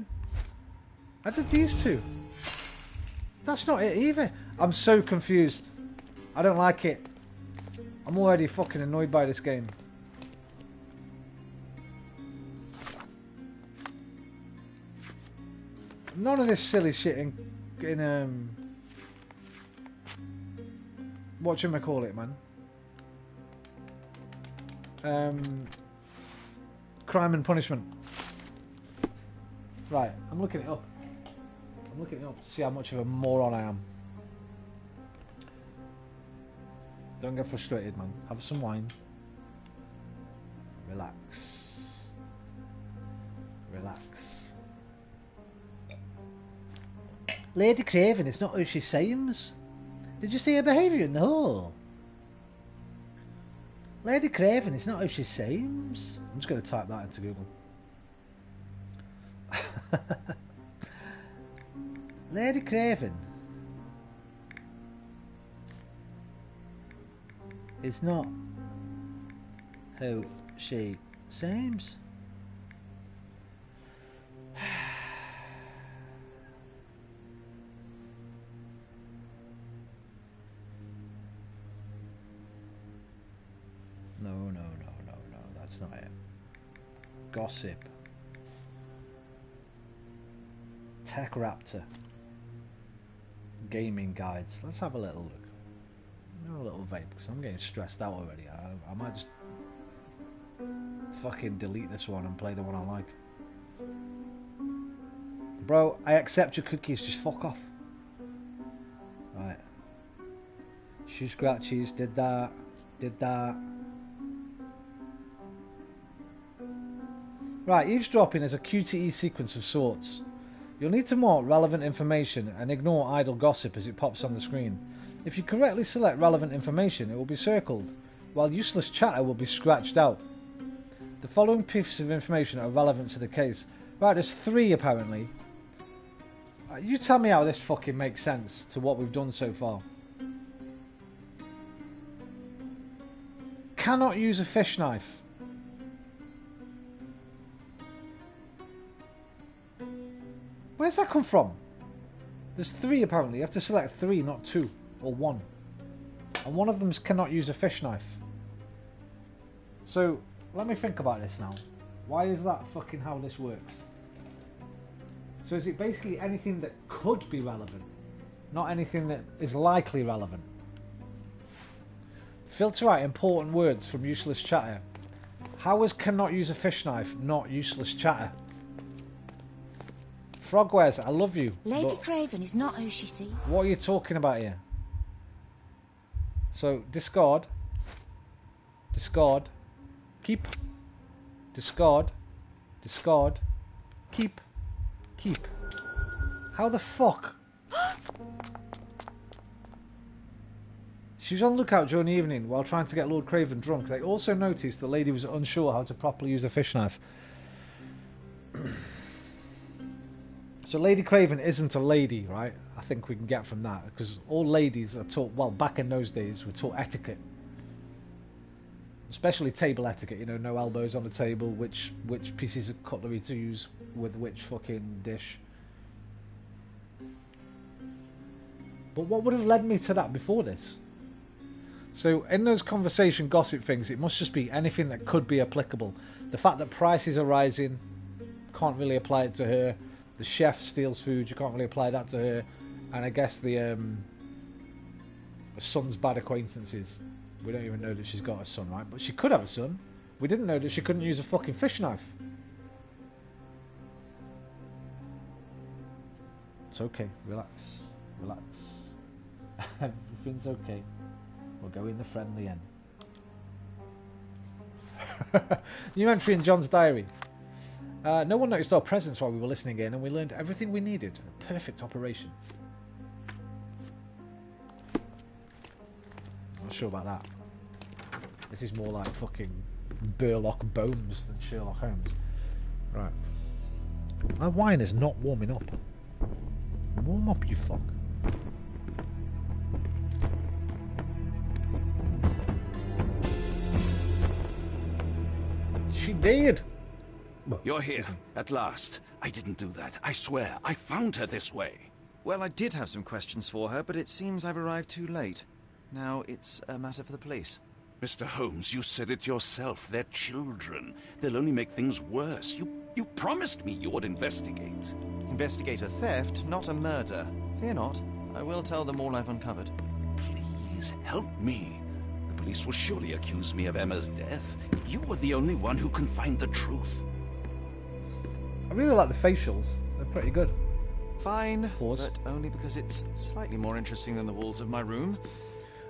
I did these two. That's not it either. I'm so confused. I don't like it. I'm already fucking annoyed by this game. None of this silly shit in whatchamacallit, man. Crime and Punishment. Right, I'm looking it up. I'm looking it up to see how much of a moron I am. Don't get frustrated, man. Have some wine. Relax. Relax. Lady Craven is not who she seems. Did you see her behaviour in the hall? Lady Craven is not who she seems. I'm just going to type that into Google. Lady Craven is not who she seems. No, that's not it. Gossip. Tech Raptor. Gaming guides. Let's have a little look. A little vape because I'm getting stressed out already. I might just fucking delete this one and play the one I like. Bro, I accept your cookies, just fuck off. Right. Shoe scratches, did that. Right, eavesdropping is a QTE sequence of sorts. You'll need to mark relevant information and ignore idle gossip as it pops on the screen. If you correctly select relevant information, it will be circled, while useless chatter will be scratched out. The following pieces of information are relevant to the case. Right, there's 3 apparently. You tell me how this fucking makes sense to what we've done so far. Cannot use a fish knife. Where's that come from? There's 3 apparently. You have to select 3, not 2 or 1. And one of them cannot use a fish knife. So, let me think about this now. Why is that fucking how this works? So is it basically anything that could be relevant, not anything that is likely relevant? Filter out important words from useless chatter. How is cannot use a fish knife not useless chatter? Frogwares, I love you. Lady Craven is not who she seems. What are you talking about here? So, discard. Discard. Keep. Discard. Discard. Keep. Keep. How the fuck? She was on lookout during the evening while trying to get Lord Craven drunk. They also noticed the lady was unsure how to properly use a fish knife. So Lady Craven isn't a lady, right? I think we can get from that, because all ladies are taught, well, back in those days, were taught etiquette. Especially table etiquette, you know, no elbows on the table, which pieces of cutlery to use with which fucking dish. But what would have led me to that before this? So in those conversation gossip things, it must just be anything that could be applicable. The fact that prices are rising, can't really apply it to her. The chef steals food, you can't really apply that to her. And I guess the son's bad acquaintances. We don't even know that she's got a son, right? But she could have a son. We didn't know that she couldn't use a fucking fish knife. It's okay. Relax. Relax. Everything's okay. We'll go in the friendly end. New entry in John's diary. No one noticed our presence while we were listening in, and we learned everything we needed. A perfect operation. Not sure about that. This is more like fucking Burlock Bones than Sherlock Holmes. Right. My wine is not warming up. Warm up, you fuck. She did. You're here, at last. I didn't do that. I swear, I found her this way. Well, I did have some questions for her, but it seems I've arrived too late. Now it's a matter for the police. Mr. Holmes, you said it yourself. They're children. They'll only make things worse. You promised me you would investigate. Investigate a theft, not a murder. Fear not. I will tell them all I've uncovered. Please, help me. The police will surely accuse me of Emma's death. You were the only one who can find the truth. I really like the facials. They're pretty good. Fine, Pause. but only because it's slightly more interesting than the walls of my room.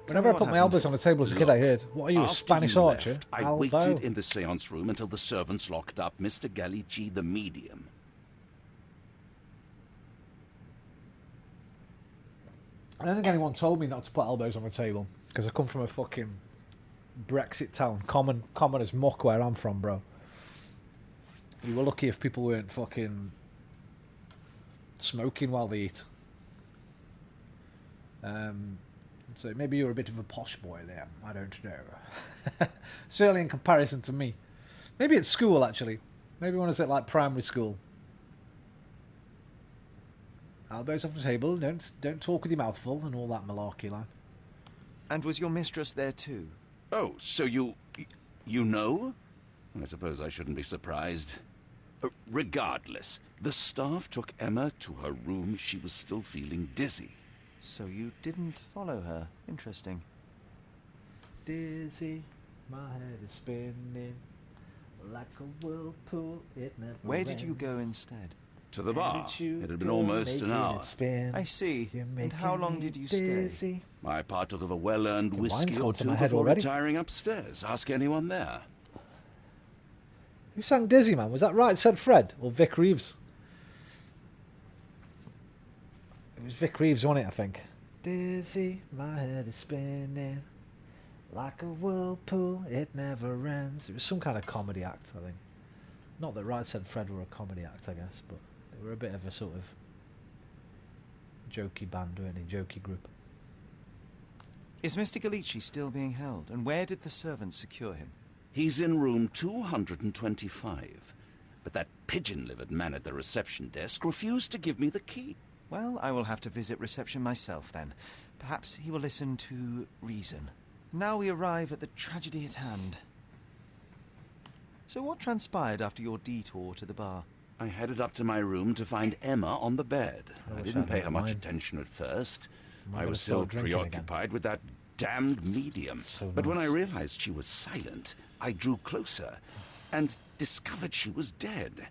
Whenever I put my elbows on the table as a kid, I heard, "What are you, a After Spanish you archer?" left, I Albo. waited in the seance room until the servants locked up Mr. Gallici, the medium. I don't think anyone told me not to put elbows on the table, because I come from a fucking Brexit town. Common as muck where I'm from, bro. You were lucky if people weren't fucking smoking while they eat. So maybe you're a bit of a posh boy there. I don't know. Certainly in comparison to me. Maybe at school, actually. Maybe when I was at like primary school. Elbows off the table. Don't talk with your mouth full and all that malarkey line. And was your mistress there too? Oh, so you know? I suppose I shouldn't be surprised. Regardless, the staff took Emma to her room. She was still feeling dizzy. So you didn't follow her. Interesting. Dizzy, my head is spinning like a whirlpool. It never Where did you ends. go instead? To the Where bar. did you It had been go, almost an making hour. it spin? I see. You're And how making long me did you stay? dizzy. I partook of a well-earned The wine's whiskey or gone to two my head before already. retiring upstairs. Ask anyone there. Who sang Dizzy, man? Was that Right Said Fred or Vic Reeves? It was Vic Reeves, wasn't it, I think? Dizzy, my head is spinning like a whirlpool, it never ends. It was some kind of comedy act, I think. Not that Right Said Fred were a comedy act, I guess, but they were a bit of a sort of jokey band, weren't they? Jokey group. Is Mr. Galici still being held? And where did the servants secure him? He's in room 225. But that pigeon-livered man at the reception desk refused to give me the key. Well, I will have to visit reception myself then. Perhaps he will listen to reason. Now we arrive at the tragedy at hand. So what transpired after your detour to the bar? I headed up to my room to find Emma on the bed. I wish didn't I'd pay had her much mine. attention at first. Am I I gonna was start still drinking again? preoccupied with that damned medium. So But when I nice. realized she was silent, I drew closer and discovered she was dead.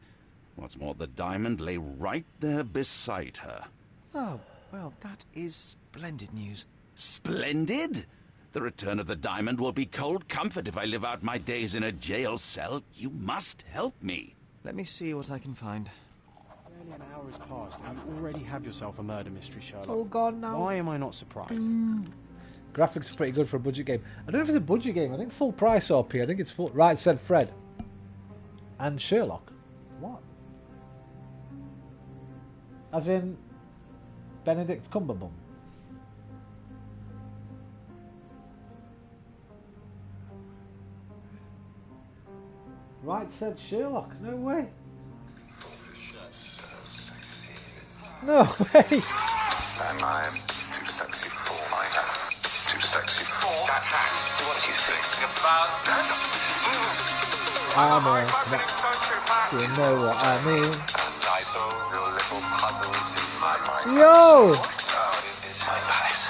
What's more, the diamond lay right there beside her. Oh, well, that is splendid news. Splendid! The return of the diamond will be cold comfort if I live out my days in a jail cell. You must help me. Let me see what I can find. Barely an hour has passed and you already have yourself a murder mystery, Sherlock. All gone now. Why am I not surprised? Graphics are pretty good for a budget game. I don't know if it's a budget game. I think full price RP. I think it's full. Right Said Fred. And Sherlock. What? As in Benedict Cumberbatch. Right Said Sherlock. No way. No way. And I'm too sexy for my hand. Too sexy for that hand. What do you think about that? I know. You know what I mean. And I saw your little puzzles in my mind. Yo! It's my palace.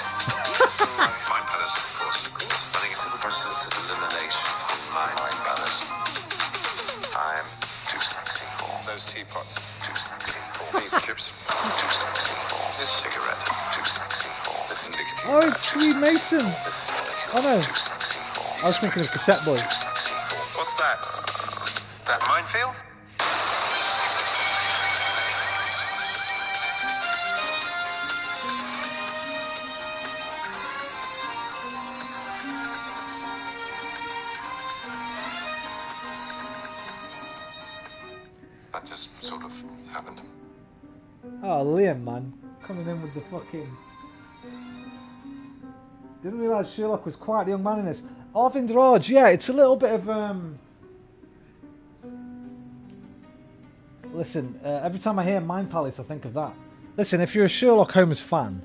My palace, of course. I think it's in the process of elimination in my mind palace. I'm too sexy for those teapots. Too sexy for these chips. Too sexy for this cigarette. Too sexy for this nicotine. Oh, it's Sweet Mason. Oh no. Too sexy for. I was thinking of Cassette Boy. What's that? That minefield? That just sort of happened. Oh, Liam, man. Coming in with the fucking... Didn't realise Sherlock was quite a young man in this. Arvind Raj, yeah, it's a little bit of... Listen, every time I hear Mind Palace, I think of that. Listen, if you're a Sherlock Holmes fan...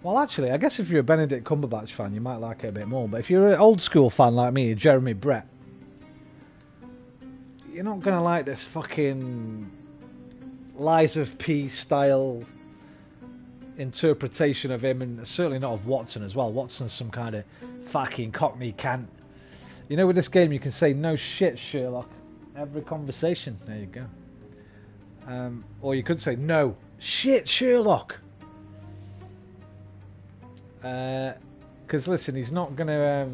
Well, actually, I guess if you're a Benedict Cumberbatch fan, you might like it a bit more. But if you're an old school fan like me, Jeremy Brett, you're not going to like this fucking Lies of P style interpretation of him, and certainly not of Watson as well. Watson's some kind of fucking cockney cant. You know, with this game, you can say no shit, Sherlock. Every conversation. There you go. Or you could say no shit, Sherlock. Because listen, he's not going to.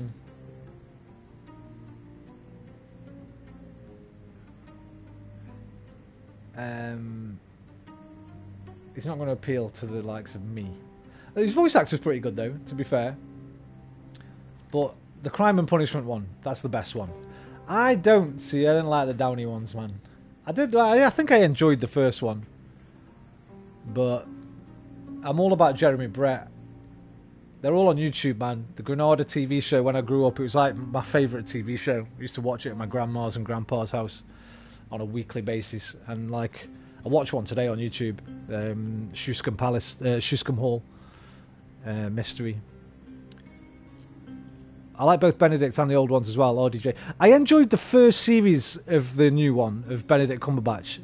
He's not going to appeal to the likes of me. His voice actor's pretty good though, to be fair. But the Crime and Punishment one, that's the best one. I didn't like the Downey ones, man. I think I enjoyed the first one. But I'm all about Jeremy Brett. They're all on YouTube, man. The Granada TV show, when I grew up, it was like my favourite TV show. I used to watch it at my grandma's and grandpa's house on a weekly basis. And like, I watched one today on YouTube. Shuscombe Hall Mystery. I like both Benedict and the old ones as well, RDJ. I enjoyed the first series of the new one, of Benedict Cumberbatch.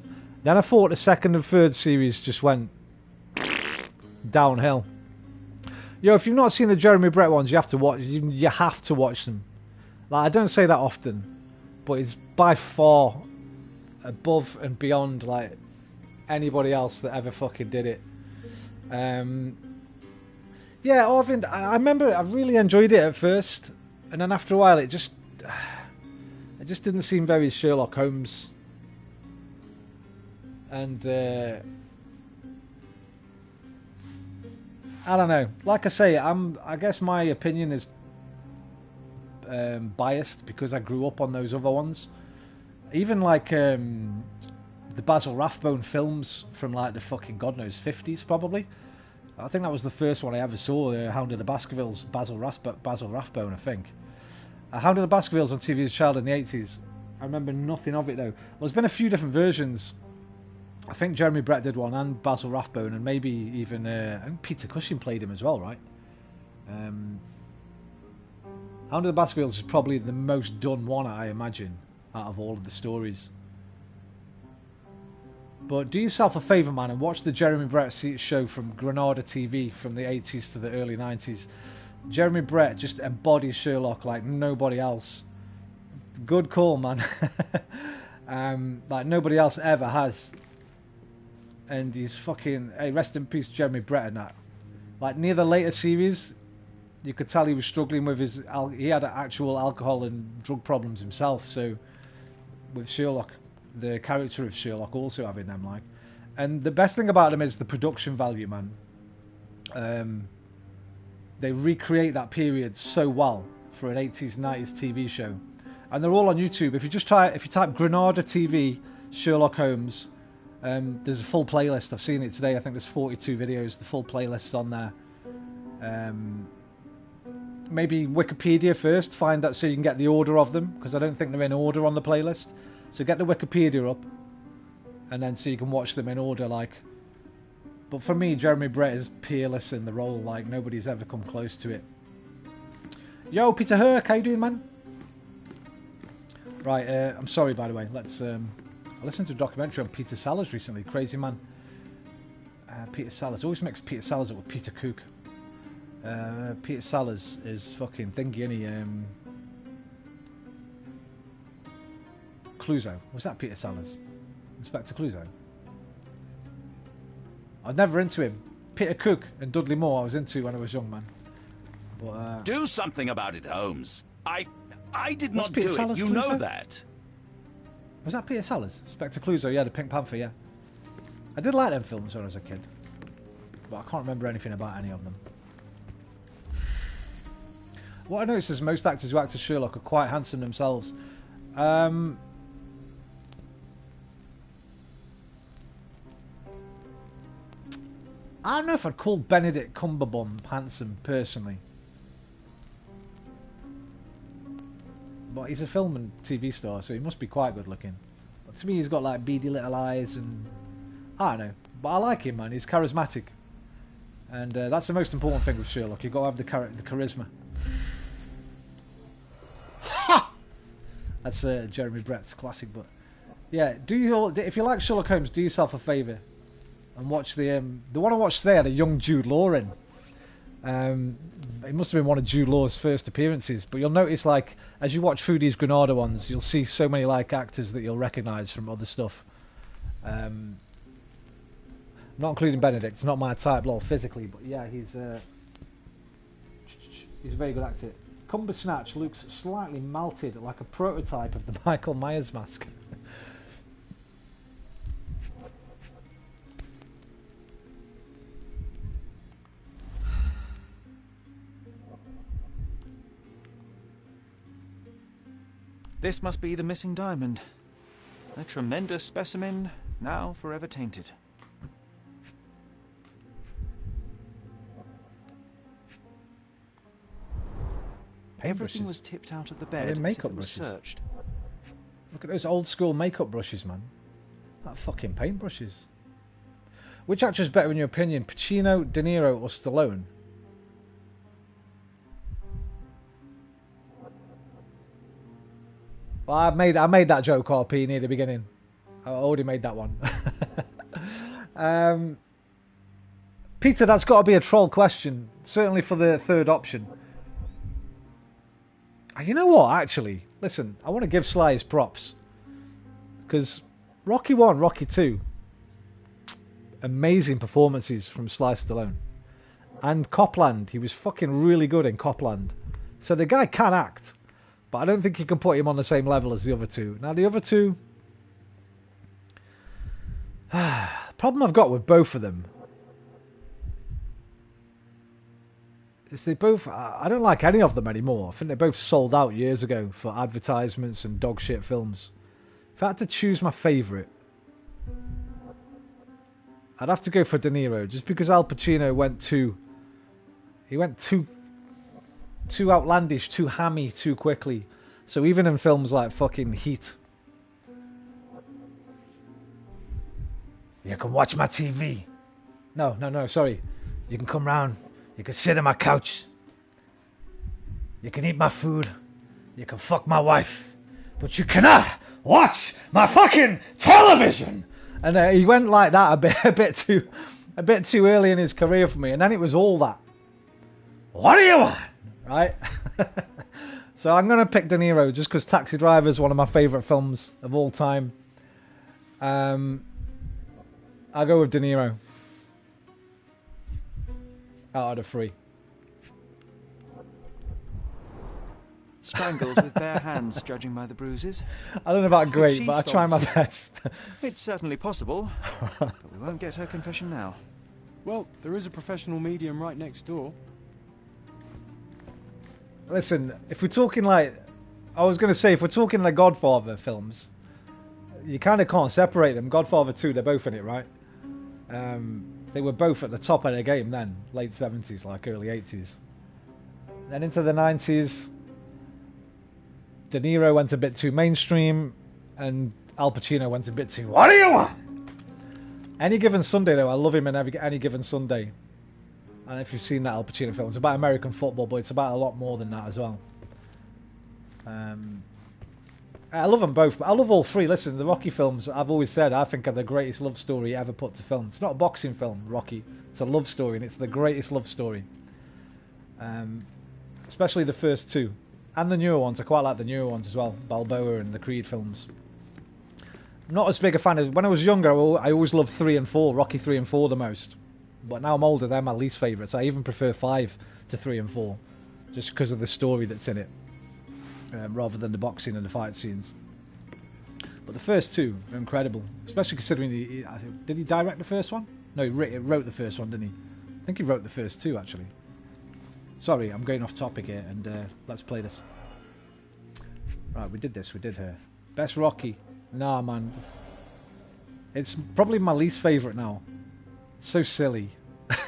Then I thought the second and third series just went downhill. Yo, if you've not seen the Jeremy Brett ones, you have to watch. You have to watch them. Like, I don't say that often, but it's by far above and beyond like anybody else that ever fucking did it. Yeah, Orvind, I remember I really enjoyed it at first, and then after a while it just didn't seem very Sherlock Holmes. And I don't know. Like I say, I guess my opinion is biased because I grew up on those other ones. Even like the Basil Rathbone films from like the fucking God knows 50s probably. I think that was the first one I ever saw, Hound of the Baskervilles, Basil Rathbone, I think. Hound of the Baskervilles on TV as a child in the 80s. I remember nothing of it though. Well, there's been a few different versions. I think Jeremy Brett did one and Basil Rathbone, and maybe even I think Peter Cushing played him as well, right? Hound of the Baskervilles is probably the most done one, I imagine, out of all of the stories. But do yourself a favour, man, and watch the Jeremy Brett show from Granada TV from the 80s to the early 90s. Jeremy Brett just embodies Sherlock like nobody else. Good call, man. Like nobody else ever has. And he's fucking... Hey, rest in peace, Jeremy Brett and that. Like, near the later series, you could tell he was struggling with his... He had actual alcohol and drug problems himself, so... With Sherlock, the character of Sherlock also having them, like... And the best thing about them is the production value, man. They recreate that period so well for an 80s, 90s TV show. And they're all on YouTube. If you type Granada TV, Sherlock Holmes... there's a full playlist. I've seen it today. I think there's 42 videos. The full playlist's on there. Maybe Wikipedia first. Find that so you can get the order of them, because I don't think they're in order on the playlist. So get the Wikipedia up, and then so you can watch them in order. Like, but for me, Jeremy Brett is peerless in the role. Like nobody's ever come close to it. Yo, Peter Herc, how you doing, man? Right. I'm sorry, by the way. Let's. I listened to a documentary on Peter Sellers recently. Crazy man. Peter Sellers. Always mix Peter Sellers up with Peter Cook. Peter Sellers is fucking thingy, isn't he? Clouseau. Was that Peter Sellers? Inspector Clouseau? I was never into him. Peter Cook and Dudley Moore I was into when I was young, man. But, do something about it, Holmes. I did not Peter do Sellers, it. You Clouseau? know that. Was that Peter Sellers? Inspector Clouseau, yeah, the Pink Panther, yeah. I did like them films when I was a kid, but I can't remember anything about any of them. What I noticed is most actors who act as Sherlock are quite handsome themselves. I don't know if I'd call Benedict Cumberbatch handsome, personally. But he's a film and TV star, so he must be quite good looking. But to me, he's got like beady little eyes and... I don't know. But I like him, man. He's charismatic. And that's the most important thing with Sherlock. You've got to have the charisma. Ha! That's Jeremy Brett's classic, but... Yeah, if you like Sherlock Holmes, do yourself a favour. And watch the one I watched today had a young Jude Law in. It must have been one of Jude Law's first appearances, but you'll notice, like, as you watch through these Granada ones, you'll see so many like actors that you'll recognise from other stuff. Not including Benedict, not my type, lol, physically, but yeah, he's a very good actor. Cumbersnatch looks slightly melted, like a prototype of the Michael Myers mask. This must be the missing diamond. A tremendous specimen, now forever tainted. Everything was tipped out of the bed as if makeup it was brushes. searched. Look at those old school makeup brushes, man. That fucking paintbrushes. Which actor's better in your opinion, Pacino, De Niro, or Stallone? Well, I made that joke, RP, near the beginning. I already made that one. Peter, that's got to be a troll question. Certainly for the third option. You know what, actually? Listen, I want to give Sly his props. Because Rocky 1, Rocky 2, amazing performances from Sly Stallone. And Copland, he was fucking really good in Copland. So the guy can act. But I don't think you can put him on the same level as the other two. Now, the other two... problem I've got with both of them is they both... I don't like any of them anymore. I think they both sold out years ago for advertisements and dog shit films. If I had to choose my favourite, I'd have to go for De Niro, just because Al Pacino went too... He went too outlandish, too hammy, too quickly. So even in films like fucking Heat... You can watch my TV. No, sorry. You can come round. You can sit on my couch. You can eat my food. You can fuck my wife. But you cannot watch my fucking television. And he went like that a bit too early in his career for me. And then it was all that. What do you want? Right? So I'm going to pick De Niro just because Taxi Driver is one of my favourite films of all time. I'll go with De Niro. Out of the three. Strangled with bare hands, judging by the bruises. I don't know about great, but I try my best. It's certainly possible, but we won't get her confession now. Well, there is a professional medium right next door. Listen, if we're talking like... I was going to say, if we're talking the Godfather films, you kind of can't separate them. Godfather 2, they're both in it, right? They were both at the top of their game then, late 70s, like early 80s. Then into the 90s, De Niro went a bit too mainstream, and Al Pacino went a bit too, what do you want? Any Given Sunday, though, I love him in Any Given Sunday. And if you've seen that Al Pacino film, it's about American football, but it's about a lot more than that as well. I love them both, but I love all three. Listen, the Rocky films, I've always said, I think are the greatest love story ever put to film. It's not a boxing film, Rocky. It's a love story, and it's the greatest love story. Especially the first two. And the newer ones. I quite like the newer ones as well. Balboa and the Creed films. I'm not as big a fan of... When I was younger, I always loved 3 and 4. Rocky 3 and 4 the most. But now I'm older, they're my least favourites. I even prefer 5 to 3 and 4. Just because of the story that's in it. Rather than the boxing and the fight scenes. But the first two are incredible. Especially considering... did he direct the first one? No, he wrote the first one, didn't he? I think he wrote the first two, actually. Sorry, I'm going off topic here, and let's play this. Right, we did this, we did her. Best Rocky. Nah, man. It's probably my least favourite now. It's so silly.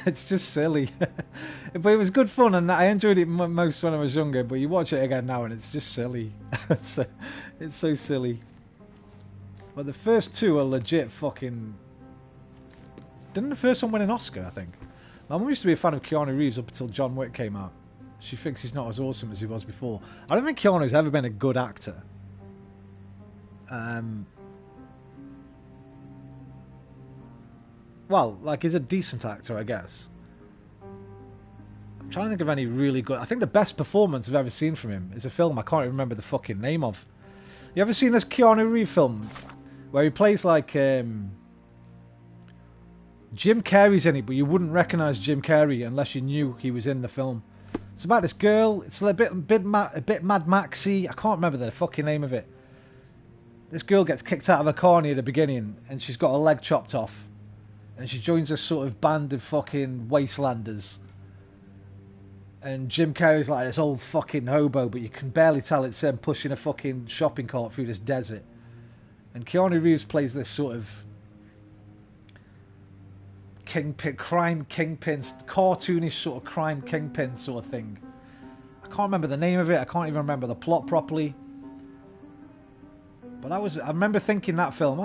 It's just silly. But it was good fun, and I enjoyed it most when I was younger, but you watch it again now, and it's just silly. It's so silly. But the first two are legit fucking... Didn't the first one win an Oscar, I think? My mum used to be a fan of Keanu Reeves up until John Wick came out. She thinks he's not as awesome as he was before. I don't think Keanu's ever been a good actor. Well, like, he's a decent actor, I guess. I'm trying to think of any really good... I think the best performance I've ever seen from him is a film I can't even remember the fucking name of. You ever seen this Keanu Reeves film where he plays like... Jim Carrey's in it, but you wouldn't recognise Jim Carrey unless you knew he was in the film. It's about this girl. It's a bit Mad Maxy. I can't remember the fucking name of it. This girl gets kicked out of a car near the beginning, and she's got her leg chopped off. And she joins a sort of band of fucking wastelanders. And Jim Carrey's like this old fucking hobo, but you can barely tell it's him pushing a fucking shopping cart through this desert. And Keanu Reeves plays this sort of... crime kingpin, cartoonish sort of crime kingpin sort of thing. I can't remember the name of it. I can't even remember the plot properly. But I remember thinking that film,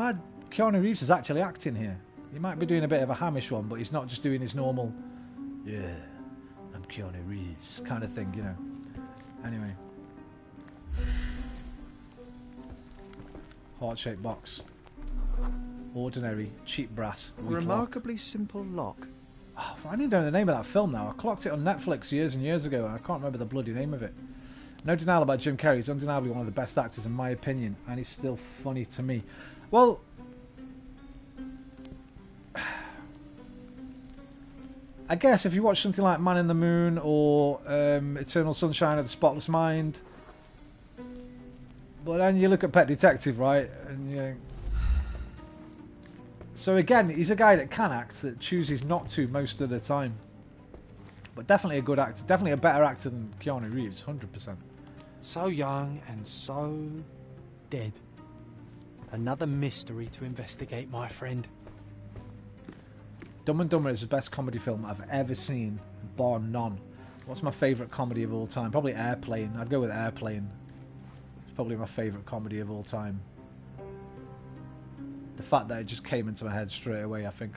Keanu Reeves is actually acting here. He might be doing a bit of a hamish one, but he's not just doing his normal, yeah, I'm Keanu Reeves kind of thing, you know. Anyway. Heart-shaped box. Ordinary, cheap brass. Remarkably simple lock. Oh, I need to know the name of that film now. I clocked it on Netflix years and years ago, and I can't remember the bloody name of it. No denial about Jim Carrey. He's undeniably one of the best actors in my opinion, and he's still funny to me. Well, I guess if you watch something like Man in the Moon or Eternal Sunshine of the Spotless Mind, but then you look at Pet Detective, right, and you know. So again, he's a guy that can act, that chooses not to most of the time. But definitely a good actor. Definitely a better actor than Keanu Reeves, 100%. So young and so dead. Another mystery to investigate, my friend. Dumb and Dumber is the best comedy film I've ever seen, bar none. What's my favourite comedy of all time? Probably Airplane. I'd go with Airplane. It's probably my favourite comedy of all time. The fact that it just came into my head straight away, I think.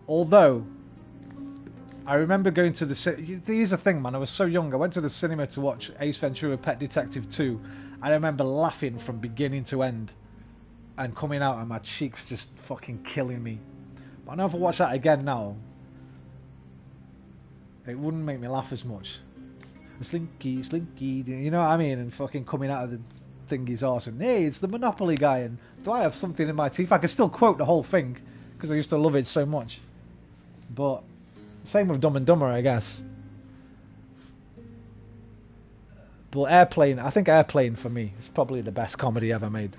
Although, I remember going to the... Here's the thing, man. I was so young. I went to the cinema to watch Ace Ventura Pet Detective 2. I remember laughing from beginning to end. And coming out and my cheeks just fucking killing me. But I know if I watch that again now, it wouldn't make me laugh as much. Slinky, Slinky, you know what I mean? And fucking coming out of the thingy's arse and, hey, it's the Monopoly guy, and do I have something in my teeth? I can still quote the whole thing, because I used to love it so much. But, same with Dumb and Dumber, I guess. But Airplane, I think Airplane for me is probably the best comedy ever made.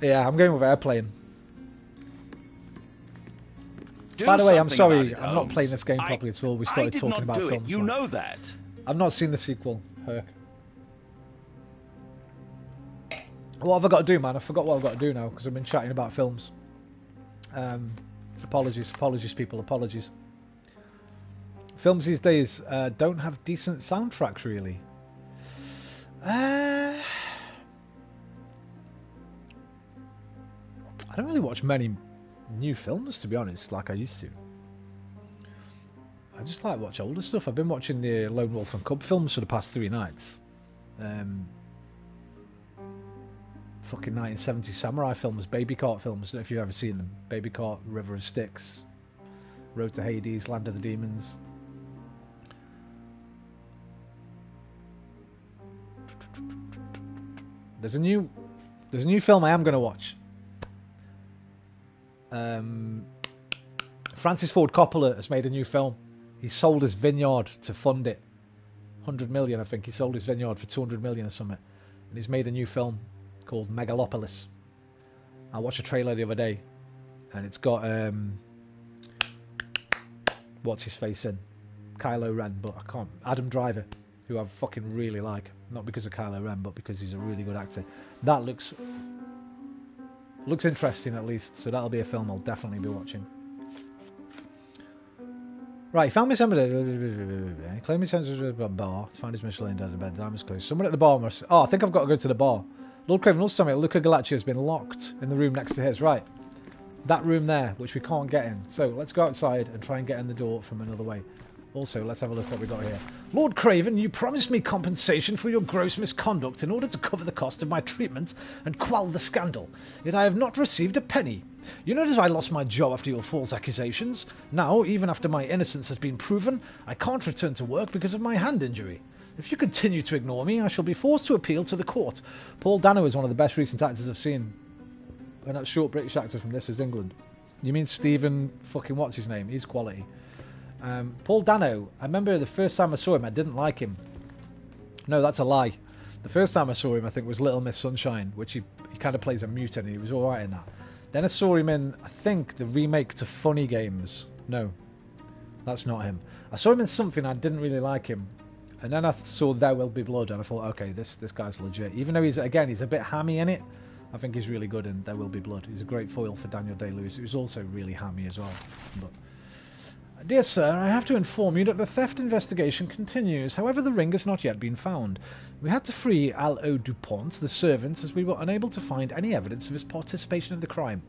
Yeah, I'm going with Airplane. By the way, I'm sorry, I'm not playing this game properly at all. We started talking about films. You know that. I've not seen the sequel, Herc. What have I got to do, man? I forgot what I've got to do now because I've been chatting about films. Apologies, people, apologies. Films these days don't have decent soundtracks, really. I don't really watch many new films, to be honest, like I used to. I just like watch older stuff. I've been watching the Lone Wolf and Cub films for the past 3 nights. Fucking 1970s samurai films, Baby Cart films. I don't know if you've ever seen them. Baby Cart, River of Styx, Road to Hades, Land of the Demons. There's a new film I am going to watch. Francis Ford Coppola has made a new film. He sold his vineyard to fund it. 100 million, I think. He sold his vineyard for 200 million or something. And he's made a new film called Megalopolis. I watched a trailer the other day, and it's got what's his face in? Kylo Ren, but I can't. Adam Driver, who I fucking really like. Not because of Kylo Ren, but because he's a really good actor. That looks interesting, at least. So that'll be a film I'll definitely be watching. Right, he found me somebody. He claimed he turns to a bar to find his Michelin dead in bed. Diamonds closed. Someone at the bar must. Oh, I think I've got to go to the bar. Lord Craven also told me that Luca Galacci has been locked in the room next to his. Right, that room there, which we can't get in. So let's go outside and try and get in the door from another way. Also, let's have a look what we got here. Lord Craven, you promised me compensation for your gross misconduct in order to cover the cost of my treatment and quell the scandal. Yet I have not received a penny. You notice I lost my job after your false accusations. Now, even after my innocence has been proven, I can't return to work because of my hand injury. If you continue to ignore me, I shall be forced to appeal to the court. Paul Dano is one of the best recent actors I've seen. And that short British actor from This Is England. You mean Stephen fucking what's his name? He's quality. Paul Dano, I remember the first time I saw him, I didn't like him. No, that's a lie. The first time I saw him, I think, was Little Miss Sunshine, which he kind of plays a mutant, and he was alright in that. Then I saw him in, I think, the remake to Funny Games. No, that's not him. I saw him in something, I didn't really like him. And then I saw There Will Be Blood, and I thought, okay, this guy's legit. Even though he's a bit hammy in it, I think he's really good in There Will Be Blood. He's a great foil for Daniel Day-Lewis, who's also really hammy as well. But Dear sir, I have to inform you that the theft investigation continues. However, the ring has not yet been found. We had to free Al-O Dupont, the servant, as we were unable to find any evidence of his participation in the crime.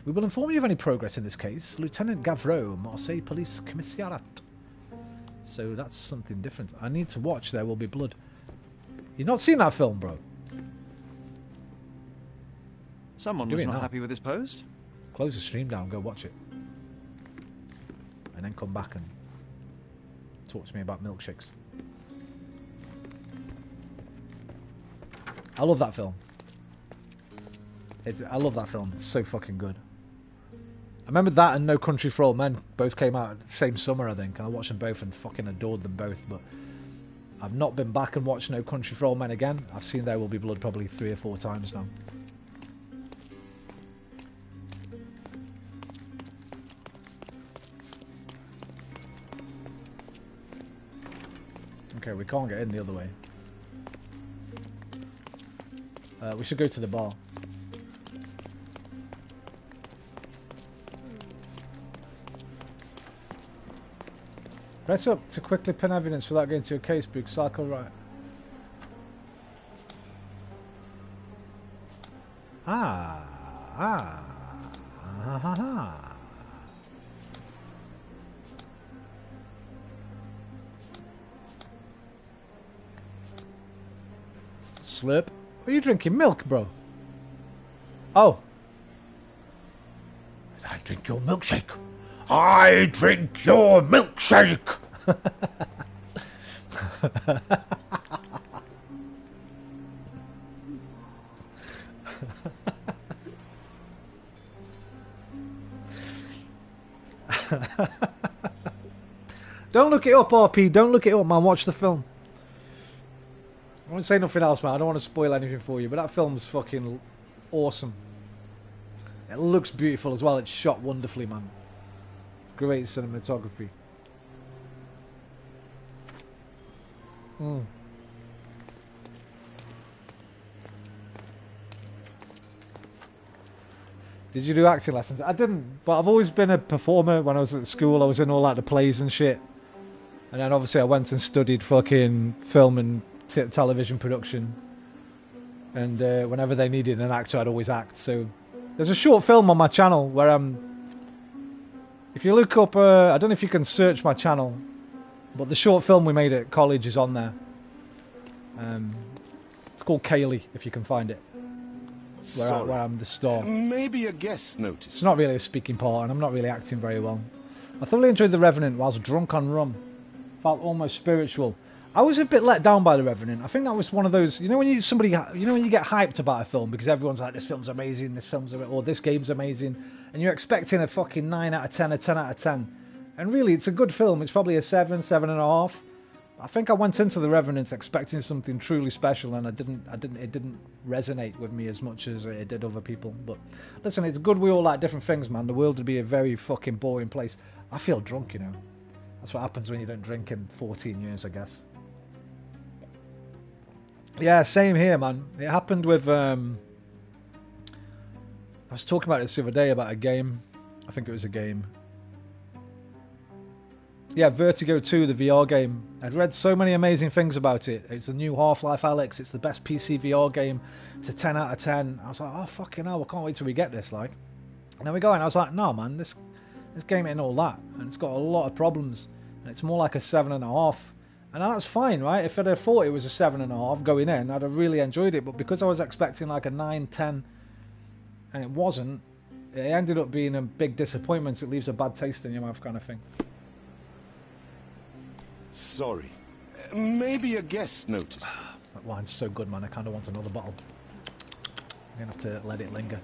We will inform you of any progress in this case. Lieutenant Gavreau, Marseille Police Commissariat. So that's something different. I need to watch There Will Be Blood. You've not seen that film, bro? Someone was not happy with his post. Close the stream down, go watch it. And then come back and talk to me about milkshakes. I love that film. I love that film. It's so fucking good. I remember that and No Country for Old Men both came out the same summer, I think. I watched them both and fucking adored them both. But I've not been back and watched No Country for Old Men again. I've seen There Will Be Blood probably 3 or 4 times now. Okay, we can't get in the other way. We should go to the bar. Press up to quickly pin evidence without going to a casebook. Cycle right. Slurp. Are you drinking milk, bro? Oh. I drink your milkshake. I drink your milkshake. Don't look it up, RP. Don't look it up, man. Watch the film. I won't say nothing else, man. I don't want to spoil anything for you, but that film's fucking awesome. It looks beautiful as well. It's shot wonderfully, man. Great cinematography. Did you do acting lessons? I didn't, but I've always been a performer. When I was at school, I was in all like the plays and shit. And then obviously I went and studied fucking film and television production. And whenever they needed an actor, I'd always act. So there's a short film on my channel where if you look up, I don't know if you can search my channel, but the short film we made at college is on there. It's called Kaylee, if you can find it. Where I'm the star. Maybe a guest noticed. It's not really a speaking part, and I'm not really acting very well. I thoroughly enjoyed The Revenant whilst drunk on rum. Felt almost spiritual. I was a bit let down by The Revenant. I think that was one of those, when when you get hyped about a film because everyone's like, this film's amazing, or this game's amazing, and you're expecting a fucking 9 out of 10, a 10 out of 10. And really, it's a good film. It's probably a 7, 7.5. I think I went into The Revenant expecting something truly special, and it didn't resonate with me as much as it did other people. But listen, it's good we all like different things, man. The world would be a very fucking boring place. I feel drunk, That's what happens when you don't drink in 14 years, I guess. Yeah, same here, man. It happened with... I was talking about this the other day about a game. I think it was a game. Yeah, Vertigo 2, the VR game. I'd read so many amazing things about it. It's the new Half-Life Alyx. It's the best PC VR game. It's a 10 out of 10. I was like, oh, fucking hell, I can't wait till we get this, like. And then we go in, I was like, no, man, this game ain't all that. And it's got a lot of problems. And it's more like a 7.5. And that's fine, right? If I'd have thought it was a 7.5 going in, I'd have really enjoyed it. But because I was expecting like a 9, 10, and it wasn't, it ended up being a big disappointment. It leaves a bad taste in your mouth kind of thing. Sorry. Maybe a guest noticed. That wine's so good, man. I kind of want another bottle. I'm going to have to let it linger.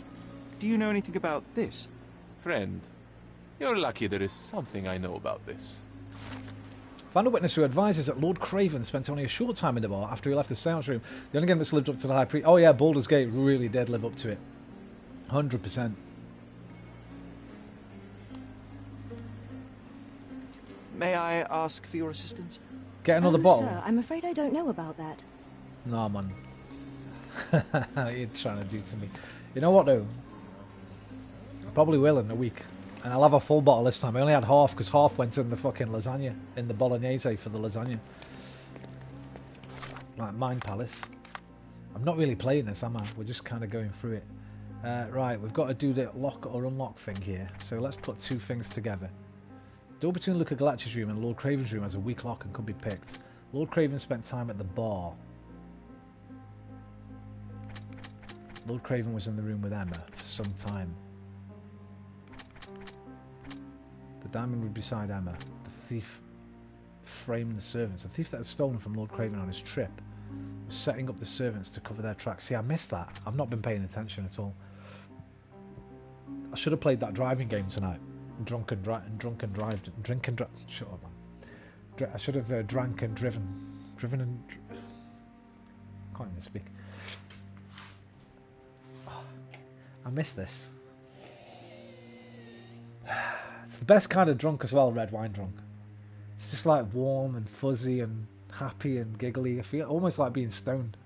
Do you know anything about this? Friend, you're lucky there is something I know about this. Found a witness who advises that Lord Craven spent only a short time in the bar after he left the seance room. The only game that's lived up to the high pre... Oh yeah, Baldur's Gate really did live up to it. 100%. May I ask for your assistance? Get another bottle. Sir, I'm afraid I don't know about that. Nah, man. What are you trying to do to me? You know what, though? I probably will in a week. And I'll have a full bottle this time. I only had half because half went in the fucking lasagna, in the bolognese for the lasagna. Right, Mind Palace. I'm not really playing this, am I? We're just kind of going through it. Right, we've got to do the lock or unlock thing here. So let's put two things together. Door between Luca Galacci's room and Lord Craven's room has a weak lock and could be picked. Lord Craven spent time at the bar. Lord Craven was in the room with Emma for some time. The diamond would be beside Emma. The thief framed the servants. The thief that had stolen from Lord Craven on his trip was setting up the servants to cover their tracks. See, I missed that. I've not been paying attention at all. I should have played that driving game tonight. Shut up, man. I should have drank and driven. Can't even speak. I miss this. It's the best kind of drunk as well, red wine drunk. It's just like warm and fuzzy and happy and giggly. I feel almost like being stoned.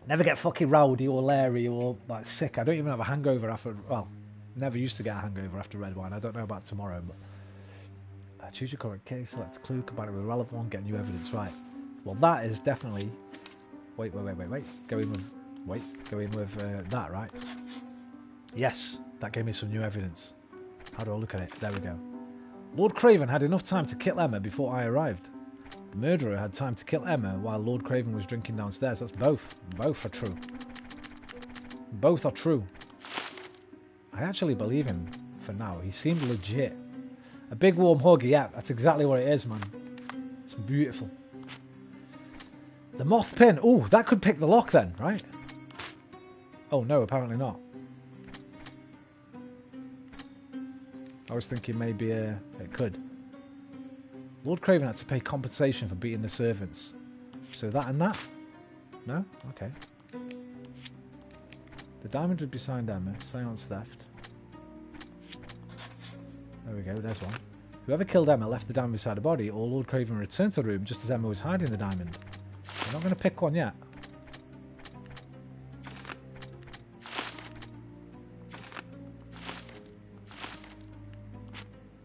Never get fucking rowdy or leery or like sick. I don't even have a hangover after. Well, never used to get a hangover after red wine. I don't know about tomorrow, but choose your current case, select a clue, combine it with a relevant one, get new evidence. Right. Well, that is definitely. Wait. Go in with that, right? Yes, that gave me some new evidence. How do I look at it? There we go. Lord Craven had enough time to kill Emma before I arrived. The murderer had time to kill Emma while Lord Craven was drinking downstairs. That's both. Both are true. Both are true. I actually believe him for now. He seemed legit. A big warm hug, yeah, that's exactly what it is, man. It's beautiful. The moth pin. Oh, that could pick the lock then, right? Oh, no, apparently not. I was thinking maybe it could. Lord Craven had to pay compensation for beating the servants. So that and that? No? Okay. The diamond would be signed Emma. Seance theft. There we go, there's one. Whoever killed Emma left the diamond beside the body, or Lord Craven returned to the room just as Emma was hiding the diamond. I'm not going to pick one yet.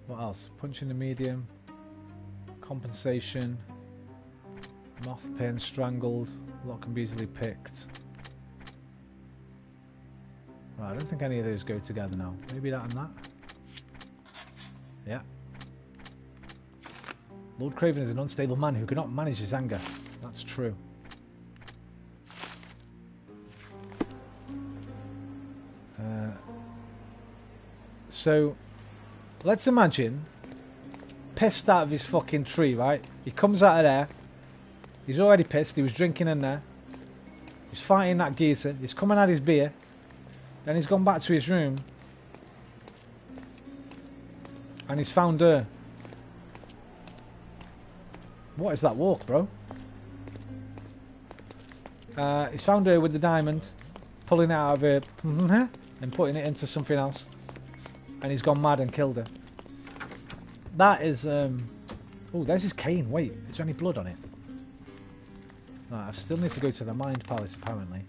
What else? Punch in the medium. Compensation. Moth pin, strangled. Lock can be easily picked. Right, I don't think any of those go together now. Maybe that and that. Yeah. Lord Craven is an unstable man who cannot manage his anger. That's true. So, let's imagine pissed out of his fucking tree, right? He comes out of there. He's already pissed. He was drinking in there. He's fighting that geezer. He's coming at his beer. Then he's gone back to his room. And he's found her. What is that walk, bro? He's found her with the diamond. Pulling it out of her. And putting it into something else. And he's gone mad and killed her. That is, oh, there's his cane. Wait, is there any blood on it? Right, I still need to go to the Mind Palace, apparently.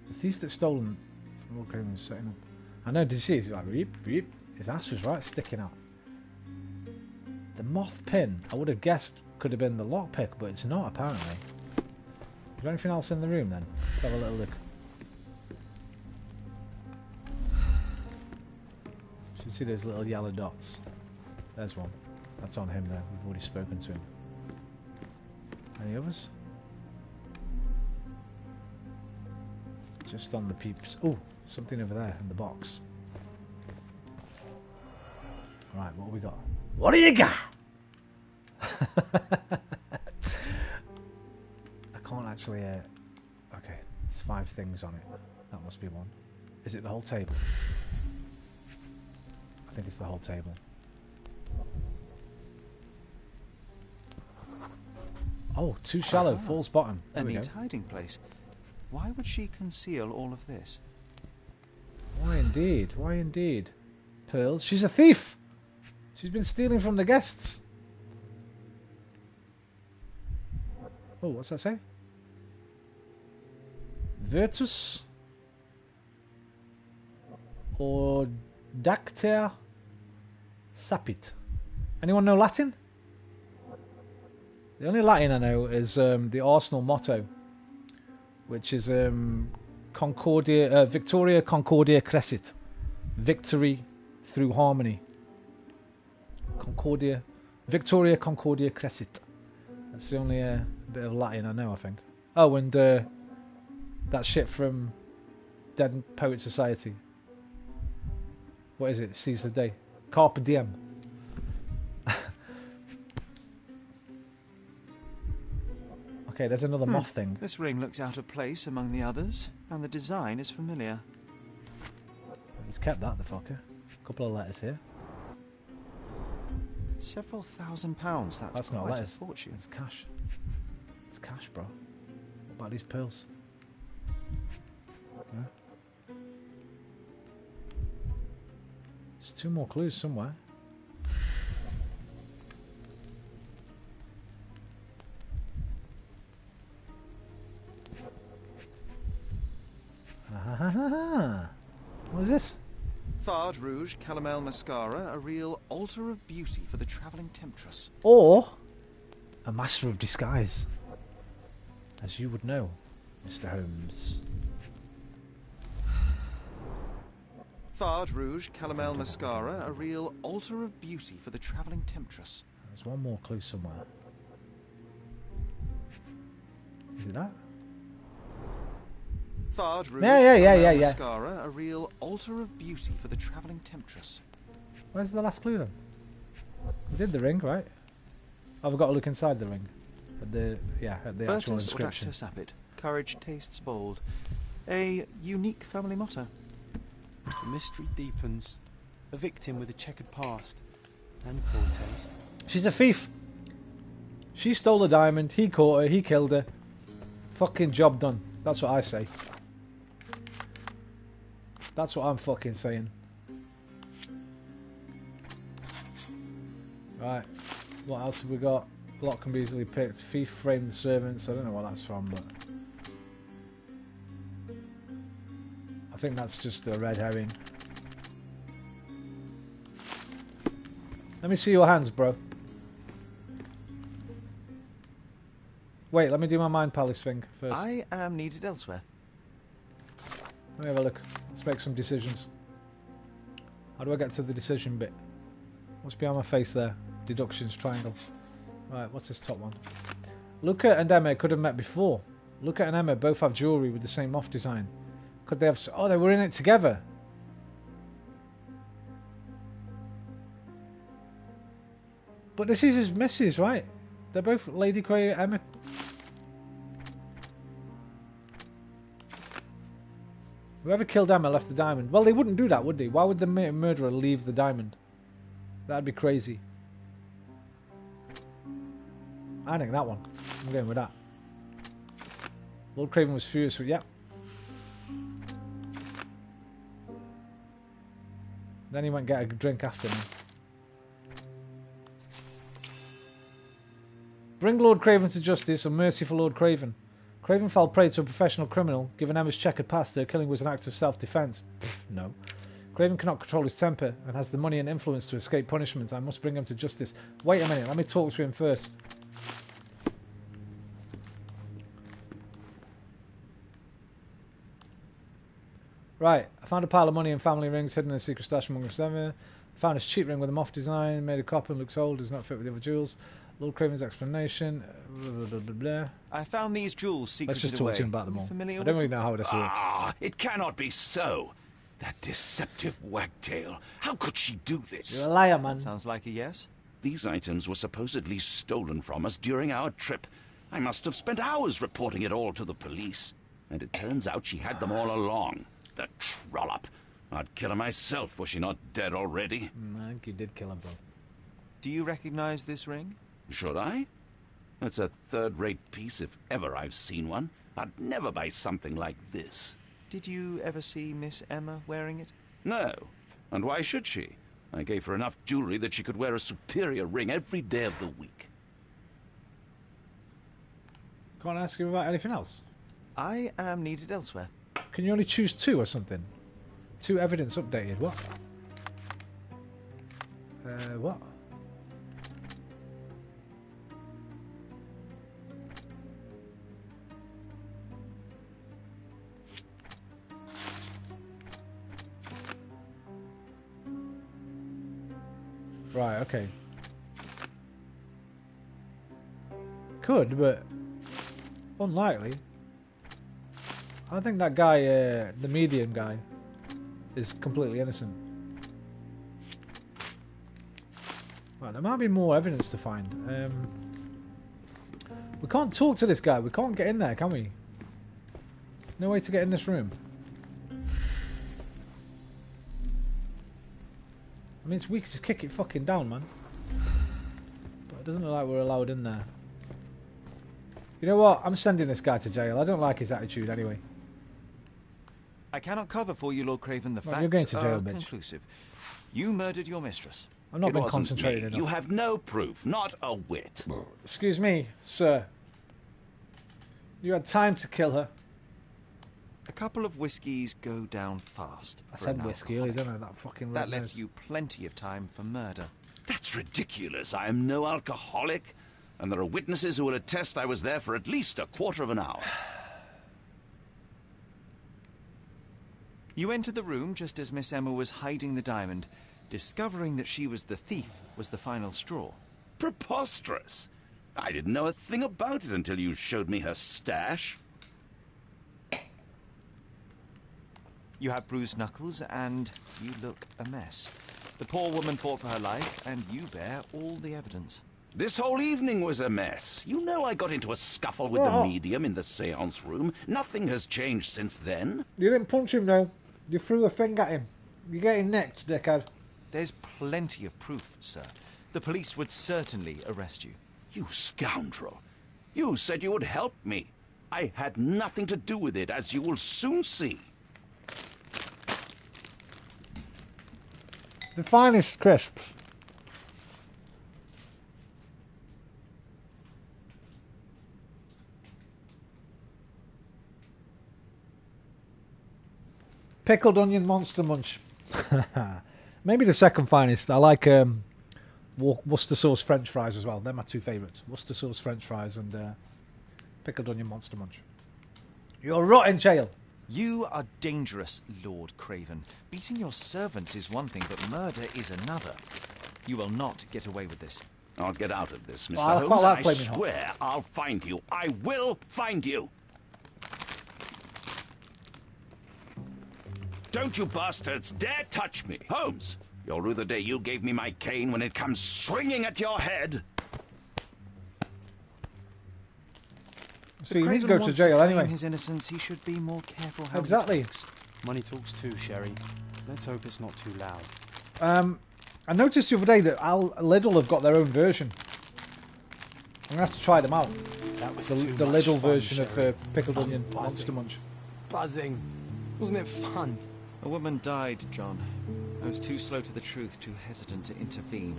The thief that's stolen from Lord Craven was setting up. I know, did you see? He's like, reep, reep. His ass was right sticking out. The moth pin, I would have guessed could have been the lockpick, but it's not, apparently. Is there anything else in the room, then? Let's have a little look. You see those little yellow dots? There's one. That's on him there. We've already spoken to him. Any others? Just on the peeps. Oh, something over there in the box. Right, what have we got? What do you got? I can't actually... okay, there's 5 things on it. That must be one. Is it the whole table? I think it's the whole table. Oh, too shallow, falls bottom. There A we neat go. hiding place. Why would she conceal all of this? Why indeed? Why indeed? Pearls? She's a thief! She's been stealing from the guests. Oh, what's that say? Virtus or Dacter Sapit. Anyone know Latin? The only Latin I know is the Arsenal motto, which is Concordia, Victoria Concordia Crescit. Victory through harmony. Concordia, Victoria Concordia Crescit. That's the only bit of Latin I know, I think. Oh, and that shit from Dead Poet Society. What is it? Seize the day. Carpe diem. Okay, there's another moth thing. This ring looks out of place among the others, and the design is familiar. He's kept that, the fucker. A couple of letters here. Several £1,000s. That's not quite letters. a fortune. It's cash. It's cash, bro. What about these pearls? Huh? There's 2 more clues somewhere. What is this? Fard Rouge Calomel Mascara, a real altar of beauty for the travelling temptress. Or a master of disguise. As you would know, Mr. Holmes. Fard Rouge Calomel Mascara, a real altar of beauty for the travelling temptress. There's one more clue somewhere. Is it that? Fard Rouge Yeah. Mascara, a real altar of beauty for the travelling temptress. Where's the last clue then? We did the ring, right? Oh, we've got to look inside the ring. At the actual inscription. Virtus or Sapit. Courage tastes bold. A unique family motto. The mystery deepens. A victim with a checkered past and poor taste. She's a thief. She stole a diamond. He caught her. He killed her. Fucking job done. That's what I say. That's what I'm fucking saying. Right. What else have we got? Lock can be easily picked. Thief, framed servants. I don't know what that's from, but I think that's just a red herring. Let me see your hands, bro. Wait, let me do my mind palace thing first. I am needed elsewhere. Let me have a look. Let's make some decisions. How do I get to the decision bit? What's behind my face there? Deductions, triangle. Right, what's this top one? Luca and Emma could have met before. Luca and Emma both have jewellery with the same moth design. Could they have... Oh, they were in it together. But this is his missus, right? They're both Lady Grey and Emma. Whoever killed Emma left the diamond. Well, they wouldn't do that, would they? Why would the murderer leave the diamond? That'd be crazy. I think that one. I'm going with that. Lord Craven was furious with... Yep. Then he went get a drink after me. Bring Lord Craven to justice and mercy for Lord Craven. Craven fell prey to a professional criminal. Given Emma's checkered past, her killing was an act of self-defense. No. Craven cannot control his temper and has the money and influence to escape punishment. I must bring him to justice. Wait a minute, let me talk to him first. Right, I found a pile of money and family rings hidden in a secret stash among them. I found a cheap ring with a moth design, made of copper and looks old, does not fit with the other jewels. Lord Craven's explanation. Blah, blah, blah. I found these jewels secreted Let's just away. talk to him about them all. Familiar I don't really know how this works. Ah, it cannot be so. That deceptive wagtail. How could she do this? You're a liar, man. Sounds like a yes. These items were supposedly stolen from us during our trip. I must have spent hours reporting it all to the police. And it turns out she had them all along. The trollop. I'd kill her myself, was she not dead already? I think you did kill her, bro. Do you recognize this ring? Should I? It's a third-rate piece if ever I've seen one. I'd never buy something like this. Did you ever see Miss Emma wearing it? No. And why should she? I gave her enough jewelry that she could wear a superior ring every day of the week. Can't I ask you about anything else? I am needed elsewhere. Can you only choose 2 or something? 2 evidence updated. What? What? Right, okay. Could, but unlikely. I think that guy, the medium guy, is completely innocent. Right, there might be more evidence to find. We can't talk to this guy. We can't get in there, can we? No way to get in this room. I mean, we could just kick it fucking down, man. But it doesn't look like we're allowed in there. You know what? I'm sending this guy to jail. I don't like his attitude anyway. I cannot cover for you, Lord Craven. The Well, you're going facts to jail, are bitch. conclusive. You murdered your mistress. I've not It been wasn't concentrating me. enough. You have no proof, not a whit. Excuse me, sir. You had time to kill her. A couple of whiskies go down fast. I for said an whiskey earlier, don't I? That fucking That red left nose. you plenty of time for murder. That's ridiculous. I am no alcoholic, and there are witnesses who will attest I was there for at least a quarter of an hour. You entered the room just as Miss Emma was hiding the diamond. Discovering that she was the thief was the final straw. Preposterous. I didn't know a thing about it until you showed me her stash. You have bruised knuckles and you look a mess. The poor woman fought for her life and you bear all the evidence. This whole evening was a mess. You know I got into a scuffle with the medium in the seance room. Nothing has changed since then. You didn't punch him, though. You threw a thing at him. You're getting necked, dickhead. There's plenty of proof, sir. The police would certainly arrest you. You scoundrel. You said you would help me. I had nothing to do with it, as you will soon see. The finest crisps. Pickled onion monster munch. Maybe the second finest. I like Worcester sauce French fries as well. They're my 2 favourites. Worcester sauce French fries and pickled onion monster munch. You're rot in jail. You are dangerous, Lord Craven. Beating your servants is one thing, but murder is another. You will not get away with this. I'll get out of this, Mr. Well, I Holmes. quite like I Flaming Hot. swear I'll find you. I will find you. Don't you bastards dare touch me. Holmes, you'll rue the day you gave me my cane when it comes swinging at your head. So you If need to Craven go to wants jail claim anyway. his innocence, he should be more careful how Exactly. he talks. Money talks too, Sherry. Let's hope it's not too loud. I noticed the other day that Lidl have got their own version. I'm going to have to try them out. That was The too much Lidl fun, version Sherry. of pickled onion buzzing. monster munch. Buzzing. Wasn't it fun? A woman died, John. I was too slow to the truth, too hesitant to intervene.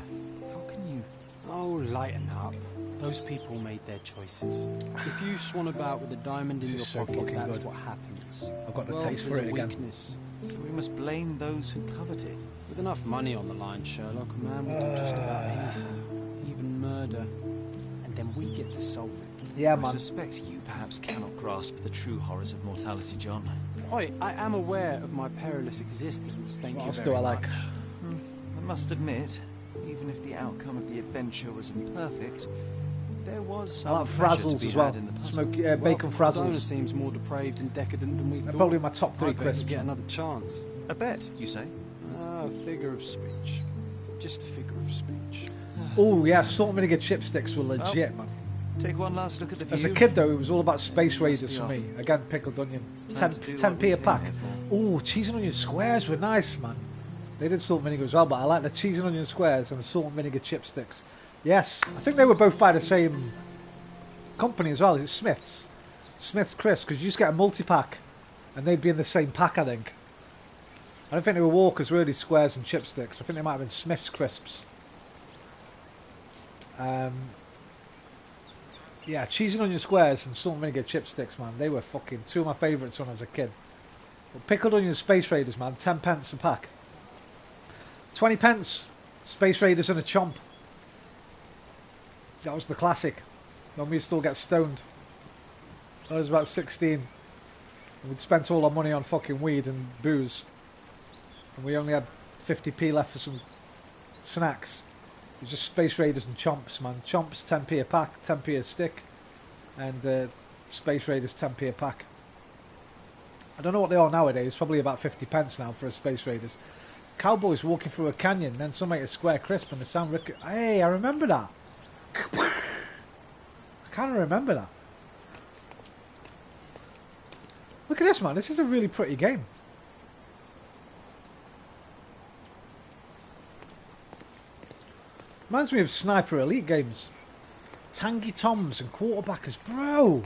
How can you... Oh, lighten up. Those people made their choices. If you swan about with a diamond in This your is so pocket, fucking that's good. what happens. I've got the Wealth taste is for a it again. weakness. So we must blame those who covet it. With enough money on the line, Sherlock, a man will do just about anything, even murder. And then we get to solve it. Yeah, I man. suspect you perhaps cannot grasp the true horrors of mortality, John. Oi, I am aware of my perilous existence, thank What you else very do I like? much. I must admit, even if the outcome of the adventure was imperfect, there was I some like pleasure to frazzles be as well. had in the puzzle. Smoky bacon Well, Donna frazzles. seems more depraved and decadent than we They're thought. probably my top 3 I bet crisps. you get another chance. A bet, you say? A figure of speech. Just a figure of speech. Oh yeah, salt and vinegar chipsticks were legit, man. Take one last look at the view. As a kid though, it was all about Space Raiders be for off. me. Again, pickled onion. time to do 10p what we a came pack. here Oh, cheese and onion squares were nice, man. They did salt and vinegar as well, but I like the cheese and onion squares and the salt and vinegar chipsticks. Yes, I think they were both by the same company as well. Is it Smith's? Smith's Crisps, because you just get a multi-pack and they'd be in the same pack, I think. I don't think they were Walker's really squares and chipsticks. I think they might have been Smith's Crisps. Yeah, cheese and onion squares and salt and vinegar chipsticks, man. They were fucking two of my favourites when I was a kid. But pickled onion Space Raiders, man. 10 pence a pack. 20 pence. Space Raiders and a chomp. That was the classic. When we still get stoned. I was about 16. And we'd spent all our money on fucking weed and booze. And we only had 50p left for some snacks. It was just Space Raiders and chomps, man. Chomps 10p a pack, 10p a stick. And Space Raiders 10p a pack. I don't know what they are nowadays. Probably about 50 pence now for a Space Raiders. Cowboys walking through a canyon, then some ate a square crisp and the sound... Hey, I remember that. I kind of remember that. Look at this, man. This is a really pretty game. Reminds me of Sniper Elite games. Tangy Toms and Quarterbackers. Bro!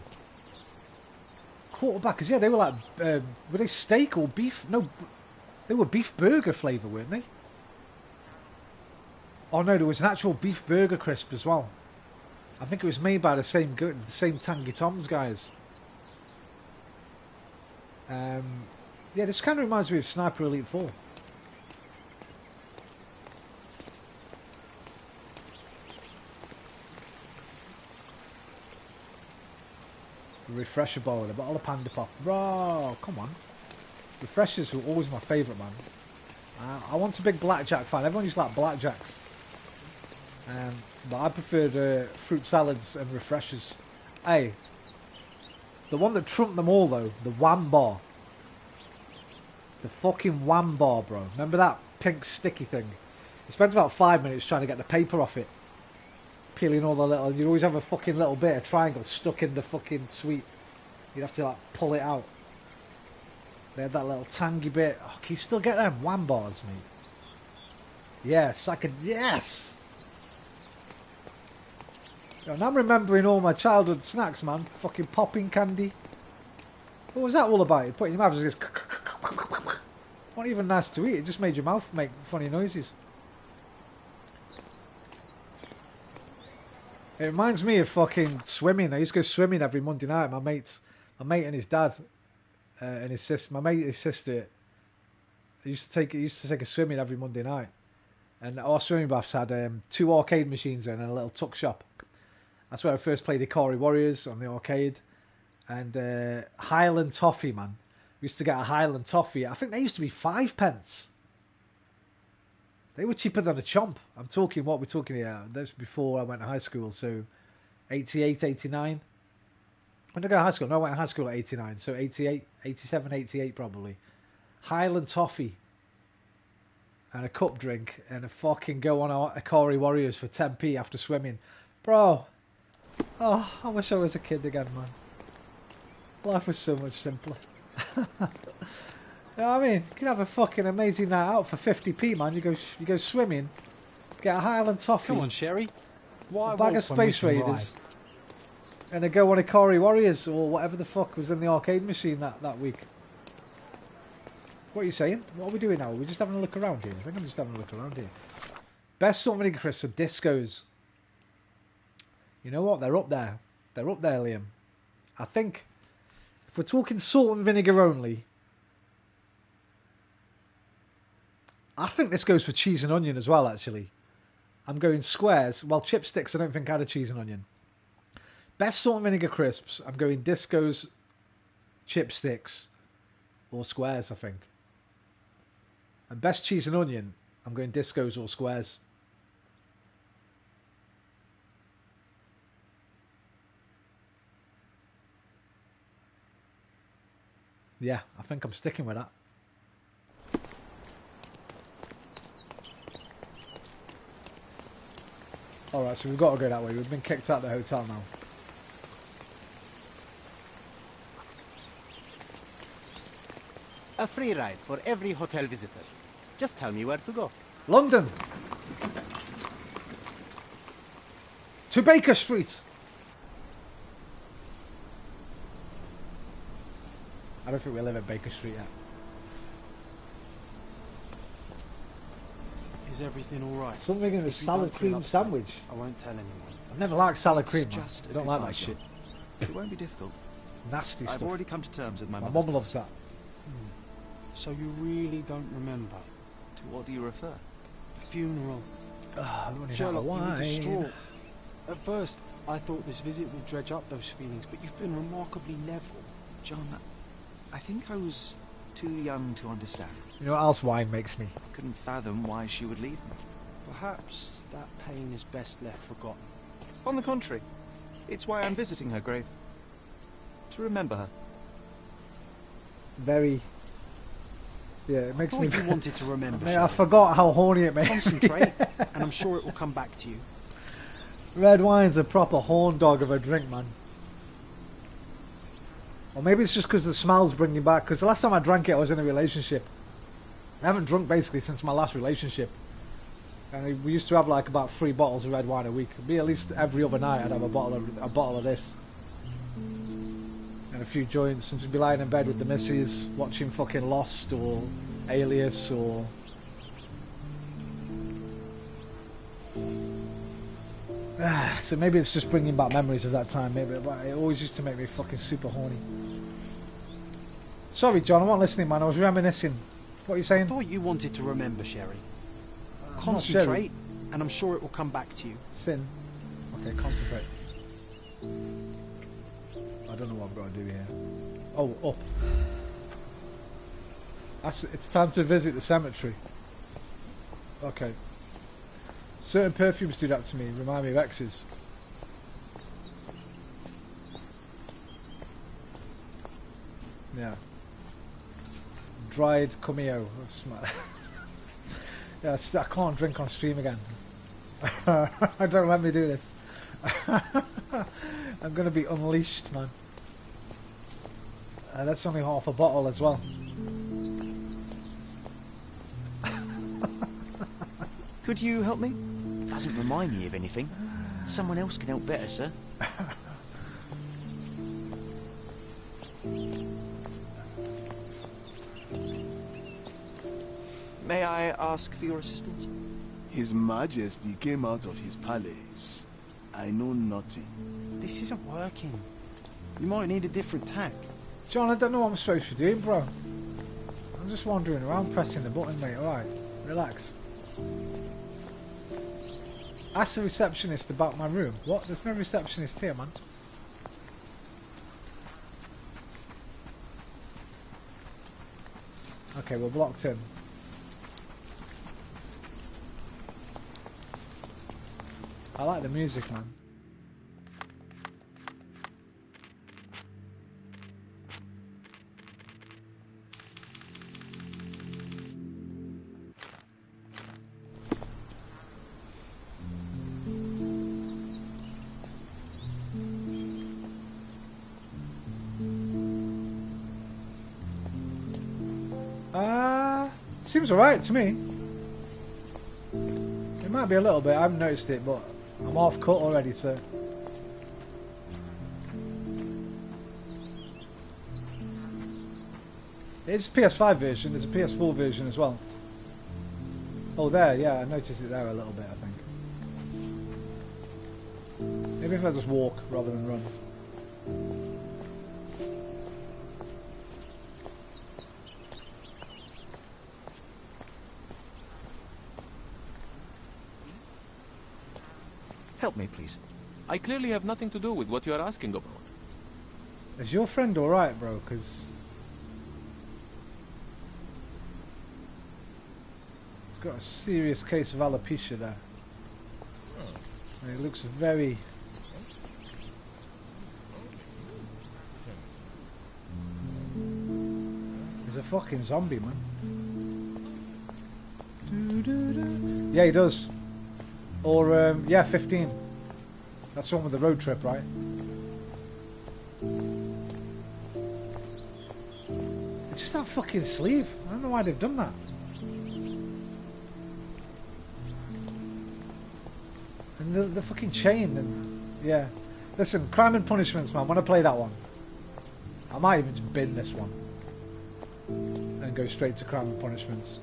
Quarterbackers, yeah, they were like... were they steak or beef? No, they were beef burger flavour, weren't they? Oh no, there was an actual beef burger crisp as well. I think it was made by the same Tangy Toms guys. Yeah, this kind of reminds me of Sniper Elite 4. Refresher bar with a bottle of Panda Pop. Bro, come on. Refreshers were always my favourite, man. I want a big blackjack fan. Everyone used to like blackjacks. But I preferred fruit salads and refreshers. Hey, the one that trumped them all though, the Wham Bar. The fucking Wham Bar, bro. Remember that pink sticky thing? You spent about 5 minutes trying to get the paper off it. Peeling all the little... You'd always have a fucking little bit of triangle stuck in the fucking sweet. You'd have to like pull it out. They had that little tangy bit. Oh, can you still get them Wham Bars, mate? Yes, I could... Yes! And I'm remembering all my childhood snacks, man. Fucking popping candy. What was that all about? You put it in your mouth, it just goes... Not even nice to eat. It just made your mouth make funny noises. It reminds me of fucking swimming. I used to go swimming every Monday night. My mate and his dad and his sister. My mate and his sister. Used to take a swimming every Monday night. And our swimming baths had 2 arcade machines in and a little tuck shop. That's where I first played Ikari Warriors on the arcade. And Highland Toffee, man. We used to get a Highland Toffee. I think they used to be 5 pence. They were cheaper than a chomp. I'm talking, what we're talking here. That's before I went to high school. So 88, 89. When did I go to high school? No, I went to high school at 89. So 88, 87, 88 probably. Highland Toffee. And a cup drink. And a fucking go on Ikari Warriors for 10p after swimming. Bro. Oh, I wish I was a kid again, man. Life was so much simpler. You know what I mean? You can have a fucking amazing night out for 50p, man. You go swimming, get a Highland Toffee. Come on, Sherry. A bag of Space Raiders. And they go on Ikari Warriors or whatever the fuck was in the arcade machine that week. What are you saying? What are we doing now? We're just having a look around here. I think I'm just having a look around here. Best salt and vinegar crisps are discos. You know what? They're up there. They're up there, Liam. I think if we're talking salt and vinegar only, I think this goes for cheese and onion as well, actually. I'm going squares. Well, chipsticks, I don't think I had a cheese and onion. Best salt and vinegar crisps, I'm going discos, chipsticks, or squares, I think. And best cheese and onion, I'm going discos or squares. Yeah, I think I'm sticking with that. Alright, so we've got to go that way. We've been kicked out of the hotel now. A free ride for every hotel visitor. Just tell me where to go. London! To Baker Street! I don't think we live at Baker Street yet. Is everything all right? Something in a salad cream sandwich. I won't tell anyone. I've never liked salad cream. Just I don't like that shit. It won't be difficult. It's nasty I've stuff. already come to terms with my My mother's mum loves that. So you really don't remember? To what do you refer? The funeral. Running Sherlock, out you of were wine. distraught. At first, I thought this visit would dredge up those feelings, but you've been remarkably level. John, I think I was too young to understand. You know what else wine makes me? Couldn't fathom why she would leave me. Perhaps that pain is best left forgotten. On the contrary, it's why I'm visiting her grave. To remember her. Very. Yeah, it makes me. You wanted to remember. Mate, I forgot how horny it makes me. Concentrate, and I'm sure it will come back to you. Red wine's a proper horn dog of a drink, man. Or maybe it's just because the smells bring you back. Because the last time I drank it, I was in a relationship. I haven't drunk basically since my last relationship. And we used to have like about 3 bottles of red wine a week. It'd be at least every other night I'd have a bottle of this. And a few joints, and just be lying in bed with the missus, watching fucking Lost or Alias or... so maybe it's just bringing back memories of that time, maybe, but it always used to make me fucking super horny. Sorry, John, I wasn't listening, man. I was reminiscing. What are you saying? I thought you wanted to remember, Sherry. Not Concentrate, Sherry. and I'm sure it will come back to you. Sin. Okay, concentrate. I don't know what I've got to do here. Oh, up. It's time to visit the cemetery. Okay. Certain perfumes do that to me, remind me of exes. Yeah. Dried Cameo. Yeah, I can't drink on stream again. Don't let me do this. I'm gonna be unleashed, man. That's only half a bottle as well. Could you help me? Doesn't remind me of anything. Someone else can help better, sir. May I ask for your assistance? His Majesty came out of his palace. I know nothing. This isn't working. You might need a different tack. John, I don't know what I'm supposed to be doing, bro. I'm just wandering around pressing the button, mate. Alright, relax. Ask the receptionist about my room. What? There's no receptionist here, man. Okay, we're blocked in. I like the music, man. Seems alright to me. It might be a little bit, I haven't noticed it, but I'm half cut already, so. It's a PS5 version, there's a PS4 version as well. Oh there, yeah, I noticed it there a little bit, I think. Maybe if I just walk rather than run. Help me, please. I clearly have nothing to do with what you are asking about. Is your friend alright, bro? Because he's got a serious case of alopecia there. And he looks very... He's a fucking zombie, man. Yeah, he does. Or, yeah, 15. That's the one with the road trip, right? It's just that fucking sleeve. I don't know why they've done that. And the fucking chain, and yeah. Listen, Crime and Punishments, man, when I play that one, I might even just bin this one. And go straight to Crime and Punishments.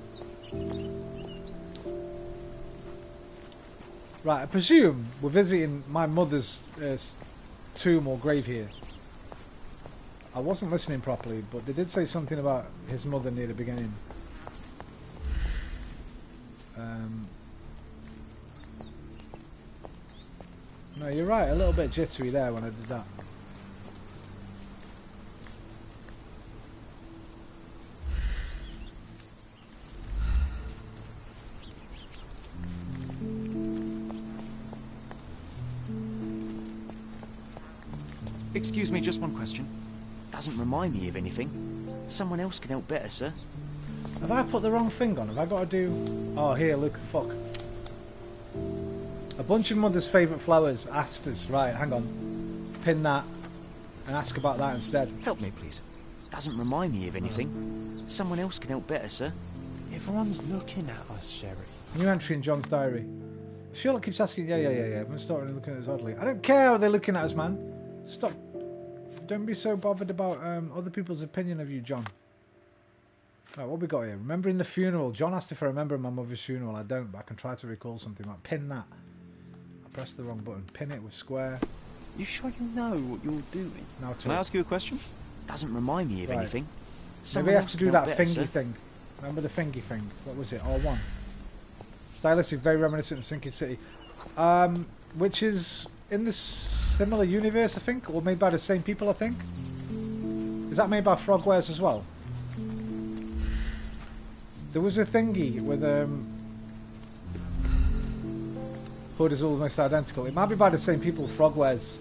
Right, I presume we're visiting my mother's tomb or grave here. I wasn't listening properly, but they did say something about his mother near the beginning. No, you're right, a little bit jittery there when I did that. Excuse me, just one question. Doesn't remind me of anything. Someone else can help better, sir. Have I put the wrong thing on? Have I got to do... Oh, here, look, fuck. A bunch of mother's favourite flowers, asters. Right, hang on. Pin that and ask about that instead. Help me, please. Doesn't remind me of anything. Someone else can help better, sir. Everyone's looking at us, Sherry. New entry in John's diary. Sherlock keeps asking, yeah. Everyone's starting looking at us oddly. I don't care how they're looking at us, man. Stop. Don't be so bothered about other people's opinion of you, John. Right, what we got here? Remembering the funeral. John asked if I remember my mother's funeral. I don't, but I can try to recall something. Like, pin that. I pressed the wrong button. Pin it with square. You sure you know what you're doing? Now can I ask you a question? Doesn't remind me of anything. Maybe I have to do that thingy thing. Remember the thingy thing? What was it? R1. Stylistic, very reminiscent of Sinking City. Which is in this similar universe, I think, or made by the same people, I think. Is that made by Frogwares as well? There was a thingy with hood is almost identical. It might be by the same people, Frogwares.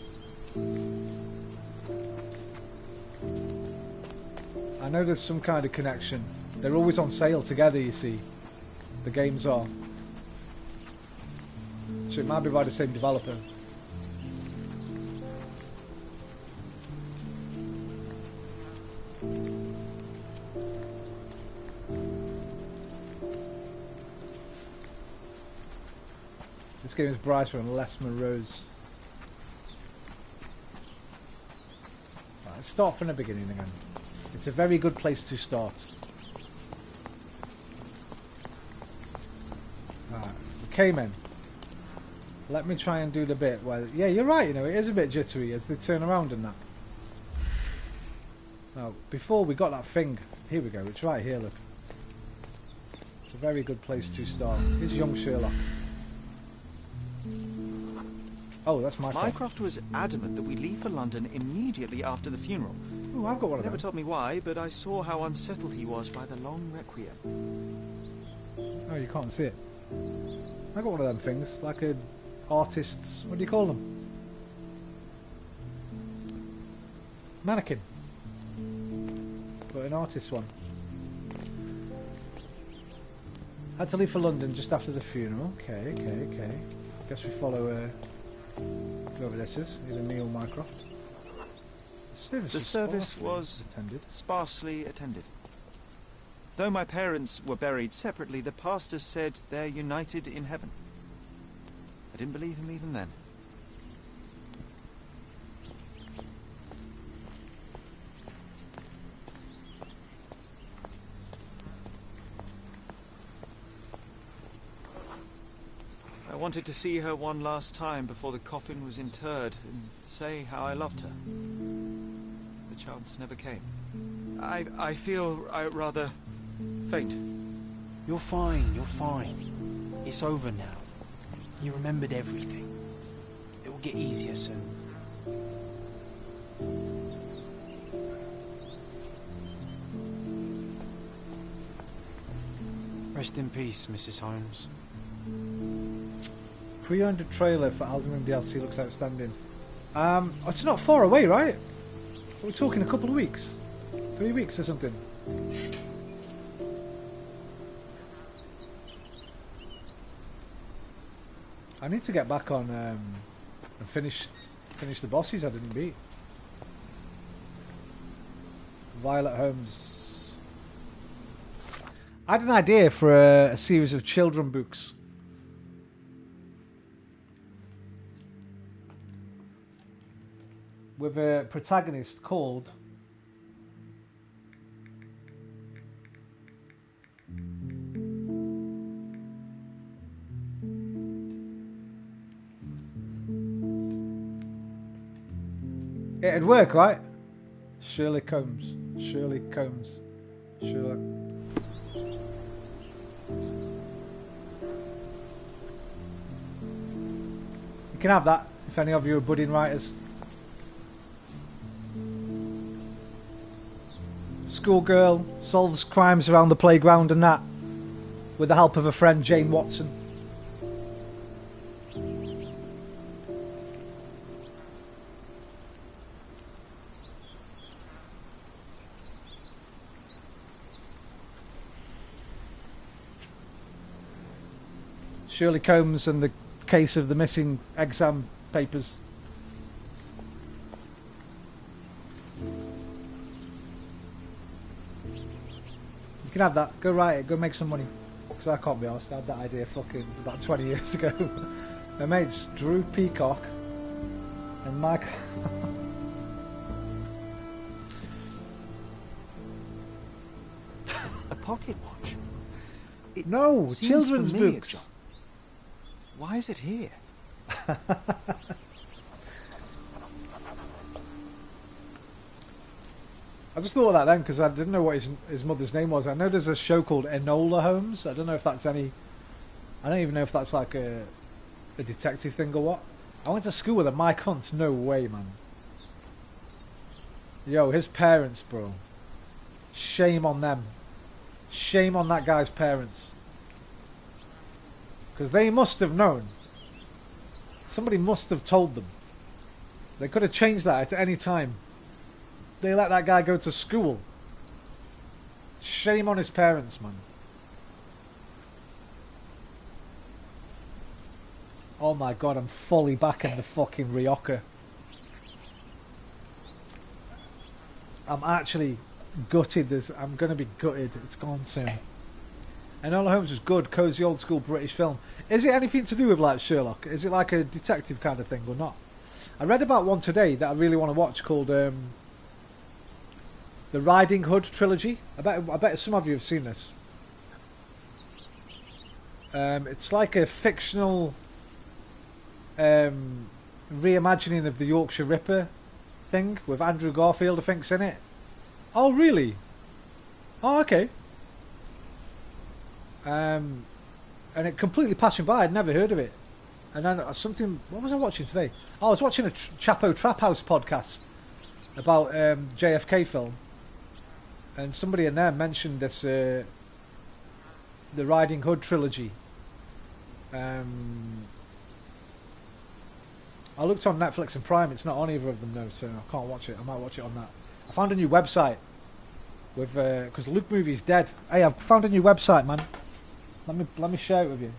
I know there's some kind of connection. They're always on sale together, you see. The games are. So it might be by the same developer. This game is brighter and less morose. Right, let's start from the beginning again. It's a very good place to start. Right, we came in. Let me try and do the bit where... Yeah, you're right, you know, it is a bit jittery as they turn around and that. Now, before we got that thing... Here we go, it's right here, look. It's a very good place to start. Here's young Sherlock. Oh, that's Mycroft. Mycroft was adamant that we leave for London immediately after the funeral. Oh, I've got one of them. He never told me why, but I saw how unsettled he was by the long requiem. Oh, you can't see it. I got one of them things, like a artist's... What do you call them? Mannequin. But an artist's one. Had to leave for London just after the funeral. Okay. Guess we follow whoever this is, either me or Mycroft. The service was sparsely attended. Though my parents were buried separately, the pastor said they're united in heaven. I didn't believe him even then. I wanted to see her one last time before the coffin was interred and say how I loved her. The chance never came. I feel rather faint. You're fine. It's over now. You remembered everything. It will get easier soon. Rest in peace, Mrs. Holmes. Pre-owned trailer for Alderman DLC looks outstanding. It's not far away, right? We're talking a couple of weeks. 3 weeks or something. I need to get back on and finish the bosses I didn't beat. Violet Holmes. I had an idea for a series of children books. With a protagonist called work, right? Sherlock Holmes. Sherlock Holmes. Sherlock. You can have that if any of you are budding writers. Schoolgirl solves crimes around the playground and that, with the help of a friend, Jane Watson. Sherlock Holmes and the case of the missing exam papers. You can have that. Go write it. Go make some money. Because I can't be honest. I had that idea fucking about 20 years ago. My mates Drew Peacock and Mike. A pocket watch? No, Seems children's familiar, books. John. Why is it here? I just thought of that then because I didn't know what his mother's name was. I know there's a show called Enola Holmes. I don't know if that's any. I don't even know if that's like a detective thing or what. I went to school with a Mike Hunt. No way, man. Yo, his parents, bro. Shame on them. Shame on that guy's parents. Because they must have known. Somebody must have told them. They could have changed that at any time. They let that guy go to school. Shame on his parents, man. Oh my god, I'm fully back in the fucking Rioja. I'm actually gutted. I'm going to be gutted. It's gone soon. Enola Holmes was good, cosy old school British film. Is it anything to do with like Sherlock? Is it like a detective kind of thing or not? I read about one today that I really want to watch called the Riding Hood trilogy. I bet some of you have seen this. It's like a fictional reimagining of the Yorkshire Ripper thing with Andrew Garfield, I think's in it. Oh really? Oh okay. And it completely passed me by. I'd never heard of it. And then something. What was I watching today? Oh, I was watching a Chapo Trap House podcast about JFK film, and somebody in there mentioned this the Riding Hood trilogy. I looked on Netflix and Prime. It's not on either of them though, so I can't watch it. I might watch it on that. I found a new website with because Luke Movie's dead. Hey, I've found a new website, man. Let me share it with you.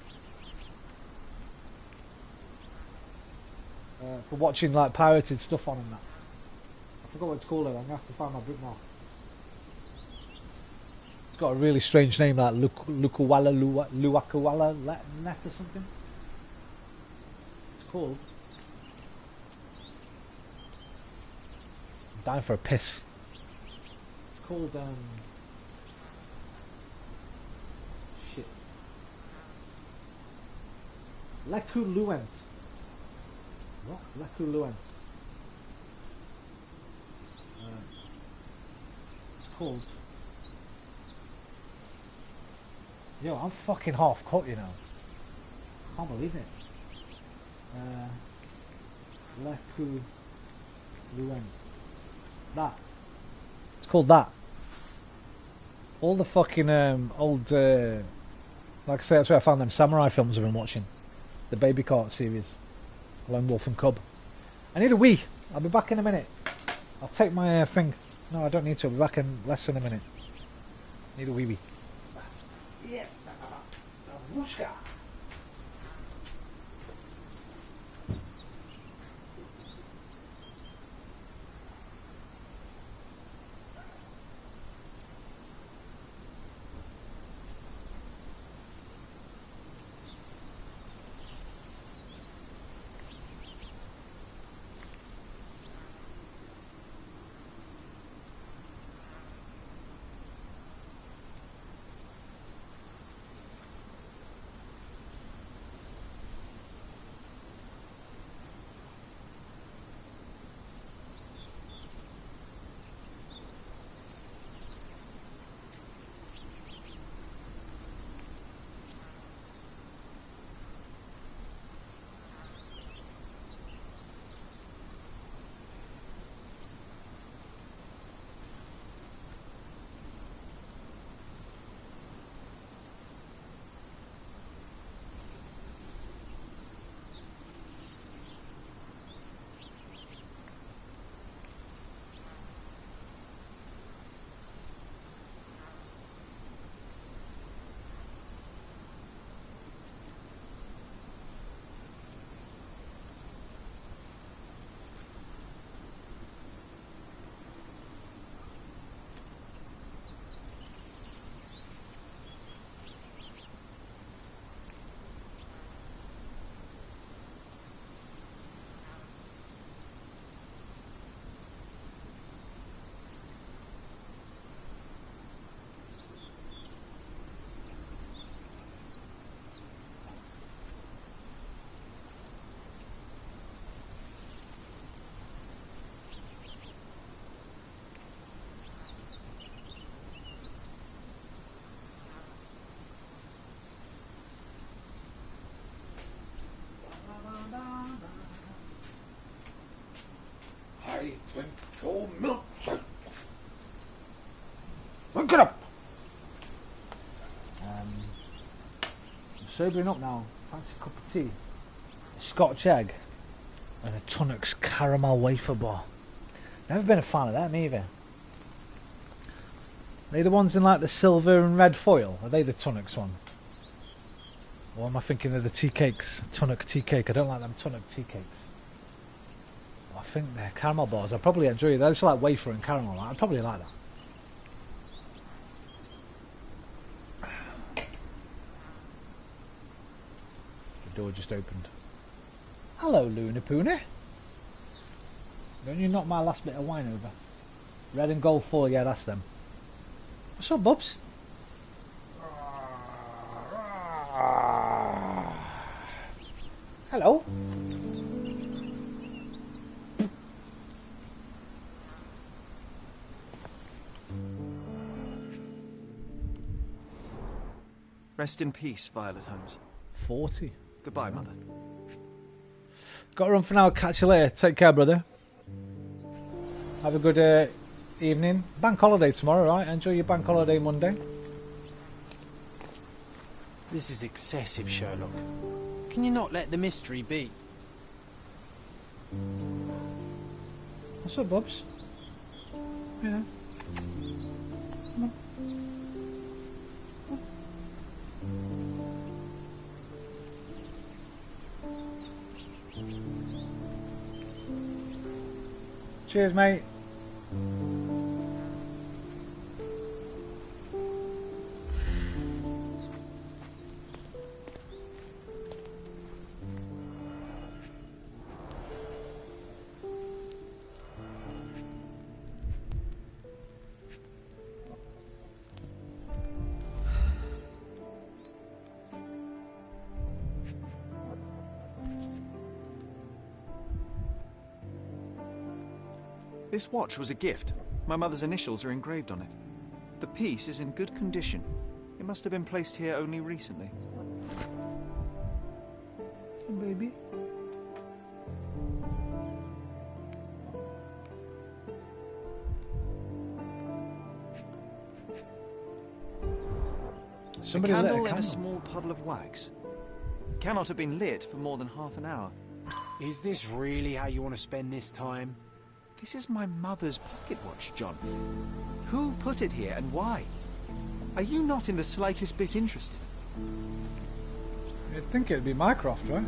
For watching like pirated stuff on and that. I forgot what it's called. I'm gonna have to find my bookmark. It's got a really strange name like Luakawala Net or something. It's called. I'm dying for a piss. It's called shit. Lekuluent. What? Lekuluent. It's called. Yo, I'm fucking half cut, you know. Can't believe it. Lekuluent. That. It's called that. All the fucking old, like I say, that's where I found them samurai films I've been watching. The Baby Cart series. Lone Wolf and Cub. I need a wee. I'll be back in a minute. I'll take my thing. No, I don't need to. I'll be back in less than a minute. Need a wee wee. Yeah. Get up! I'm sobering up now. Fancy a cup of tea. A Scotch egg. And a Tunnock's caramel wafer bar. Never been a fan of them either. Are they the ones in like the silver and red foil? Are they the Tunnock's one? Or am I thinking of the tea cakes? Tunnock tea cake. I don't like them Tunnock tea cakes. I think they're caramel bars. I probably enjoy it. They're just like wafer and caramel. I'd probably like that. The door just opened. Hello, Luna Poona. Don't you knock my last bit of wine over? Red and gold foil, yeah, that's them. What's up, Bubs? Hello. Rest in peace, Violet Holmes. 40. Goodbye, Mother. Got to run for now. Catch you later. Take care, brother. Have a good evening. Bank holiday tomorrow, right? Enjoy your bank holiday Monday. This is excessive, Sherlock. Can you not let the mystery be? What's up, Bubs? Yeah. Come on. Cheers, mate. This watch was a gift. My mother's initials are engraved on it. The piece is in good condition. It must have been placed here only recently. Baby. Somebody a lit a candle in candle. a small puddle of wax. It cannot have been lit for more than half an hour. Is this really how you want to spend this time? This is my mother's pocket watch, John. Who put it here and why? Are you not in the slightest bit interested? You'd think it'd be Mycroft, right?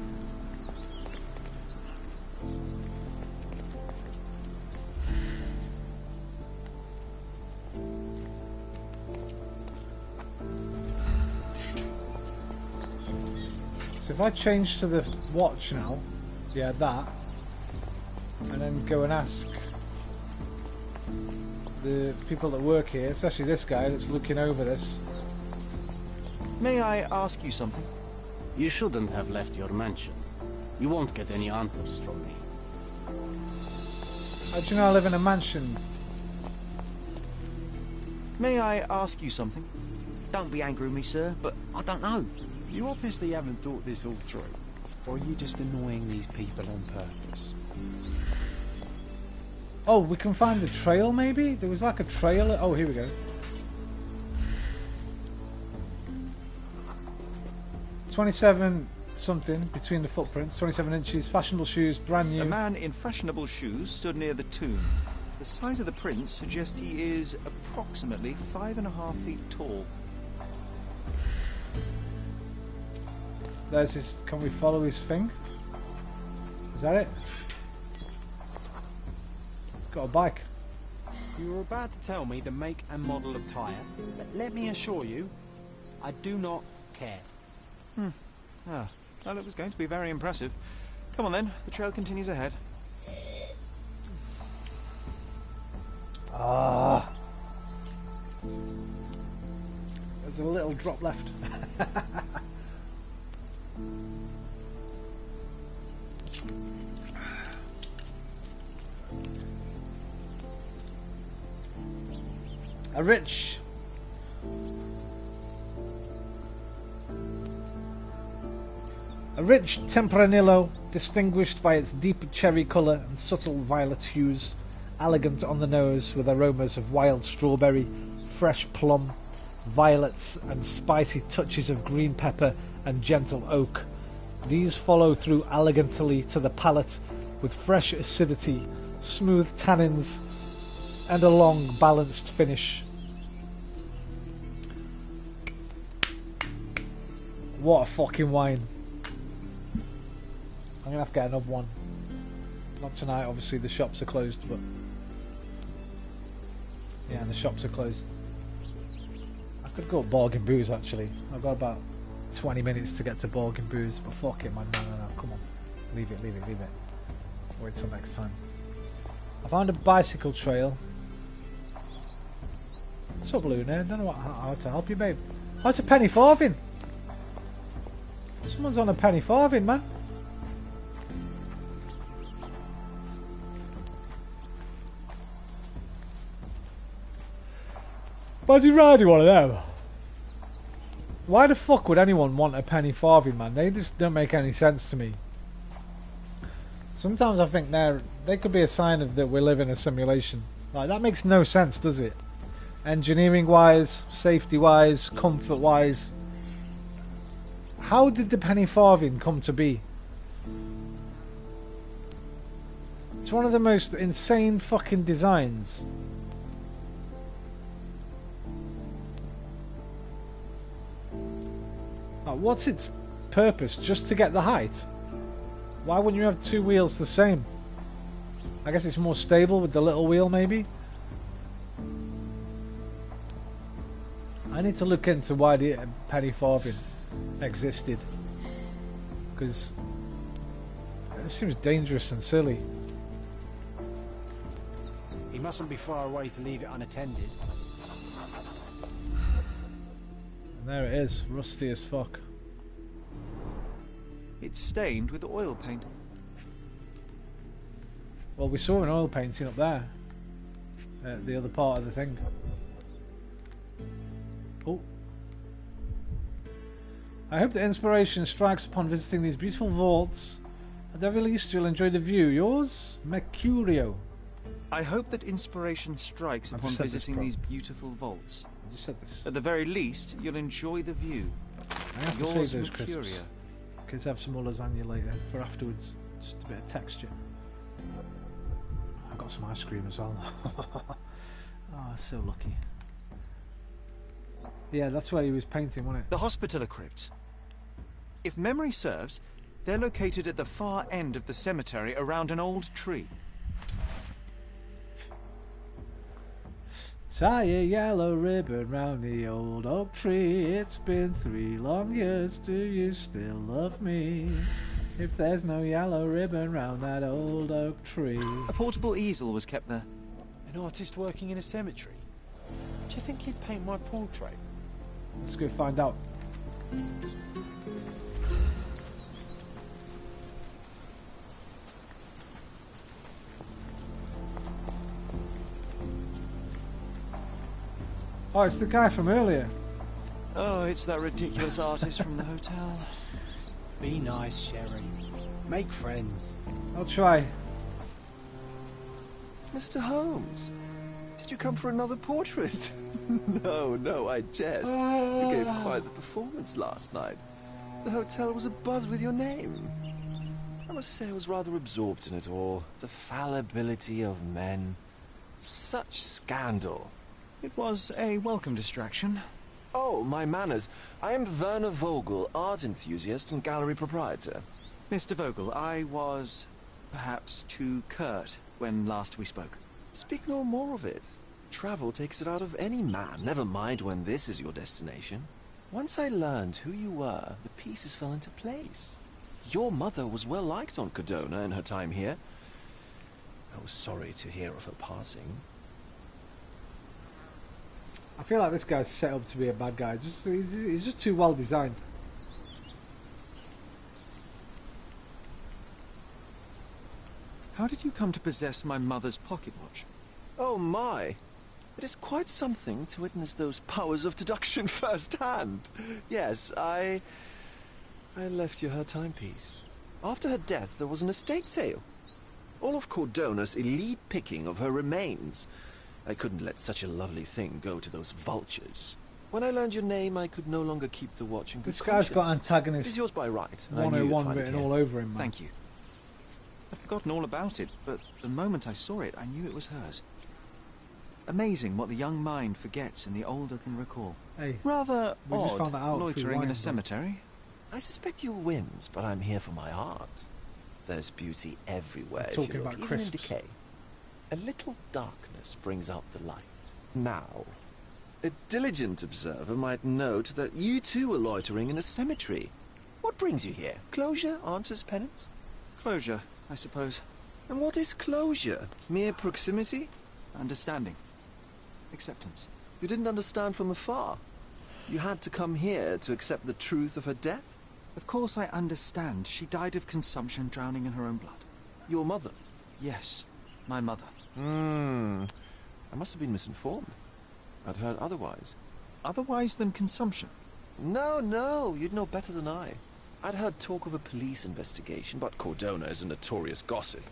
So if I change to the watch now, yeah, that, and then go and ask the people that work here, especially this guy that's looking over this. May I ask you something? You shouldn't have left your mansion. You won't get any answers from me. How do you know I live in a mansion? May I ask you something? Don't be angry with me, sir, but I don't know. You obviously haven't thought this all through. Or are you just annoying these people on purpose? Oh, we can find the trail maybe? There was like a trail. Oh, here we go. 27 something between the footprints. 27 inches, fashionable shoes, brand new. A man in fashionable shoes stood near the tomb. The size of the prints suggests he is approximately 5.5 feet tall. There's his. Can we follow his thing? Is that it? He's got a bike. You were about to tell me the make and model of tyre, but let me assure you, I do not care. Ah, well, it was going to be very impressive. Come on then, the trail continues ahead. Ah. There's a little drop left. A rich Tempranillo, distinguished by its deep cherry colour and subtle violet hues, elegant on the nose with aromas of wild strawberry, fresh plum, violets and spicy touches of green pepper and gentle oak. These follow through elegantly to the palate with fresh acidity, smooth tannins and a long balanced finish. What a fucking wine. I'm gonna have to get another one. Not tonight, obviously the shops are closed, but yeah, the shops are closed. I could go to Bargain Booze actually. I've got about 20 minutes to get to Bargain Booze, but fuck it man, no, come on. Leave it. Wait till next time. I found a bicycle trail. What's up, Luna? I don't know how to help you, babe. Oh, it's a penny farthing. Someone's on a penny farthing, man. Imagine riding one of them. Why the fuck would anyone want a penny farthing, man? They just don't make any sense to me. Sometimes I think they could be a sign of that we live in a simulation. Like, that makes no sense, does it? Engineering wise, safety wise, comfort wise. How did the penny farthing come to be? It's one of the most insane fucking designs. Like, what's its purpose? Just to get the height? Why wouldn't you have two wheels the same? I guess it's more stable with the little wheel, maybe? I need to look into why the penny farthing existed, because it seems dangerous and silly. He mustn't be far away to leave it unattended. And there it is, rusty as fuck. It's stained with oil paint. Well, we saw an oil painting up there, at the other part of the thing. Oh. I hope that inspiration strikes upon visiting these beautiful vaults. At the very least, you'll enjoy the view. Yours, Mercurio. I hope that inspiration strikes upon visiting these beautiful vaults. I just said this. At the very least, you'll enjoy the view. I have to Yours, save those Mercurio. crisps. Kids have some more lasagna later for afterwards. Just a bit of texture. I got some ice cream as well. Oh, so lucky. Yeah, that's where he was painting, wasn't it? The Hospitaller Crypts. If memory serves, they're located at the far end of the cemetery around an old tree. Tie a yellow ribbon round the old oak tree. It's been 3 long years. Do you still love me? If there's no yellow ribbon round that old oak tree. A portable easel was kept there. An artist working in a cemetery? Do you think he'd paint my portrait? Let's go find out. Oh, it's the guy from earlier. Oh, it's that ridiculous artist from the hotel. Be nice, Sherry. Make friends. I'll try. Mr. Holmes, did you come for another portrait? No, I jest. You gave quite the performance last night. The hotel was abuzz with your name. I must say I was rather absorbed in it all. The fallibility of men. Such scandal. It was a welcome distraction. Oh, my manners. I am Werner Vogel, art enthusiast and gallery proprietor. Mr. Vogel, I was perhaps too curt when last we spoke. Speak no more of it. Travel takes it out of any man, never mind when this is your destination. Once I learned who you were, the pieces fell into place. Your mother was well liked on Codona in her time here. I was sorry to hear of her passing. I feel like this guy's set up to be a bad guy. He's just too well designed. How did you come to possess my mother's pocket watch? Oh my! It is quite something to witness those powers of deduction firsthand. Yes, I left you her timepiece. After her death, there was an estate sale. All of Cordona's elite picking of her remains. I couldn't let such a lovely thing go to those vultures. When I learned your name, I could no longer keep the watch in good This guy's got conscience. antagonist It is yours by right, and I knew you'd 101 find it written here. all over him, man. Thank you. I'd forgotten all about it, but the moment I saw it, I knew it was hers. Amazing what the young mind forgets and the older can recall. Hey, rather we just found odd, that out through loitering in wine, a cemetery. I suspect you'll win, but I'm here for my art. There's beauty everywhere if Talking you look, about even in crisps. decay. A little darkness brings out the light. Now, a diligent observer might note that you too are loitering in a cemetery. What brings you here? Closure answers penance? Closure, I suppose. And what is closure? Mere proximity? Understanding. Acceptance. You didn't understand from afar. You had to come here to accept the truth of her death? Of course I understand. She died of consumption, drowning in her own blood. Your mother? Yes, my mother. I must have been misinformed. I'd heard otherwise. Otherwise than consumption? No, you'd know better than I. I'd heard talk of a police investigation, but Cordona is a notorious gossip.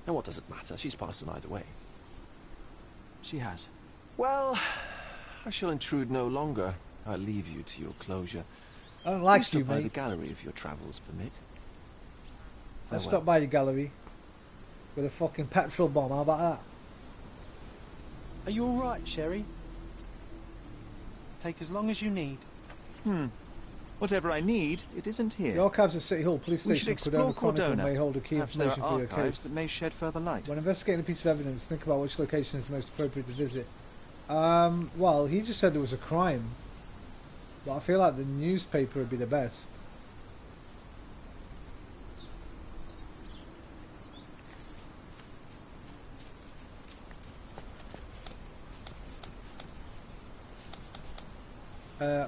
And what does it matter? She's passed on either way. She has. Well, I shall intrude no longer. I'll leave you to your closure. I don't like stop you, by mate. the gallery if your travels permit. Let's Farewell. stop by your gallery with a fucking petrol bomb. How about that? Are you alright, Sherry? Take as long as you need. Whatever I need, it isn't here. The archives of City Hall Police We Station should Cordona explore Chronicle Cordona. may hold a key Perhaps there information are for your archives case. that may shed further light. When investigating a piece of evidence, think about which location is most appropriate to visit. Well, he just said there was a crime, but I feel like the newspaper would be the best.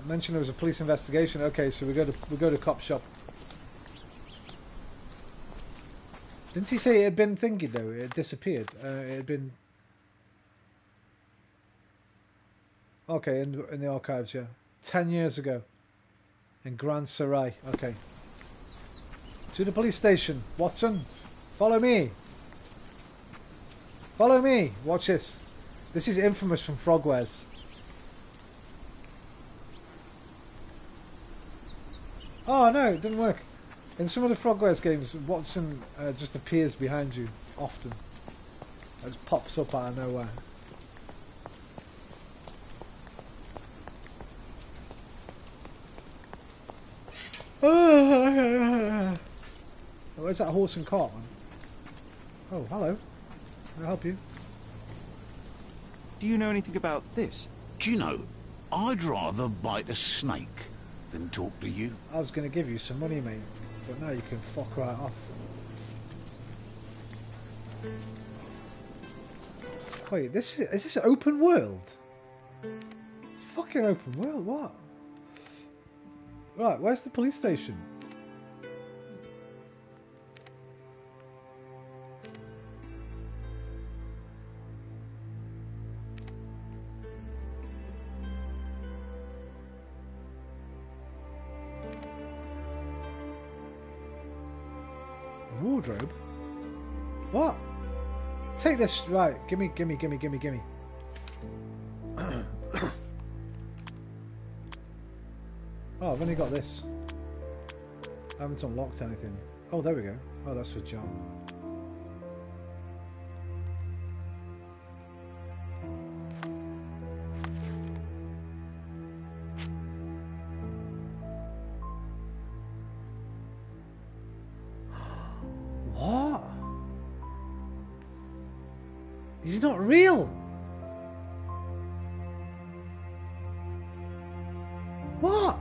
Mentioned there was a police investigation. Okay, so we go to cop shop. Didn't he say it had been thingy though? It had disappeared. It had been. Okay, in the archives, yeah. 10 years ago. In Grand Sarai. Okay. To the police station. Watson, follow me. Follow me. Watch this. This is infamous from Frogwares. Oh no, it didn't work. In some of the Frogwares games, Watson just appears behind you often. It just pops up out of nowhere. Where's that horse and cart, man? Oh, hello. Can I help you? Do you know anything about this? Do you know, I'd rather bite a snake than talk to you. I was going to give you some money, mate, but now you can fuck right off. Wait, is this open world? It's fucking open world, what? Right, where's the police station? A wardrobe? What? Take this, right, gimme. Oh, I've only got this. I haven't unlocked anything. Oh, there we go. Oh, that's for John. What? He's not real. What?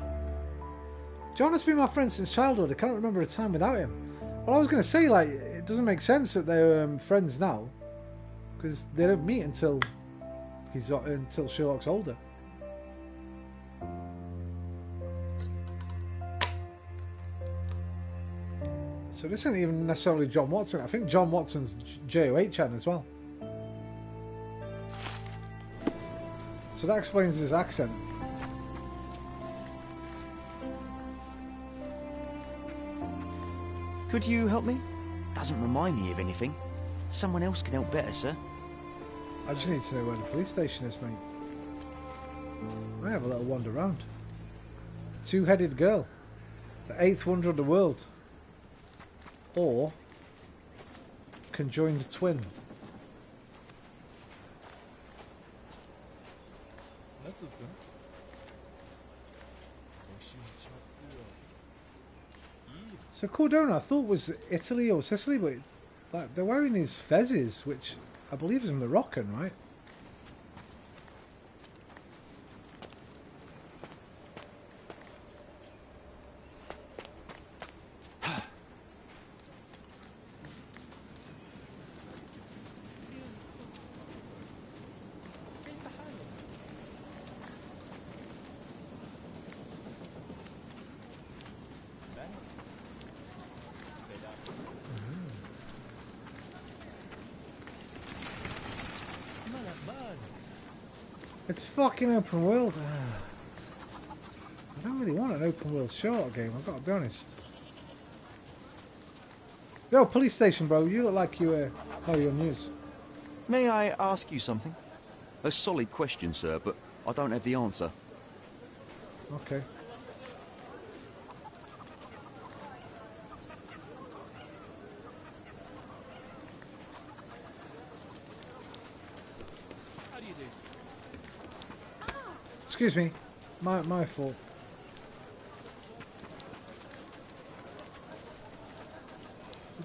John has been my friend since childhood. I can't remember a time without him. Well, I was going to say, like, it doesn't make sense that they're friends now, because they don't meet until Sherlock's older. So this isn't even necessarily John Watson. I think John Watson's J-O-H-N as well. So that explains his accent. Could you help me? Doesn't remind me of anything. Someone else can help better, sir. I just need to know where the police station is, mate. I have a little wander around. The two-headed girl. The eighth wonder of the world. Or conjoined twin. So Cordona, I thought was Italy or Sicily, but like they're wearing these fezzes, which I believe is Moroccan, right? It's fucking open world. I don't really want an open world short game, I've got to be honest. Yo, police station, bro. You look like you know your news. May I ask you something? A solid question, sir, but I don't have the answer. Okay. How do you do? Excuse me. My fault.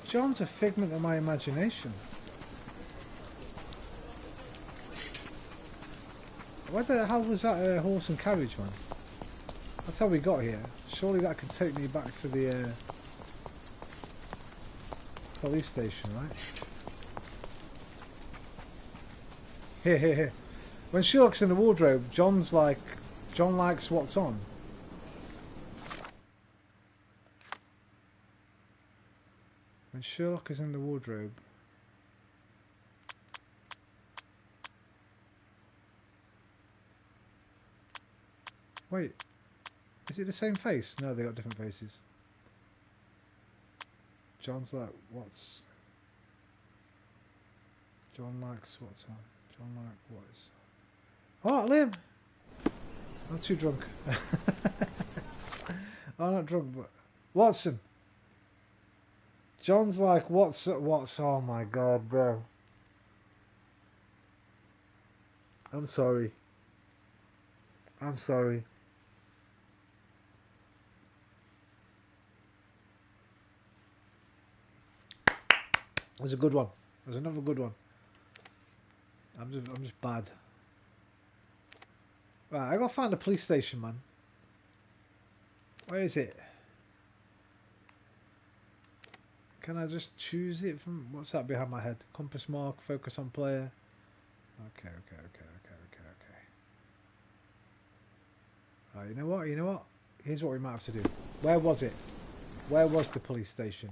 John's a figment of my imagination. Where the hell was that horse and carriage, man? That's how we got here. Surely that could take me back to the police station, right? Here. When Sherlock's in the wardrobe, John likes what's on. When Sherlock is in the wardrobe. Wait, is it the same face? No, they got different faces. John's like, what's... John likes what's on. John like what's... Oh, Liam! I'm too drunk. I'm not drunk, but... Watson! John's like, what's... Oh my god, bro. I'm sorry. I'm sorry. There's a good one. There's another good one. I'm just bad. Right, I gotta find the police station, man. Where is it? Can I just choose it from... What's that behind my head? Compass mark, focus on player. Okay. Right, you know what? Here's what we might have to do. Where was it? Where was the police station?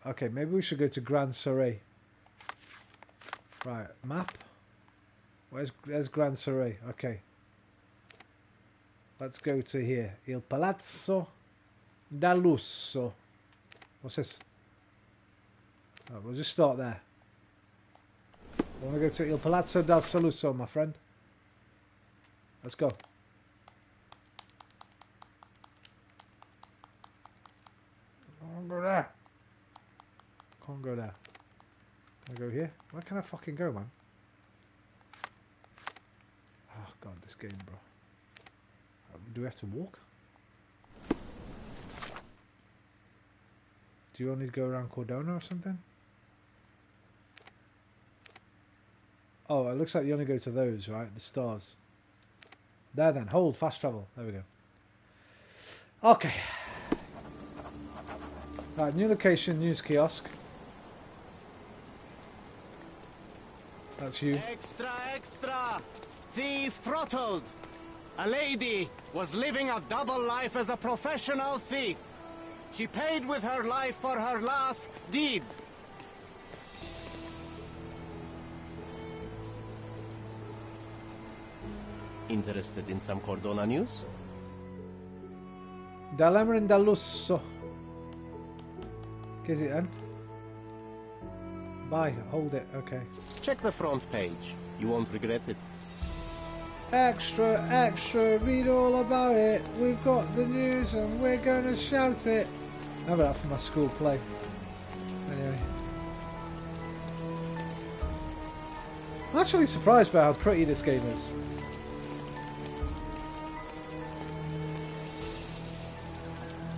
Okay, maybe we should go to Grand Surrey. Right, map. Where's Grand Surrey? Okay. Let's go to here. Il Palazzo da Lusso. What's this? Oh, we'll just start there. I want to go to Il Palazzo del Saluso, my friend. Let's go. Can't go there. Can't go there. Can I go here? Where can I fucking go, man? Oh god, this game, bro. Do we have to walk? Do you only go around Cordona or something? Oh, it looks like you only go to those, right? The stars. There then. Hold. Fast travel. There we go. Okay. Right, new location, news kiosk. That's you. Extra, extra! Thief throttled! A lady was living a double life as a professional thief. She paid with her life for her last deed. Interested in some Cordona news? Dilemma in Dalusso. Get it then. Bye, hold it, okay. Check the front page. You won't regret it. Extra, extra, read all about it. We've got the news and we're going to shout it. I have that for my school play. Anyway. I'm actually surprised by how pretty this game is.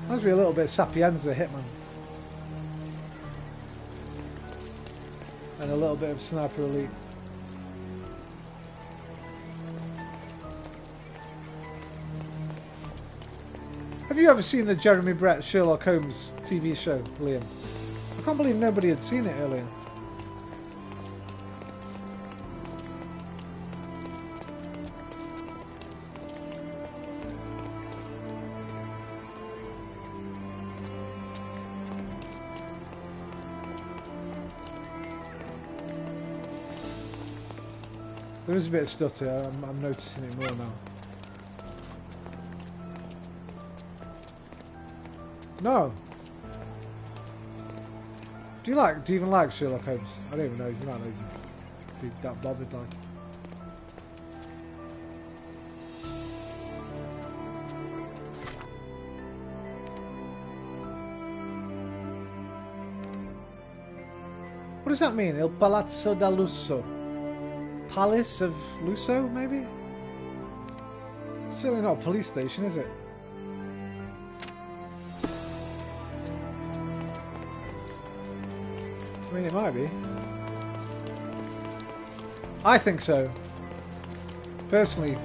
Reminds me a little bit of Sapienza Hitman. And a little bit of Sniper Elite. Have you ever seen the Jeremy Brett Sherlock Holmes TV show, Liam? I can't believe nobody had seen it earlier. There is a bit of stutter, I'm noticing it more now. No. Do you even like Sherlock Holmes? I don't even know. You might not even be that bothered like. What does that mean? Il Palazzo da Lusso. Palace of Lusso, maybe? It's certainly not a police station, is it? I mean, it might be. I think so. Personally,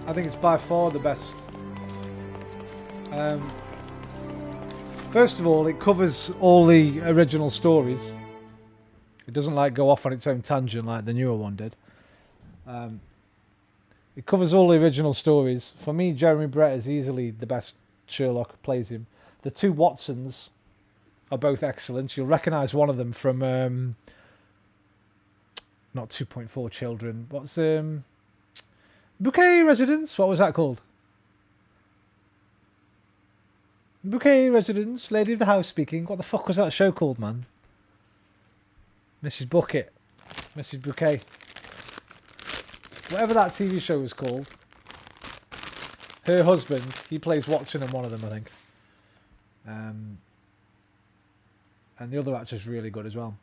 I think it's by far the best. First of all, it covers all the original stories. It doesn't like go off on its own tangent like the newer one did. It covers all the original stories. For me, Jeremy Brett is easily the best Sherlock, plays him. The two Watsons are both excellent. You'll recognise one of them from not 2.4 Children. What's Bouquet Residence? What was that called? Bouquet Residence, Lady of the House speaking. What the fuck was that show called, man? Mrs. Bucket. Mrs. Bouquet. Whatever that TV show was called. Her husband, he plays Watson in one of them, I think. And the other actor's really good as well.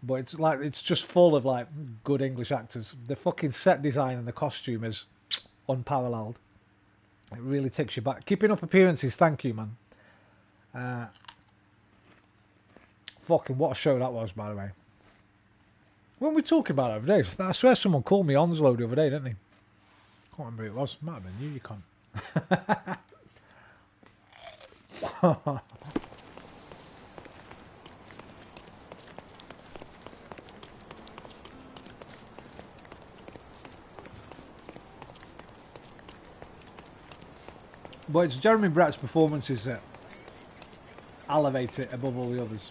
But it's just full of like good English actors. The fucking set design and the costume is unparalleled. It really takes you back. Keeping up appearances, thank you, man. Fucking what a show that was, by the way. Weren't we talking about it the other day? I swear someone called me Onslow the other day, didn't they? Can't remember who it was. Might have been you can't. But it's Jeremy Brett's performances that elevate it above all the others.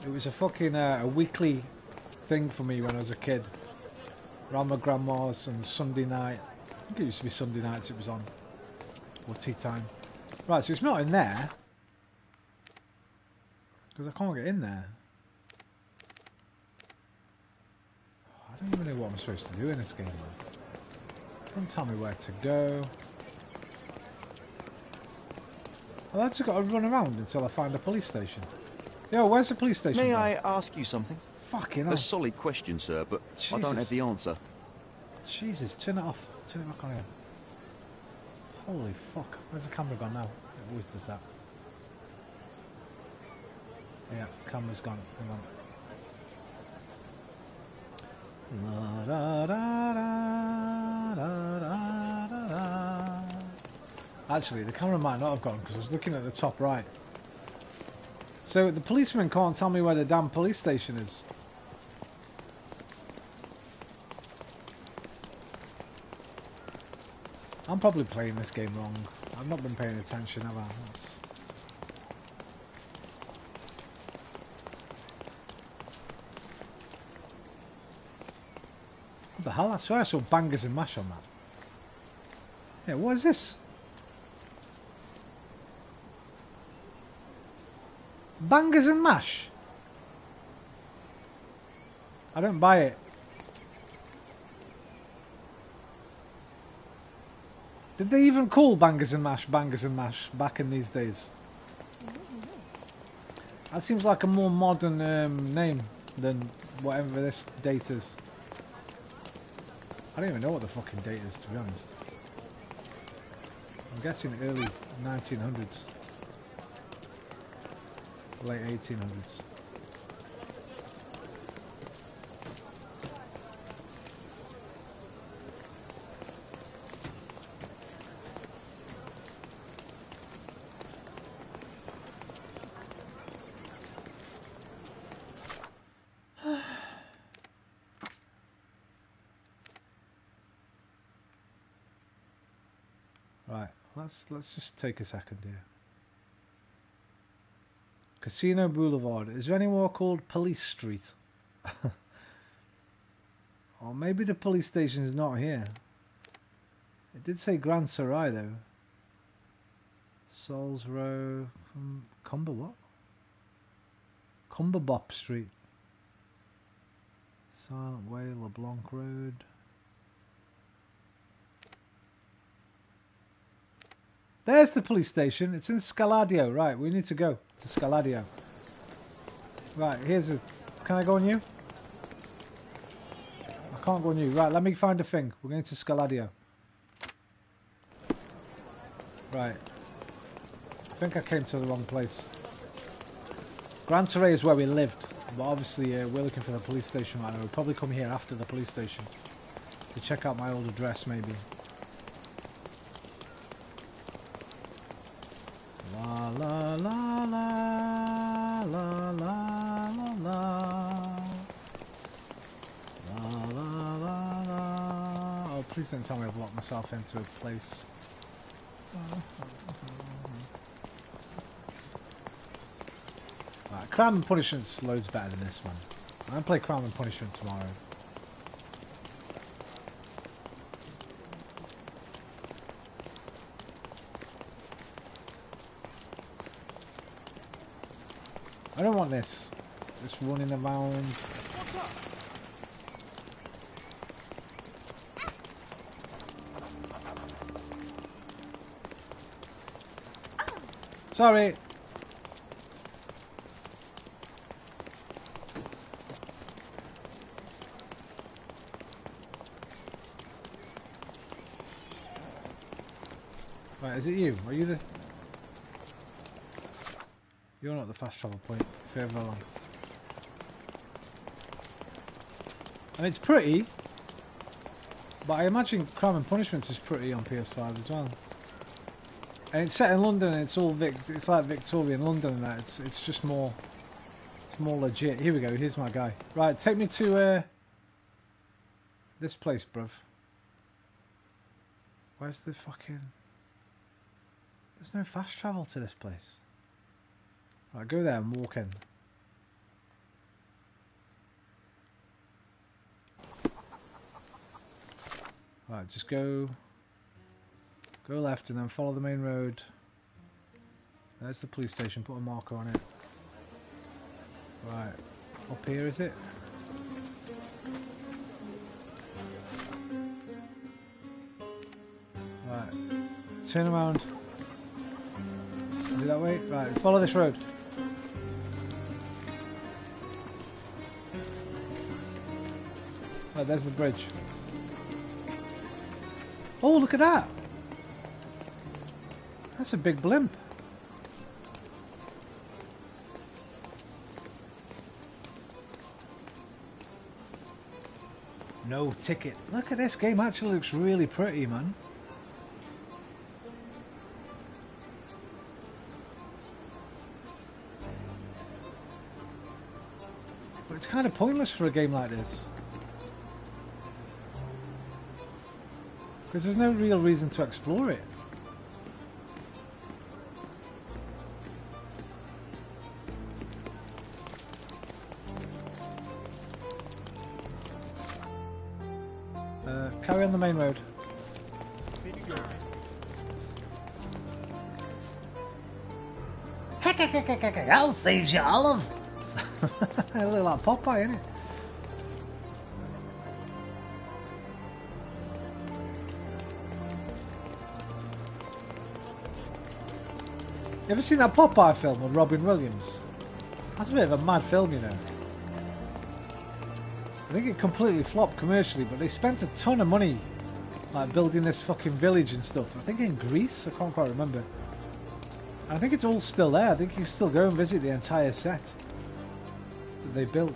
It was a fucking a weekly thing for me when I was a kid. Around my grandma's and Sunday night. I think it used to be Sunday nights it was on. Or tea time. Right, so it's not in there. Because I can't get in there. I don't even know what I'm supposed to do in this game, man. Don't tell me where to go. I've just got to run around until I find a police station. Yo, where's the police station? May I ask you something? Fucking hell. A solid question, sir, but I don't have the answer. Jesus, turn it off. Turn it back on here. Holy fuck. Where's the camera gone now? It always does that. Yeah, camera's gone. Hang on. La, da, da, da, da, da, da. Actually, the camera might not have gone because I was looking at the top right. So the policeman can't tell me where the damn police station is. I'm probably playing this game wrong. I've not been paying attention, have I? What the hell? I swear I saw bangers and mash on that. Yeah, what is this? Bangers and mash? I don't buy it. Did they even call bangers and mash back in these days? That seems like a more modern name than whatever this date is. I don't even know what the fucking date is, to be honest. I'm guessing early 1900s. Late 1800s. Right, let's just take a second here. Casino Boulevard. Is there any more called Police Street? Or maybe the police station is not here. It did say Grand Sarai though. Souls Row. Cumber what? Cumberbop Street. Silent Way, LeBlanc Road. There's the police station. It's in Scaladio. Right, we need to go to Scaladio. Right, here's a... Can I go on you? I can't go on you. Right, let me find a thing. We're going to Scaladio. Right. I think I came to the wrong place. Gran Saray is where we lived. But obviously we're looking for the police station right now. We'll probably come here after the police station. To check out my old address maybe. La la la la la la la la la la la la. Oh, please don't tell me I've locked myself into a place. Right, Crime and Punishment's loads better than this one. I'm gonna play Crime and Punishment tomorrow. I don't want this. This running around. What's up? Sorry. Right, is it you? Are you the... You're not the fast travel point. Further along. And it's pretty. But I imagine Crime and Punishment is pretty on PS5 as well. And it's set in London and it's all it's like Victorian London and that. It's just more... It's more legit. Here we go. Here's my guy. Right, take me to this place, bruv. Where's the fucking... There's no fast travel to this place. Right, go there and walk in. Right, just go left and then follow the main road. There's the police station, put a marker on it. Right, up here is it? Right, turn around. Is it that way? Right, follow this road. Right, there's the bridge. Oh, look at that! That's a big blimp. No ticket. Look at this game, actually looks really pretty, man. But it's kind of pointless for a game like this. Because there's no real reason to explore it. Carry on the main road. I'll save you, Olive. A little like Popeye, isn't it? You ever seen that Popeye film with Robin Williams? That's a bit of a mad film, you know. I think it completely flopped commercially, but they spent a ton of money like building this fucking village and stuff. I think in Greece, I can't quite remember. I think it's all still there. I think you can still go and visit the entire set that they built.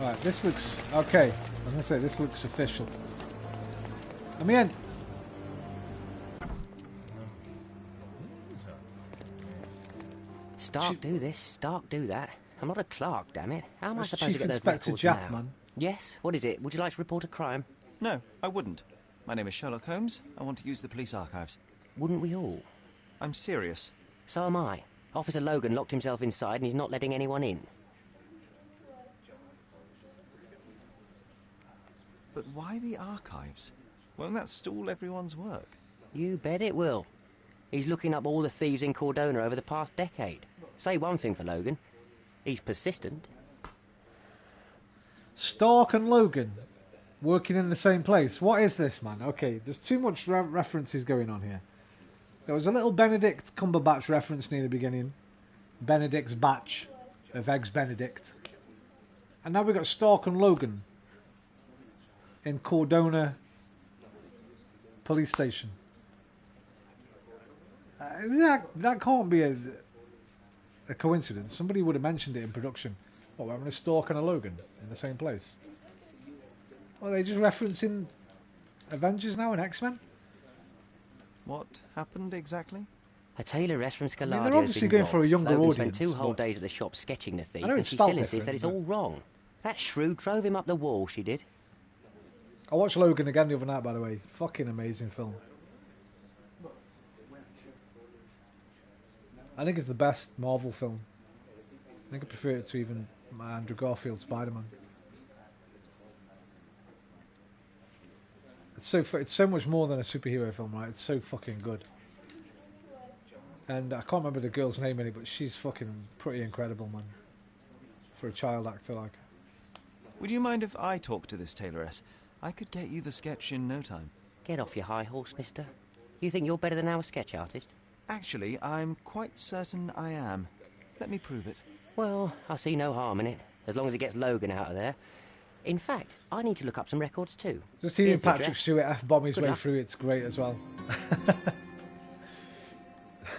Right, this looks okay. I'm gonna say this looks official. Let me in. Stark do this, Stark do that. I'm not a clerk, damn it. How am I That's supposed to Chief get those Inspector records Jack, now? man. Yes? What is it? Would you like to report a crime? No, I wouldn't. My name is Sherlock Holmes. I want to use the police archives. Wouldn't we all? I'm serious. So am I. Officer Logan locked himself inside and he's not letting anyone in. But why the archives? Won't that stall everyone's work? You bet it will. He's looking up all the thieves in Cordona over the past decade. Say one thing for Logan. He's persistent. Stark and Logan working in the same place. What is this, man? Okay, there's too much references going on here. There was a little Benedict Cumberbatch reference near the beginning. Benedict's batch of Eggs Benedict. And now we've got Stark and Logan in Cordona police station. That can't be a coincidence. Somebody would have mentioned it in production. Oh, we're having a Stark and a Logan in the same place. Are they just referencing Avengers now and X-Men? What happened exactly? A tailoress from Scaladia I mean, they're obviously going for a younger Logan audience. spent 2 whole days at the shop sketching the thief, I know and it's she spelled still insists that different, it's all wrong. That shrew drove him up the wall, she did. I watched Logan again the other night, by the way. Fucking amazing film. I think it's the best Marvel film. I think I prefer it to even Andrew Garfield's Spider-Man. It's so much more than a superhero film, right? It's so fucking good. And I can't remember the girl's name in it, but she's fucking pretty incredible, man. For a child actor like her. Would you mind if I talk to this tailoress? I could get you the sketch in no time. Get off your high horse, mister. You think you're better than our sketch artist? Actually, I'm quite certain I am. Let me prove it. Well, I see no harm in it, as long as it gets Logan out of there. In fact, I need to look up some records too. Just hearing Here's the Patrick address. Stewart F-bomb his Good way luck. through, it's great as well.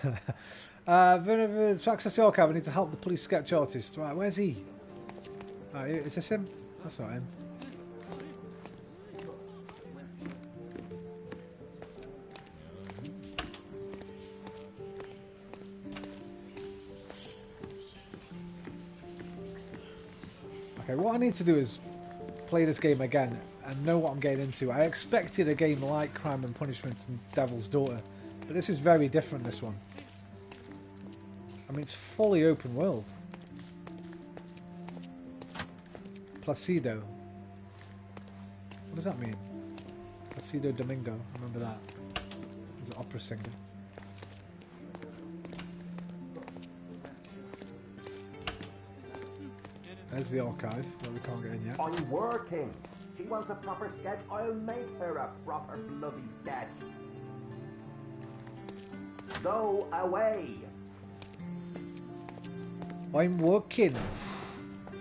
To access the archive, I need to help the police sketch artist. Right, where's he? Right, is this him? That's not him. Okay, what I need to do is play this game again and know what I'm getting into. I expected a game like Crime and Punishment and Devil's Daughter, but this is very different, this one. I mean, it's fully open world. Placido. What does that mean? Placido Domingo, remember that. He's an opera singer. There's the archive, but we can't get in yet. I'm working. She wants a proper sketch. I'll make her a proper bloody sketch. Go away. I'm working.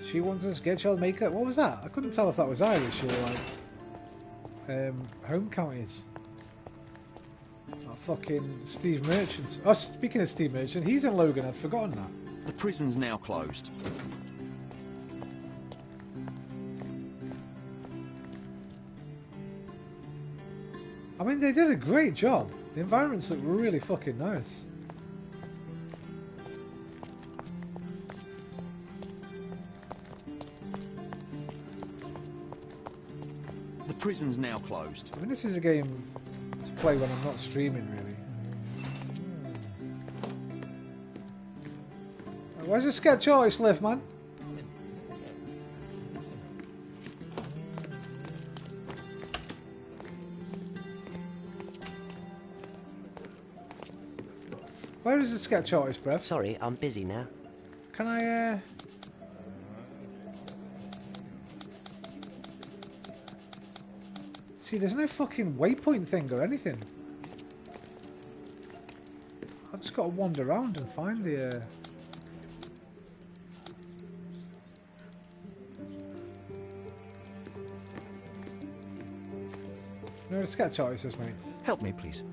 She wants a sketch, I'll make her. What was that? I couldn't tell if that was Irish or like home counties. Oh, fucking Steve Merchant. Oh, speaking of Steve Merchant, he's in Logan. I'd forgotten that. The prison's now closed. I mean, they did a great job. The environments look really fucking nice. prison's now closed. I mean, this is a game to play when I'm not streaming, really. Where's the sketch artist live, man? Where is the sketch artist, bruv? Sorry, I'm busy now. Can I, See, there's no fucking waypoint thing or anything. I've just got to wander around and find the, No, the sketch artist is, mate. Help me, please.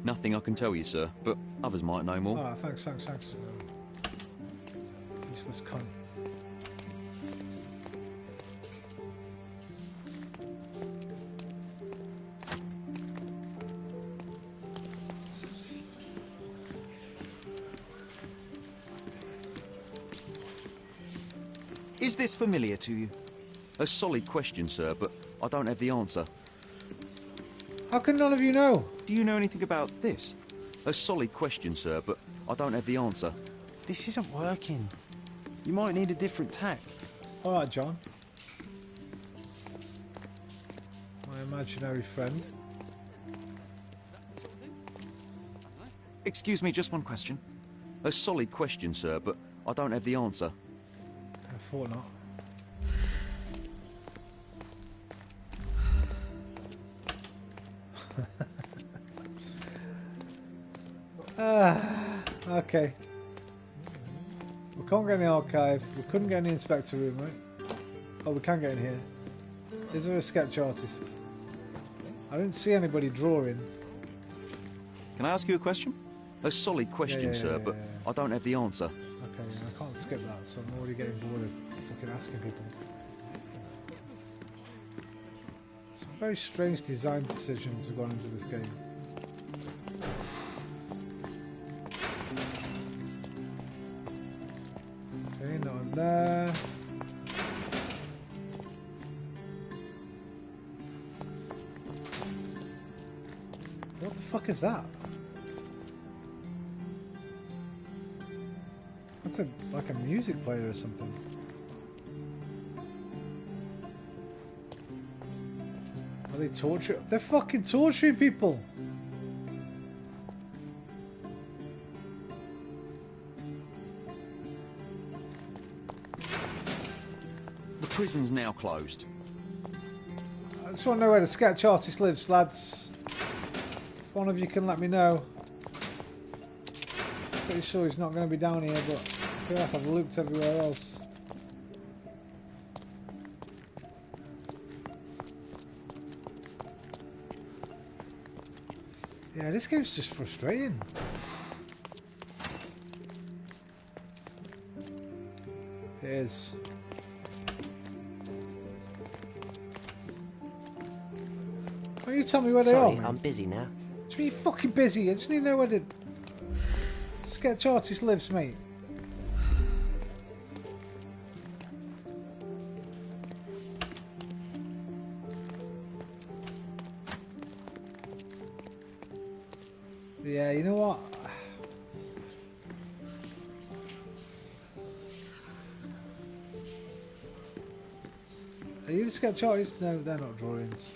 Nothing I can tell you, sir, but others might know more. Ah, thanks. Useless cunt. Is this familiar to you? A solid question, sir, but I don't have the answer. How can none of you know? Do you know anything about this? A solid question, sir, but I don't have the answer. This isn't working. You might need a different tack. Alright, John. My imaginary friend. Excuse me, just one question. A solid question, sir, but I don't have the answer. I thought not. Okay. We can't get in the archive. We couldn't get in the inspector room, right? Oh, we can get in here. Is there a sketch artist? I didn't see anybody drawing. Can I ask you a question? A solid question, sir, but I don't have the answer. Okay, I can't skip that, so I'm already getting bored of fucking asking people. Some very strange design decisions have gone into this game. Okay, not there. What the fuck is that? That's like a music player or something. Are they torturing? They're fucking torturing people! The prison's now closed. I just want to know where the sketch artist lives, lads. If one of you can let me know. Pretty sure he's not going to be down here, but I feel like I've looked everywhere else. Yeah, this game's just frustrating. It is. Why don't you tell me where they are, Sorry, man? I'm busy now. Just be fucking busy. I just need to know where the sketch artist lives, mate. Yeah, you know what? Are you the sketch artist? No, they're not drawings.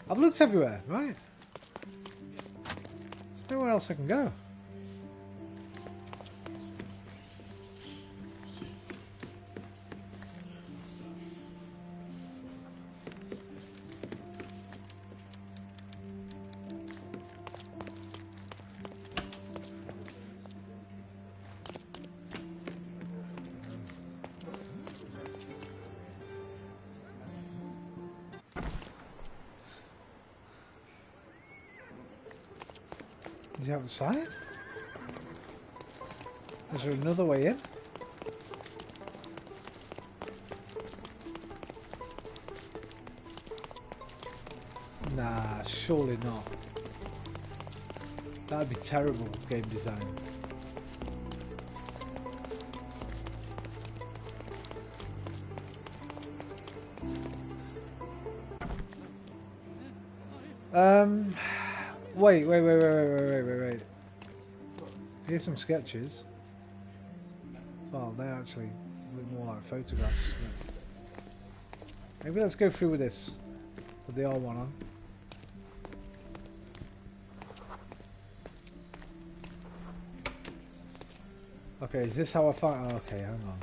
I've looked everywhere, right? There's nowhere else I can go. Is he outside? Is there another way in? Nah, surely not. That'd be terrible game design. Wait. Here's some sketches. Well, they actually look more like photographs. But maybe let's go through with this. Put the R1 on. Okay, is this how I find... Oh, okay, hang on.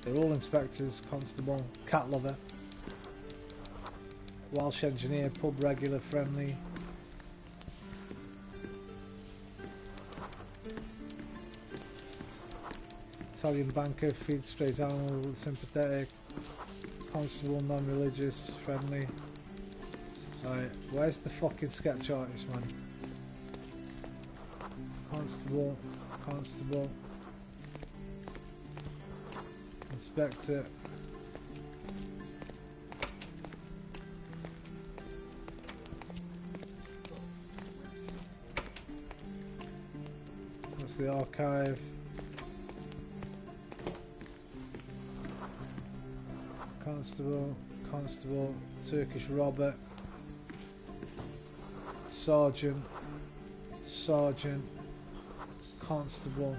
They're all inspectors, constable, cat lover, Welsh engineer, pub regular, friendly. Italian banker, feeds strays animal, sympathetic, constable, non-religious, friendly. Right, where's the fucking sketch artist, man? Constable. Inspector. That's the archive. Constable, Turkish robber. Sergeant, constable.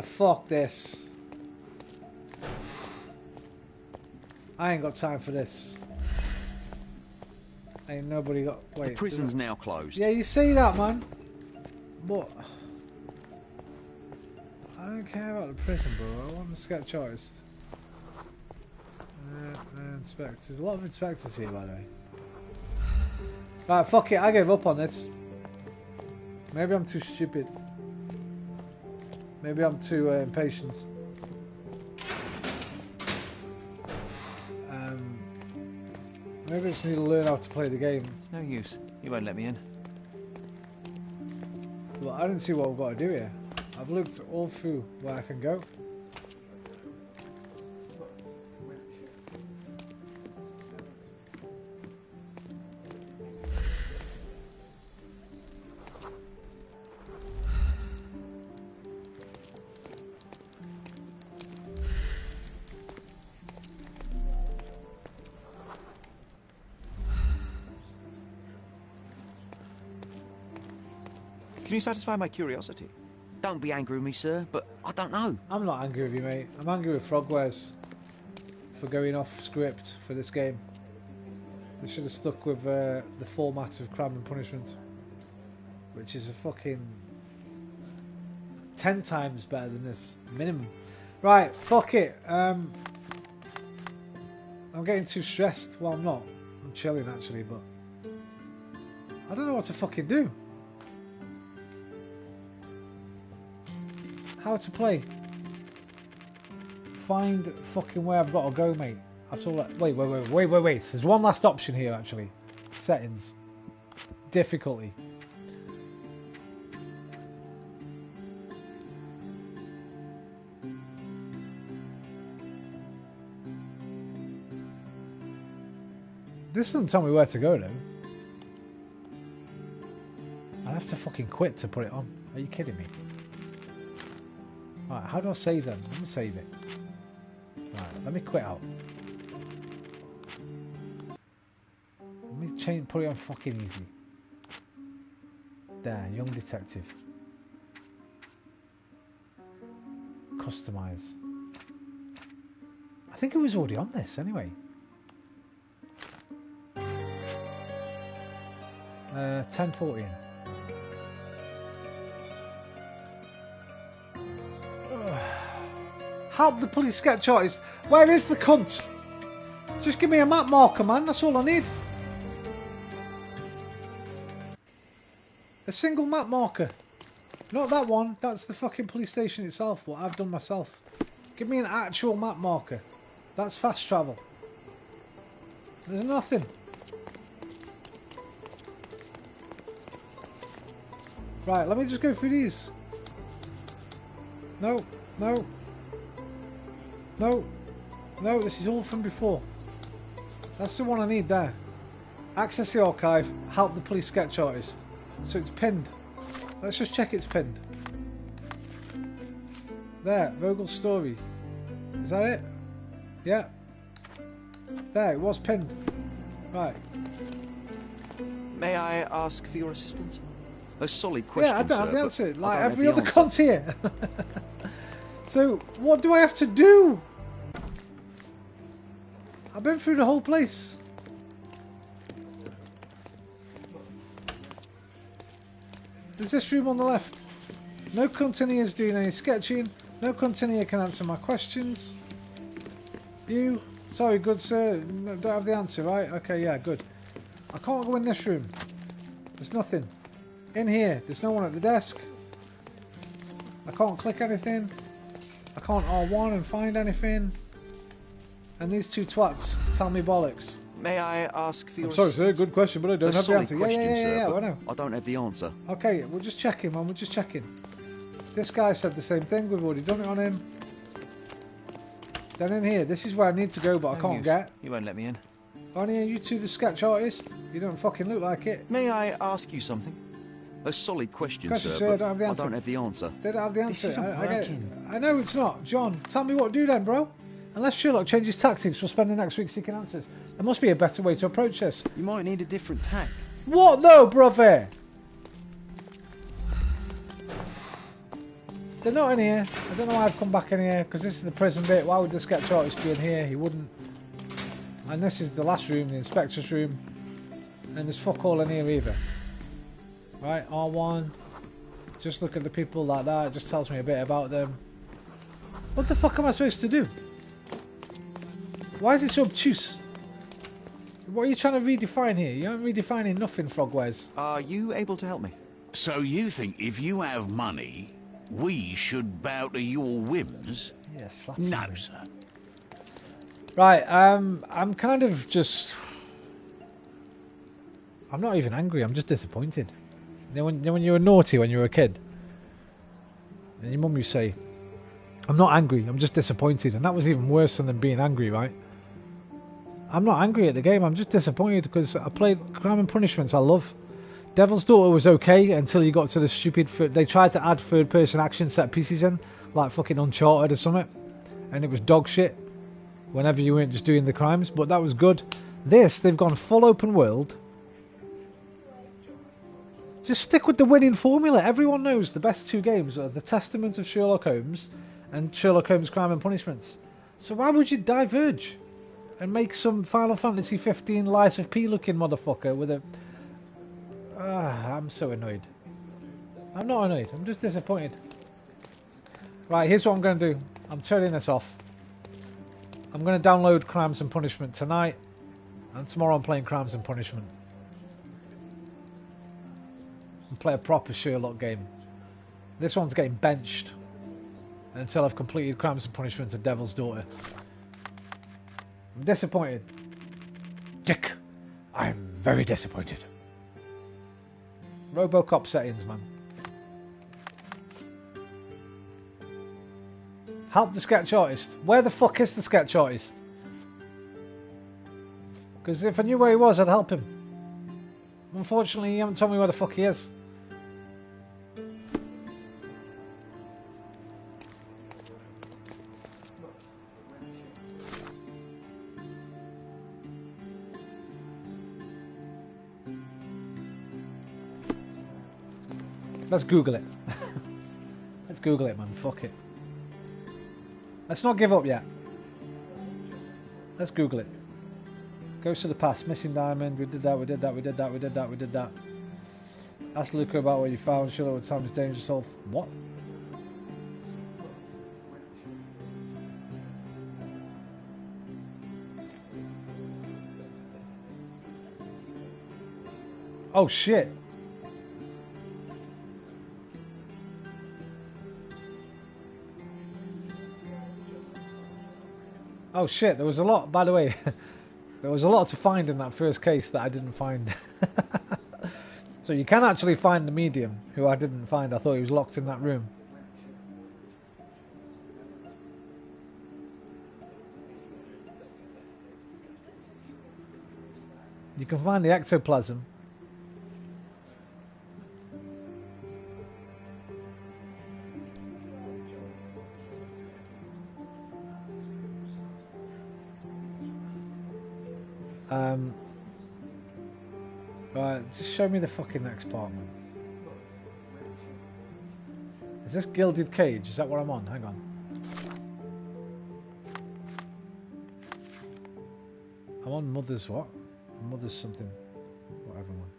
Fuck this. I ain't got time for this. Ain't nobody got... Wait. The prison's now closed. Yeah, you see that, man? What? I don't care about the prison, bro. I want the sketch artist. Inspectors. A lot of inspectors here, by the way. Right, fuck it. I gave up on this. Maybe I'm too stupid. Maybe I'm too impatient. Maybe I just need to learn how to play the game. No use. You won't let me in. Well, I didn't see what I've got to do here. I've looked all through where I can go. Can you satisfy my curiosity? Don't be angry with me, sir, but I don't know. I'm not angry with you, mate. I'm angry with Frogwares for going off script for this game. They should have stuck with the format of Crime and Punishment, which is a fucking 10 times better than this, minimum. Right, fuck it. I'm getting too stressed. Well, I'm not. I'm chilling, actually, but I don't know what to fucking do. How to play? Find fucking where I've got to go, mate. That's all. Wait. There's one last option here, actually. Settings. Difficulty. This doesn't tell me where to go, though. I have to fucking quit to put it on. Are you kidding me? Right, how do I save them? Let me save it. Right, let me quit out. Let me put it on fucking easy. There, young detective. Customize. I think it was already on this anyway. 1014. Help the police sketch artist. Where is the cunt? Just give me a map marker, man. That's all I need. A single map marker. Not that one. That's the fucking police station itself. What I've done myself. Give me an actual map marker. That's fast travel. There's nothing. Right, let me just go through these. No, this is all from before. That's the one I need there. Access the archive, help the police sketch artist. So it's pinned. Let's just check it's pinned. There, Vogel's story. Is that it? Yeah. There, it was pinned. Right. May I ask for your assistance? A solid question, Yeah, I don't have sir, the but answer. I Like don't have every the other answer. cunt here. So, what do I have to do? I've been through the whole place. There's this room on the left. No cunt in here is doing any sketching. No cunt in here can answer my questions. You? Sorry, good sir. No, don't have the answer, right? Okay, yeah, good. I can't go in this room. There's nothing. In here, there's no one at the desk. I can't click anything. I can't R1 and find anything. And these two twats tell me bollocks. May I ask for your I'm sorry, assistance? sir. Good question, but I don't A have the solid answer. question, Yeah, sir, I but know. I don't have the answer. Okay, we're just checking, man. We're just checking. This guy said the same thing. We've already done it on him. Then in here, this is where I need to go, but I can't get. You won't let me in. Only are you two the sketch artist? You don't fucking look like it. May I ask you something? A solid question, Question, sir, sir, I but don't have the I answer. don't have the answer. They don't have the answer. This isn't I get it. working. I know it's not. John, tell me what to do then, bro. Unless Sherlock changes tactics, we'll spend the next week seeking answers. There must be a better way to approach this. You might need a different tack. What though, brother? They're not in here. I don't know why I've come back in here, because this is the prison bit. Why would the sketch artist be in here? He wouldn't. And this is the last room, the inspector's room. And there's fuck all in here either. Right, R1. Just look at the people like that. It just tells me a bit about them. What the fuck am I supposed to do? Why is it so obtuse? What are you trying to redefine here? You aren't redefining nothing, Frogwares. Are you able to help me? So you think if you have money, we should bow to your whims? Yes. No, sir. Right, I'm kind of just... I'm not even angry, I'm just disappointed. You know when you were naughty when you were a kid? And your mum used to say, I'm not angry, I'm just disappointed. And that was even worse than being angry, right? I'm not angry at the game, I'm just disappointed because I played Crime and Punishments I love. Devil's Daughter was okay until you got to the stupid... They tried to add third-person action set pieces in, like fucking Uncharted or something. And it was dog shit whenever you weren't just doing the crimes, but that was good. This, they've gone full open world. Just stick with the winning formula. Everyone knows the best two games are The Testament of Sherlock Holmes and Sherlock Holmes Crime and Punishments. So why would you diverge and make some Final Fantasy 15 Lies of P looking motherfucker with a... I'm so annoyed. I'm not annoyed, I'm just disappointed. Right, here's what I'm going to do. I'm turning this off. I'm going to download Crimes and Punishment tonight, and tomorrow I'm playing Crimes and Punishment. And play a proper Sherlock game. This one's getting benched until I've completed Crimes and Punishment and Devil's Daughter. I'm disappointed. Dick, I'm very disappointed. Robocop settings, man. Help the sketch artist. Where the fuck is the sketch artist? Because if I knew where he was, I'd help him. Unfortunately, you haven't told me where the fuck he is. Let's Google it. Let's Google it, man. Fuck it. Let's not give up yet. Let's Google it. Goes to the past. Missing diamond. We did that. We did that. We did that. We did that. We did that. Ask Luca about what you found. Sherlock what time is dangerous. All what? Oh shit. Oh shit, there was a lot, by the way, there was a lot to find in that first case that I didn't find. So you can actually find the medium, who I didn't find. I thought he was locked in that room. You can find the ectoplasm. Right, just show me the fucking next part, man. Is this Gilded Cage? Is that what I'm on? Hang on. I'm on Mother's what? Mother's something. Whatever one.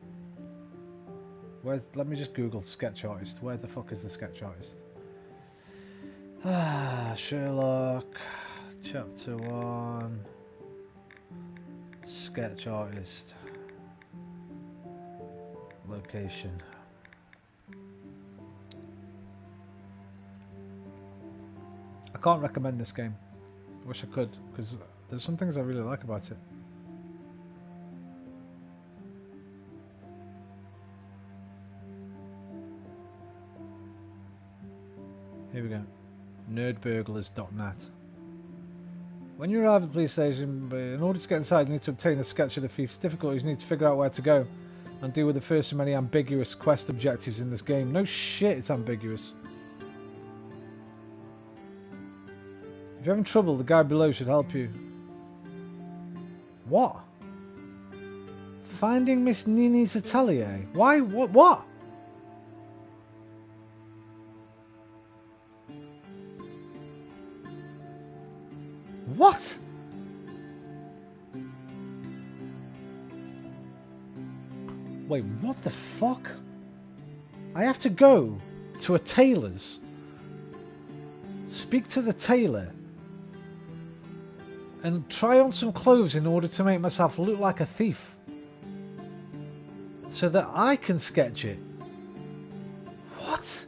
Where's, let me just Google sketch artist. Where the fuck is the sketch artist? Ah, Sherlock. Chapter 1. Sketch artist. Location. I can't recommend this game. I wish I could, because there's some things I really like about it. Here we go. Nerdburglars.net. When you arrive at the police station, in order to get inside, you need to obtain a sketch of the thief's difficulties. You need to figure out where to go and deal with the first of many ambiguous quest objectives in this game. No shit, it's ambiguous. If you're having trouble, the guy below should help you. What? Finding Miss Nini's atelier. Why? What? What? Wait, what the fuck? I have to go to a tailor's, speak to the tailor, and try on some clothes in order to make myself look like a thief, so that I can sketch it. What?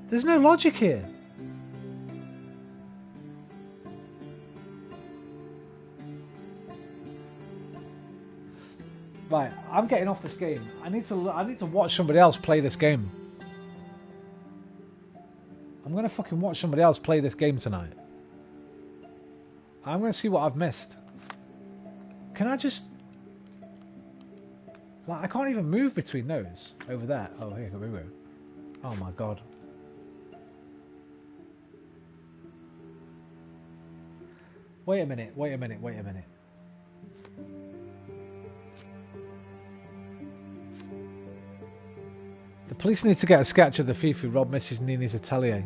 There's no logic here. Right, I'm getting off this game. I need to watch somebody else play this game. I'm gonna fucking watch somebody else play this game tonight. I'm gonna see what I've missed. Can I just... Like, I can't even move between those. Over there. Oh, here we go. Oh my god. Wait a minute. The police need to get a sketch of the thief who robbed Mrs. Nini's atelier.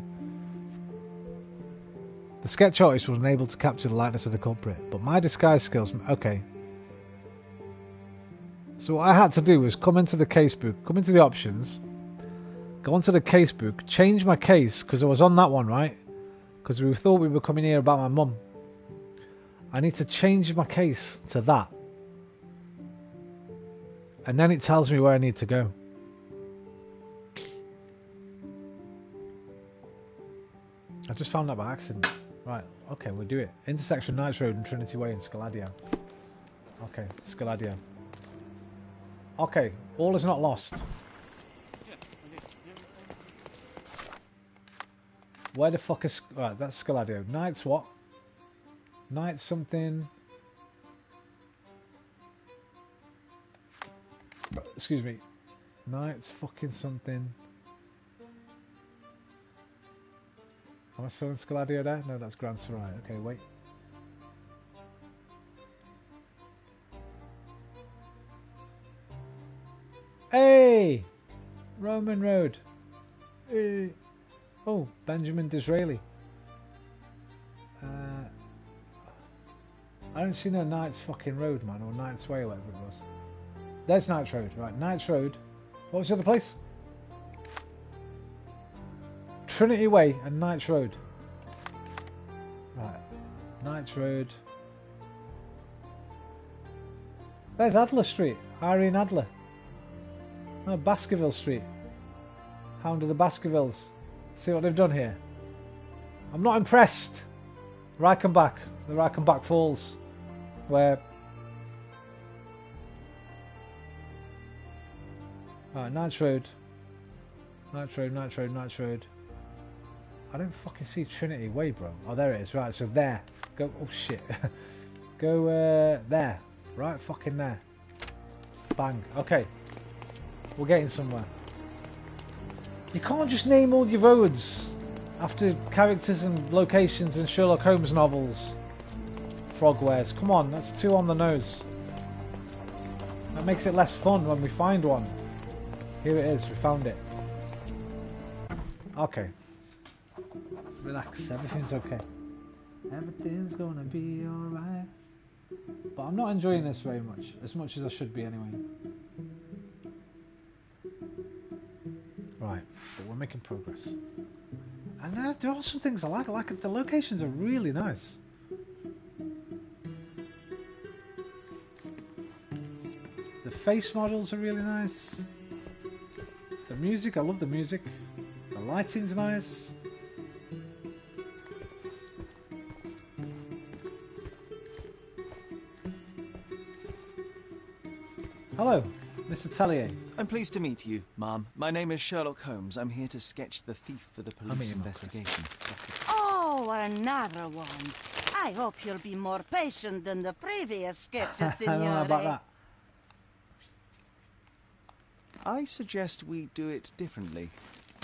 The sketch artist was unable to capture the likeness of the culprit, but my disguise skills... Okay. So what I had to do was come into the casebook, come into the options, go onto the casebook, change my case, because I was on that one, right? Because we thought we were coming here about my mum. I need to change my case to that. And then it tells me where I need to go. I just found that by accident. Right, okay, we'll do it. Intersection Knights Road and Trinity Way in Scaladio. Okay, Scaladio. Okay, all is not lost. Where the fuck is... Right, that's Scaladio. Knights what? Knights something... Excuse me. Knights fucking something... Am I still in Scaladio there? No, that's Grand Sarai. Okay, wait. Hey! Roman Road. Hey. Oh, Benjamin Disraeli. I don't see no Knights fucking Road, man, or Knights Way, or whatever it was. There's Knights Road. Right, Knights Road. What was the other place? Trinity Way and Knights Road. Right. Knights Road. There's Adler Street. Irene Adler. No, Baskerville Street. Hound of the Baskervilles. See what they've done here? I'm not impressed. Reichenbach. The Reichenbach Falls. Where... Right, Knights Road. Knights Road, Knights Road, Knights Road. I don't fucking see Trinity Way, bro. Oh, there it is. Right, so there. Go. Oh, shit. Go there. Right, fucking there. Bang. Okay. We're getting somewhere. You can't just name all your roads after characters and locations in Sherlock Holmes novels. Frogwares. Come on, that's 2 on the nose. That makes it less fun when we find one. Here it is, we found it. Okay. Relax, everything's okay. Everything's gonna be alright. But I'm not enjoying this very much as I should be anyway. Right, but we're making progress. And there are some things I like. The locations are really nice. The face models are really nice. The music, I love the music. The lighting's nice. Hello, Mr. Tellier. I'm pleased to meet you, ma'am. My name is Sherlock Holmes. I'm here to sketch the thief for the police investigation. Oh, another one. I hope you'll be more patient than the previous sketches, I don't know about Signore. that. I suggest we do it differently.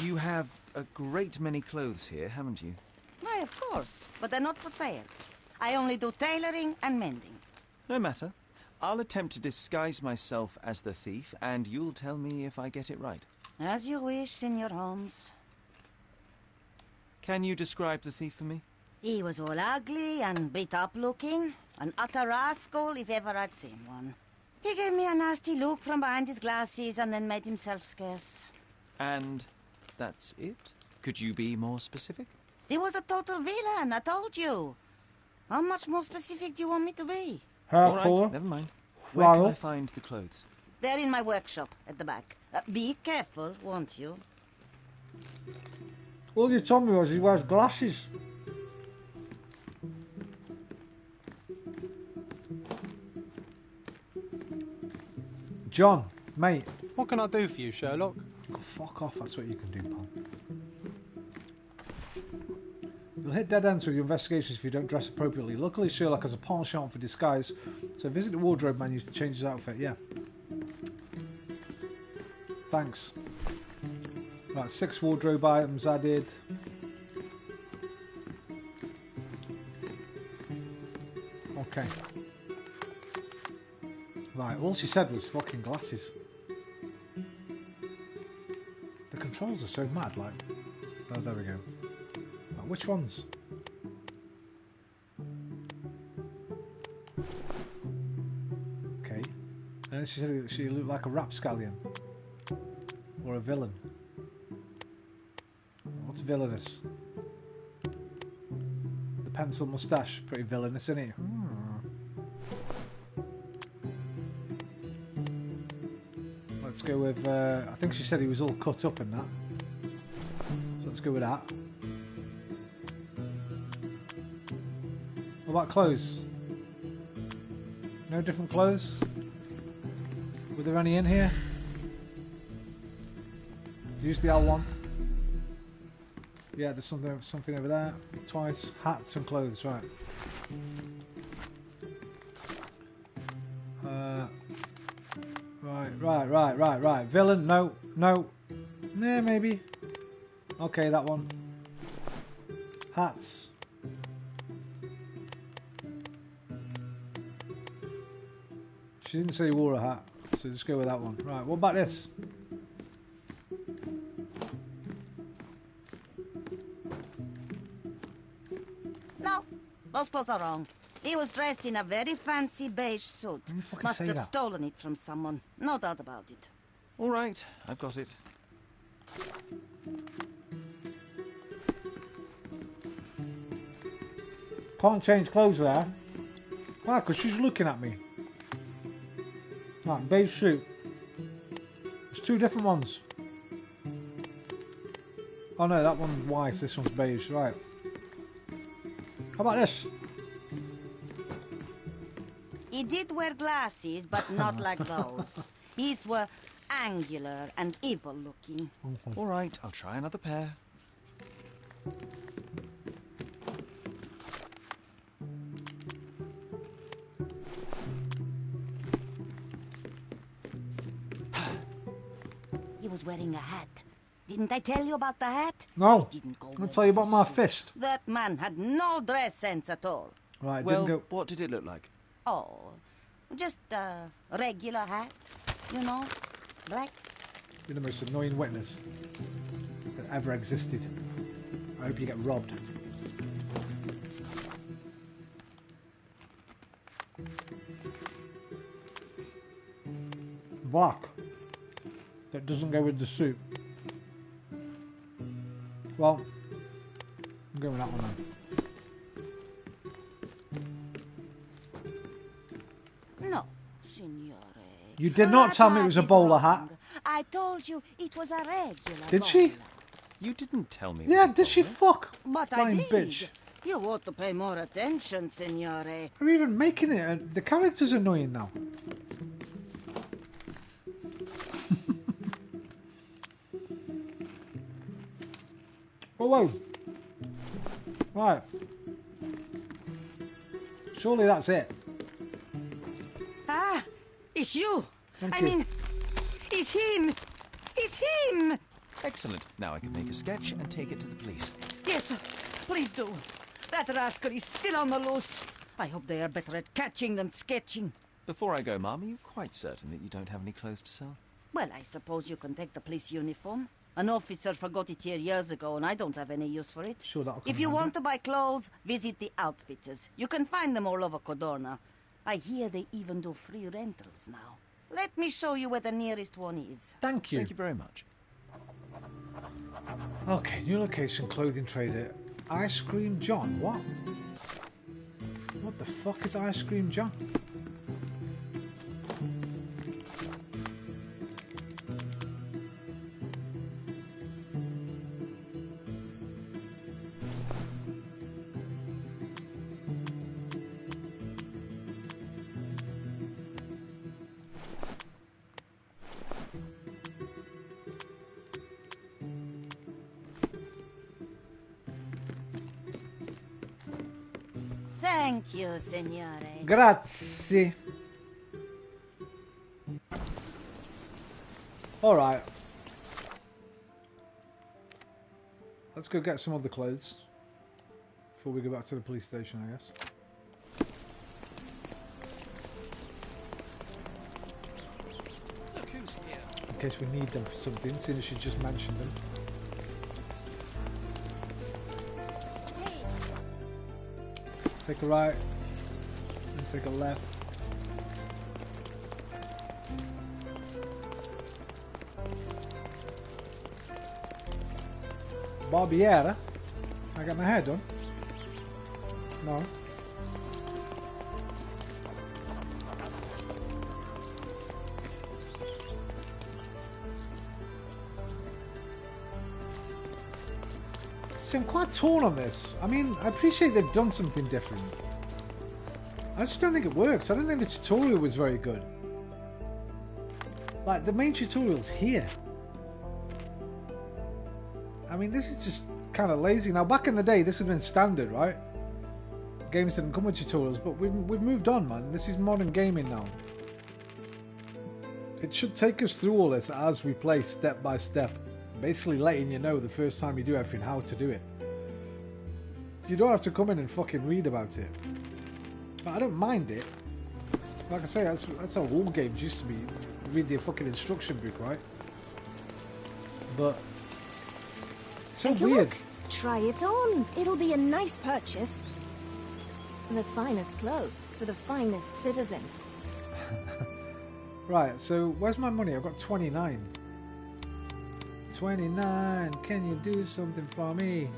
You have a great many clothes here, haven't you? Why, of course, but they're not for sale. I only do tailoring and mending. No matter. I'll attempt to disguise myself as the thief, and you'll tell me if I get it right. As you wish, Senor Holmes. Can you describe the thief for me? He was all ugly and beat-up looking. An utter rascal, if ever I'd seen one. He gave me a nasty look from behind his glasses and then made himself scarce. And that's it? Could you be more specific? He was a total villain, I told you. How much more specific do you want me to be? All right, never mind. Where can I find the clothes? They're in my workshop at the back. Be careful, won't you? All you told me was he wears glasses. John, mate. What can I do for you, Sherlock? Oh, fuck off, that's what you can do, pal. You'll hit dead ends with your investigations if you don't dress appropriately. Luckily, Sherlock has a penchant for disguise, so visit the wardrobe menu to change his outfit, yeah. Thanks. Right, 6 wardrobe items added. Okay. Right, all she said was fucking glasses. The controls are so mad, like... Oh, there we go. Right, which ones? Okay. And then she said she looked like a rapscallion. Or a villain. What's villainous? The pencil moustache, pretty villainous, isn't it? Let's go with, I think she said he was all cut up and that. So let's go with that. What about clothes? No different clothes? Were there any in here? Use the L1. Yeah, there's something over there. Twice. Hats and clothes, right. Right. Villain, no. Nah, maybe. Okay, that one. Hats. She didn't say he wore a hat, so just go with that one. Right, what about this? No, those clothes are wrong. He was dressed in a very fancy beige suit. Must have stolen it from someone. No doubt about it. All right, I've got it. Can't change clothes there. Why? Because she's looking at me. Right, beige suit. There's 2 different ones. Oh no, that one's white, this one's beige. Right. How about this? He did wear glasses, but not like those. His were angular and evil-looking. All right, I'll try another pair. He was wearing a hat. Didn't I tell you about the hat? No. He didn't go I'll tell you about my suit. fist. That man had no dress sense at all. Right, Well, didn't go... what did it look like? Oh, just a regular hat, you know, black. You're the most annoying witness that ever existed. I hope you get robbed. Black. That doesn't go with the suit. Well, I'm going with that one then. No, signore. You did not tell me it was a bowler hat. I told you it was a regular Did she? You didn't tell me. Yeah, did she fuck? But I Lying did. bitch. You ought to pay more attention, signore. Are we even making it? The character's annoying now. Oh, whoa. Right. Surely that's it. Ah, it's you. Thank I you. mean, it's him. It's him. Excellent. Now I can make a sketch and take it to the police. Yes, sir. Please do. That rascal is still on the loose. I hope they are better at catching than sketching. Before I go, Mum, are you quite certain that you don't have any clothes to sell? Well, I suppose you can take the police uniform. An officer forgot it here years ago, and I don't have any use for it. Sure, that'll come If you in handy. want to buy clothes, visit the outfitters. You can find them all over Codorna. I hear they even do free rentals now. Let me show you where the nearest one is. Thank you. Thank you very much. Okay, new location, clothing trader. Ice Cream John. What? What the fuck is Ice Cream John? Thank you, signore. Grazie. Alright. Let's go get some other clothes before we go back to the police station, I guess. Look who's here. In case we need them for something, seeing as she just mentioned them. Take a right and take a left. Barbiera? I got my hair done? No. See, I'm quite torn on this. I mean, I appreciate they've done something different. I just don't think it works. I don't think the tutorial was very good. Like, the main tutorial's here. I mean, this is just kind of lazy. Now, back in the day, this had been standard, right? Games didn't come with tutorials, but we've moved on, man. This is modern gaming now. It should take us through all this as we play, step by step. Basically letting you know the first time you do everything how to do it. You don't have to come in and fucking read about it. But I don't mind it. Like I say, that's how all games used to be. You read the fucking instruction book, right? But it's so Take a weird. look. Try it on. It'll be a nice purchase. The finest clothes for the finest citizens. Right, so where's my money? I've got 29. 29, can you do something for me?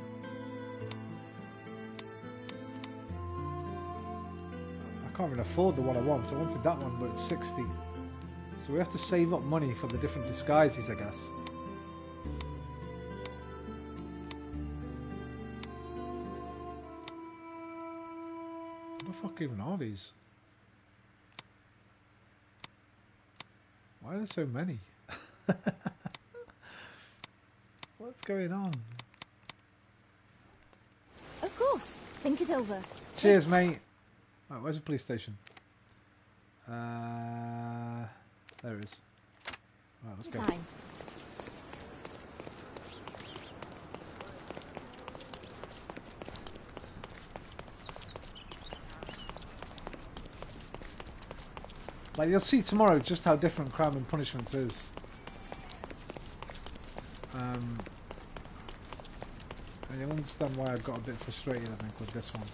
I can't even afford the one I want. I wanted that one, but it's 60. So we have to save up money for the different disguises, I guess. What the fuck even are these? Why are there so many? What's going on? Of course. Think it over. Cheers, mate. Right, where's the police station? There it is. Right, let's go. Time. Like, you'll see tomorrow just how different Crime and Punishments is. And you'll understand why I got a bit frustrated, I think, with this one.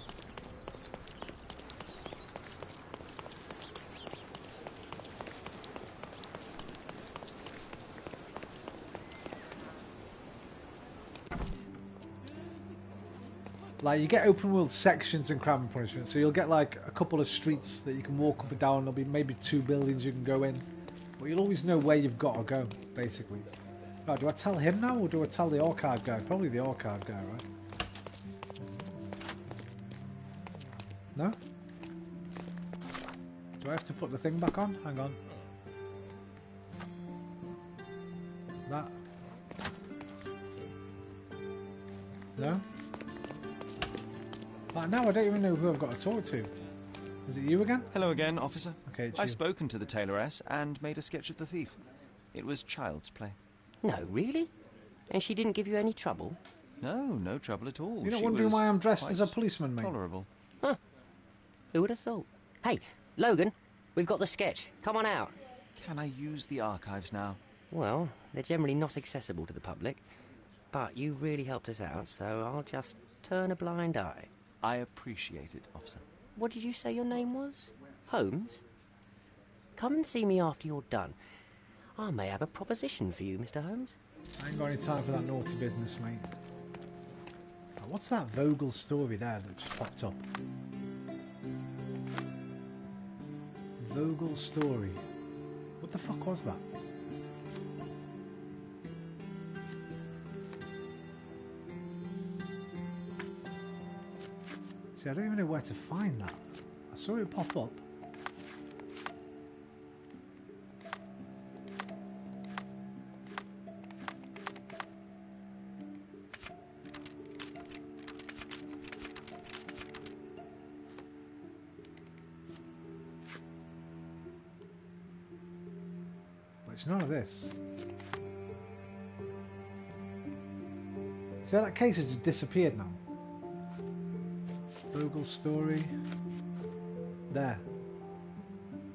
Like, you get open world sections in Crime and Punishment, so you'll get like a couple of streets that you can walk up and down. There'll be maybe 2 buildings you can go in, but you'll always know where you've got to go, basically. Oh, do I tell him now, or do I tell the archive guy? Probably the archive guy, right? No? Do I have to put the thing back on? Hang on. That. No? Like, now I don't even know who I've got to talk to. Is it you again? Hello again, officer. Okay, it's I've you. spoken to the tailoress and made a sketch of the thief. It was child's play. No, really? And she didn't give you any trouble? No, no trouble at all. You're not She wondering was why I'm dressed as a quite policeman, mate? tolerable. Huh. Who would have thought? Hey, Logan, we've got the sketch. Come on out. Can I use the archives now? Well, they're generally not accessible to the public. But you really helped us out, so I'll just turn a blind eye. I appreciate it, officer. What did you say your name was? Holmes? Come and see me after you're done. I may have a proposition for you, Mr. Holmes. I ain't got any time for that naughty business, mate. What's that Vogel story there that just popped up? Vogel story. What the fuck was that? See, I don't even know where to find that. I saw it pop up. But it's none of this. See how that case has just disappeared now? Vogel story. There.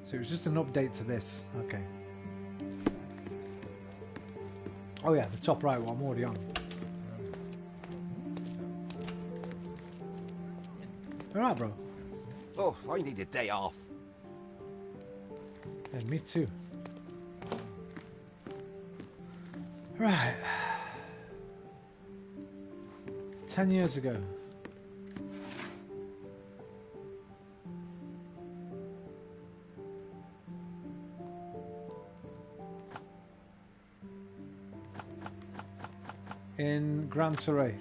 So it was just an update to this. Okay. Oh yeah, the top right one I'm already on. Alright, bro. Oh, I need a day off. Yeah, me too. Right. 10 years ago. In Grand Surrey.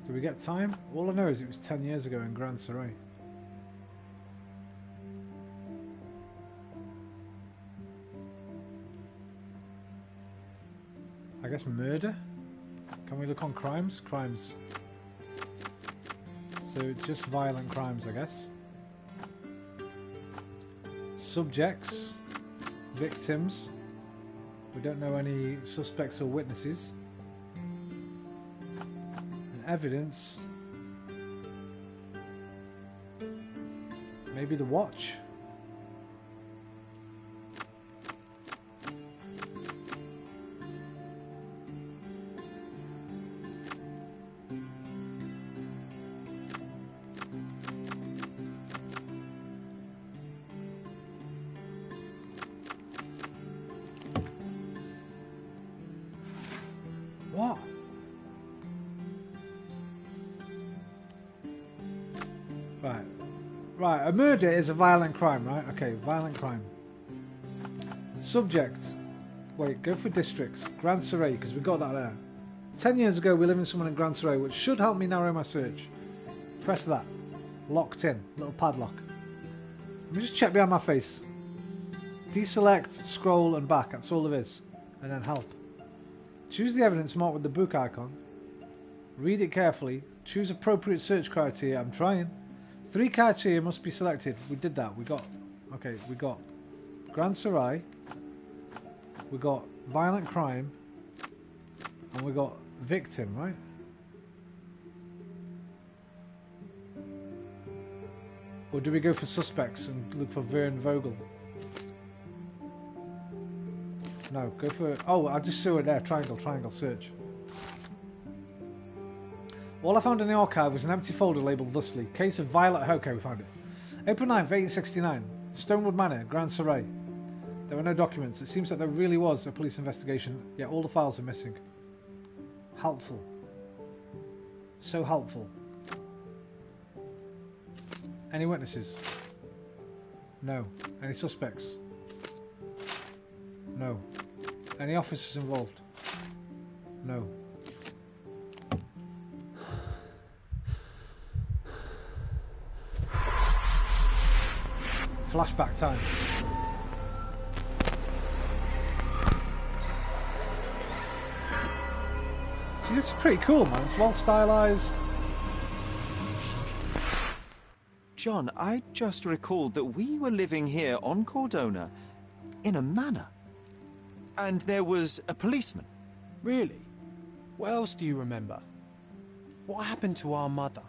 Do we get time? All I know is it was 10 years ago in Grand Surrey. I guess murder? Can we look on crimes? Crimes. So just violent crimes, I guess. Subjects. Victims. We don't know any suspects or witnesses. And evidence. Maybe the watch. What? Right. Right, a murder is a violent crime, right? Okay, violent crime. Subject. Wait, go for districts. Grand Surrey, because we got that there. 10 years ago, we lived in someone in Grand Surrey, which should help me narrow my search. Press that. Locked in. Little padlock. Let me just check behind my face. Deselect, scroll, and back. That's all there is. And then help. Choose the evidence marked with the book icon. Read it carefully. Choose appropriate search criteria. I'm trying. 3 criteria must be selected. We did that. We got... Okay, we got Grand Surrey. We got violent crime. And we got victim, right? Or do we go for suspects and look for Vern Vogel? No, go for... Oh, I just saw it there. Triangle, search. All I found in the archive was an empty folder labelled thusly. Case of Violet... Okay, we found it. April 9th, 1869. Stonewood Manor, Grand Surrey. There were no documents. It seems that there really was a police investigation, yet all the files are missing. Helpful. So helpful. Any witnesses? No. Any suspects? No. Any officers involved? No. Flashback time. See, it's pretty cool, man. It's well stylized. John, I just recalled that we were living here on Cordona in a manor. And there was a policeman. Really? What else do you remember? What happened to our mother?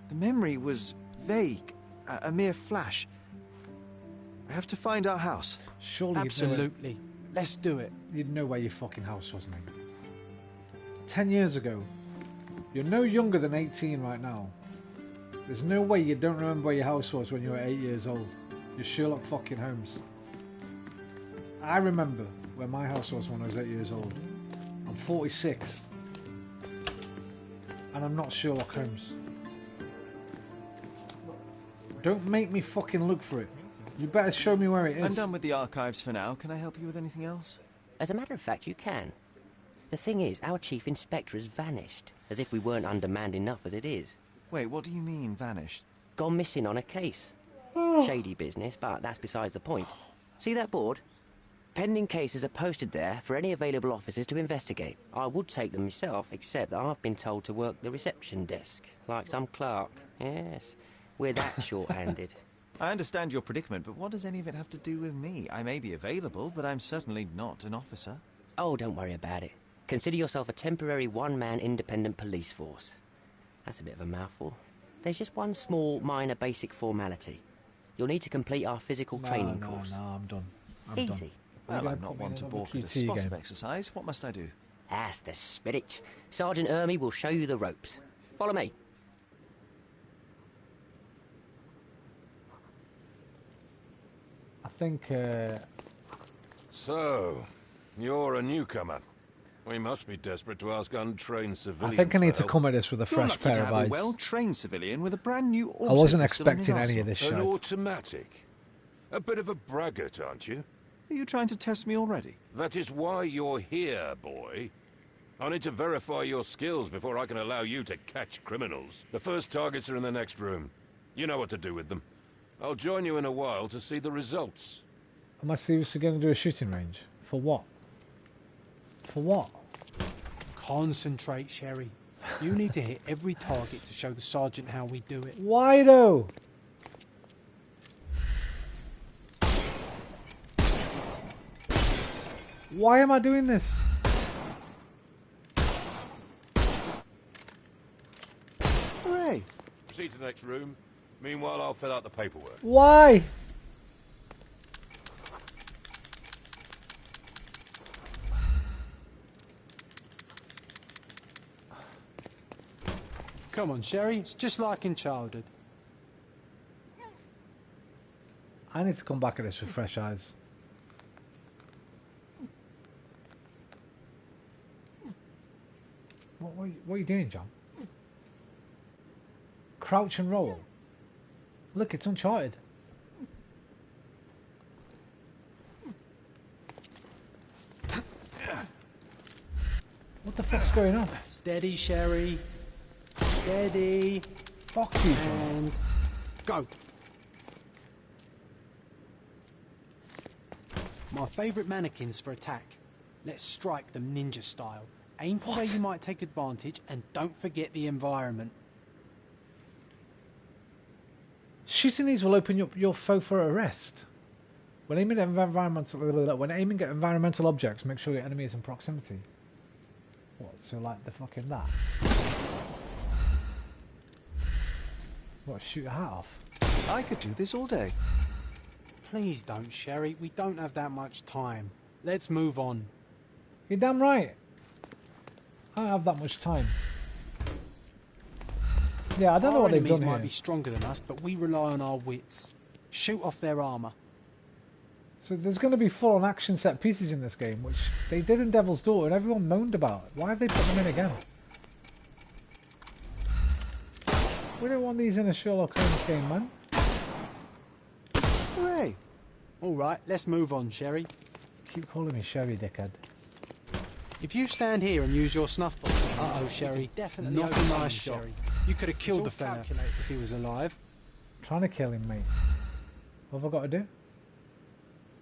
The memory was vague, a mere flash. I have to find our house. Surely Absolutely. Let's do it. You'd know where your fucking house was, mate. 10 years ago. You're no younger than 18 right now. There's no way you don't remember where your house was when you were 8 years old. You're Sherlock fucking Holmes. I remember where my house was when I was 8 years old. I'm 46. And I'm not Sherlock Holmes. Don't make me fucking look for it. You better show me where it is. I'm done with the archives for now. Can I help you with anything else? As a matter of fact, you can. The thing is, our chief inspector has vanished, as if we weren't undermanned enough as it is. Wait, what do you mean, vanished? Gone missing on a case. Shady business, but that's besides the point. See that board? Pending cases are posted there for any available officers to investigate. I would take them myself, except that I've been told to work the reception desk, like some clerk. Yes, we're that short-handed. I understand your predicament, but what does any of it have to do with me? I may be available, but I'm certainly not an officer. Oh, don't worry about it. Consider yourself a temporary one-man independent police force. That's a bit of a mouthful. There's just one small, minor, basic formality. You'll need to complete our physical training course. No, I'm done. Easy. Well, I'm not one to balk at a spot of exercise. What must I do? That's the spirit. Sergeant Ermy will show you the ropes. Follow me. I think, So, you're a newcomer. We must be desperate to ask untrained civilians. I think I need to for come at this with a fresh pair of eyes. A well-trained civilian with a brand new auto. I wasn't expecting any of this shit. An automatic. A bit of a braggart, aren't you? Are you trying to test me already? That is why you're here, boy. I need to verify your skills before I can allow you to catch criminals. The first targets are in the next room. You know what to do with them. I'll join you in a while to see the results. Am I seriously going to do a shooting range? For what? For what? Concentrate, Sherry. You need to hit every target to show the sergeant how we do it. Why though? Why am I doing this? Hooray! Proceed to the next room. Meanwhile, I'll fill out the paperwork. Why? Come on, Sherry. It's just like in childhood. I need to come back at this with fresh eyes. What are you doing, John? Crouch and roll. Look, it's Uncharted. What the fuck's going on? Steady, Sherry. Steady. Fuck you, John. And go. My favourite mannequins for attack. Let's strike them ninja style. Aim for where you might take advantage and don't forget the environment. Shooting these will open up your foe for arrest. When aiming at environmental objects, make sure your enemy is in proximity. What? So like the fucking that? What? Shoot a hat off? I could do this all day. Please don't, Sherry. We don't have that much time. Let's move on. You're damn right. I don't have that much time. Yeah, I don't know what they've done here. Our enemies might be stronger than us, but we rely on our wits. Shoot off their armour. So there's going to be full-on action set pieces in this game, which they did in Devil's Daughter and everyone moaned about. Why have they put them in again? We don't want these in a Sherlock Holmes game, man. Hooray! Alright, let's move on, Sherry. Keep calling me Sherry, dickhead. If you stand here and use your snuff box... Uh-oh, Sherry. Definitely Not a nice shot. Sherry. You could have killed the fella if he was alive. Trying to kill him, mate. What have I got to do?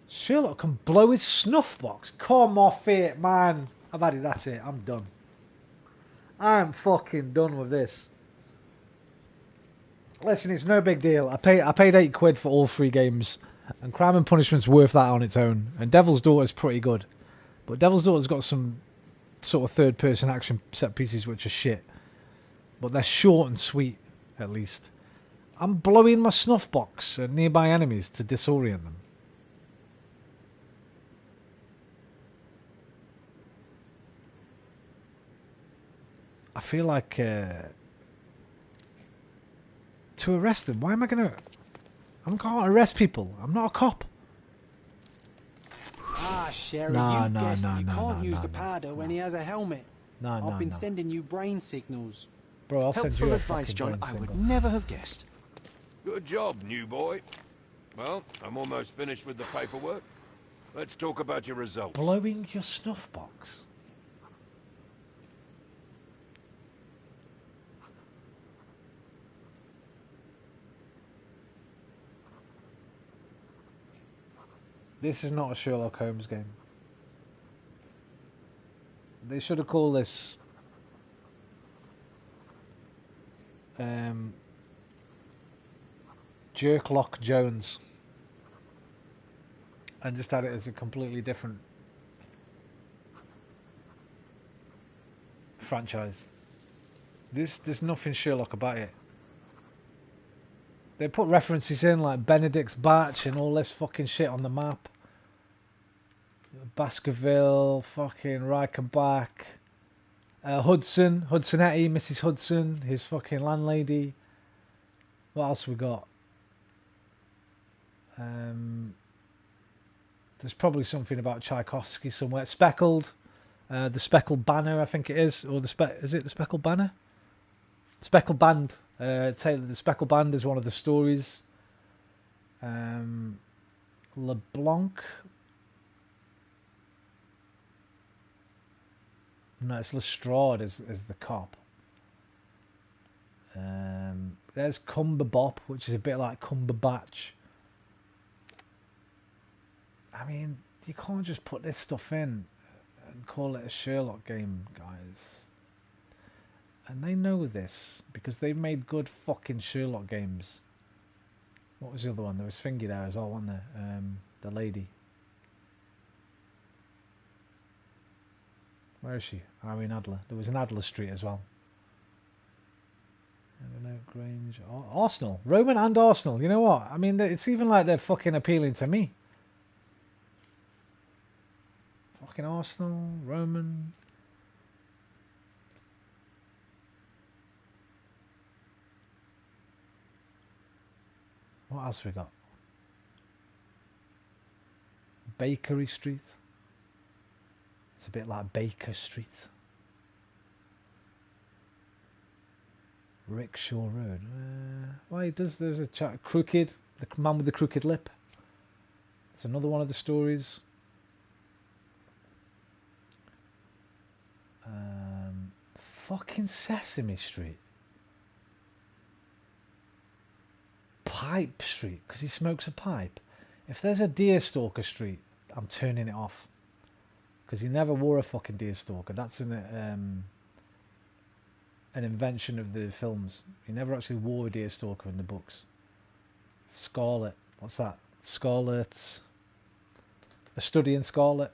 Sherlock can blow his snuff box. Come off it, man. I've had it, that's it. I'm done. I'm fucking done with this. Listen, it's no big deal. I paid £8 for all 3 games. And Crime and Punishment's worth that on its own. And Devil's Daughter's pretty good. But Devil's Daughter's got some sort of third-person action set pieces which are shit. But they're short and sweet, at least. I'm blowing my snuff box at nearby enemies to disorient them. I feel like... to arrest them, why am I going to... I can't arrest people. I'm not a cop. Ah, Sherry, you can't use the powder when he has a helmet. I've been sending you brain signals. Bro, I'll send you Helpful advice, John. I would never have guessed. Good job, new boy. Well, I'm almost finished with the paperwork. Let's talk about your results. Blowing your snuff box. This is not a Sherlock Holmes game. They should have called this Jerklock Jones and just had it as a completely different franchise. There's nothing Sherlock about it. They put references in like Benedict's Batch and all this fucking shit on the map. Baskerville, fucking Reichenbach, Hudsonetti, Mrs. Hudson, his fucking landlady. What else we got? There's probably something about Tchaikovsky somewhere. Speckled, the Speckled Banner, I think it is, or is it the Speckled Banner? Speckled Band. Taylor, the Speckled Band is one of the stories. LeBlanc. No, it's Lestrade as the cop. There's Cumberbop, which is a bit like Cumberbatch. I mean, you can't just put this stuff in and call it a Sherlock game, guys. And they know this, because they've made good fucking Sherlock games. What was the other one? There was Fingy there as well, wasn't there? The lady. Where is she? Irene Adler. There was an Adler Street as well. I don't know, Grange. Arsenal. Roman and Arsenal. You know what? I mean, it's even like they're fucking appealing to me. Fucking Arsenal, Roman. What else we got? Bakery Street. It's a bit like Baker Street. Rickshaw Road. Why does there's a chat crooked, the man with the crooked lip. It's another one of the stories. Fucking Sesame Street. Pipe Street, because he smokes a pipe. If there's a Deerstalker Street, I'm turning it off. Because he never wore a fucking Deerstalker. That's an invention of the films. He never actually wore a Deerstalker in the books. Scarlet. What's that? Scarlet. A Study in Scarlet.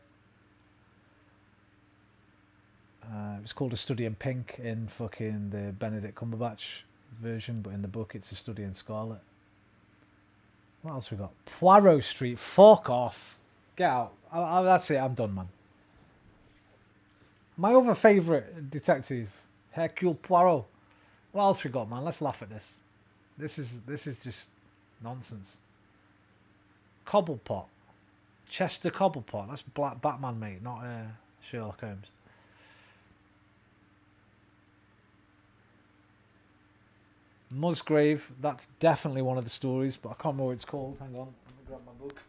It was called A Study in Pink in fucking the Benedict Cumberbatch version, but in the book it's A Study in Scarlet. What else we got? Poirot Street. Fuck off. Get out. That's it. I'm done, man. My other favourite detective, Hercule Poirot. What else we got, man? Let's laugh at this. This is just nonsense. Cobblepot. Chester Cobblepot. That's Black Batman, mate, not Sherlock Holmes. Musgrave. That's definitely one of the stories, but I can't remember what it's called. Hang on. Let me grab my book.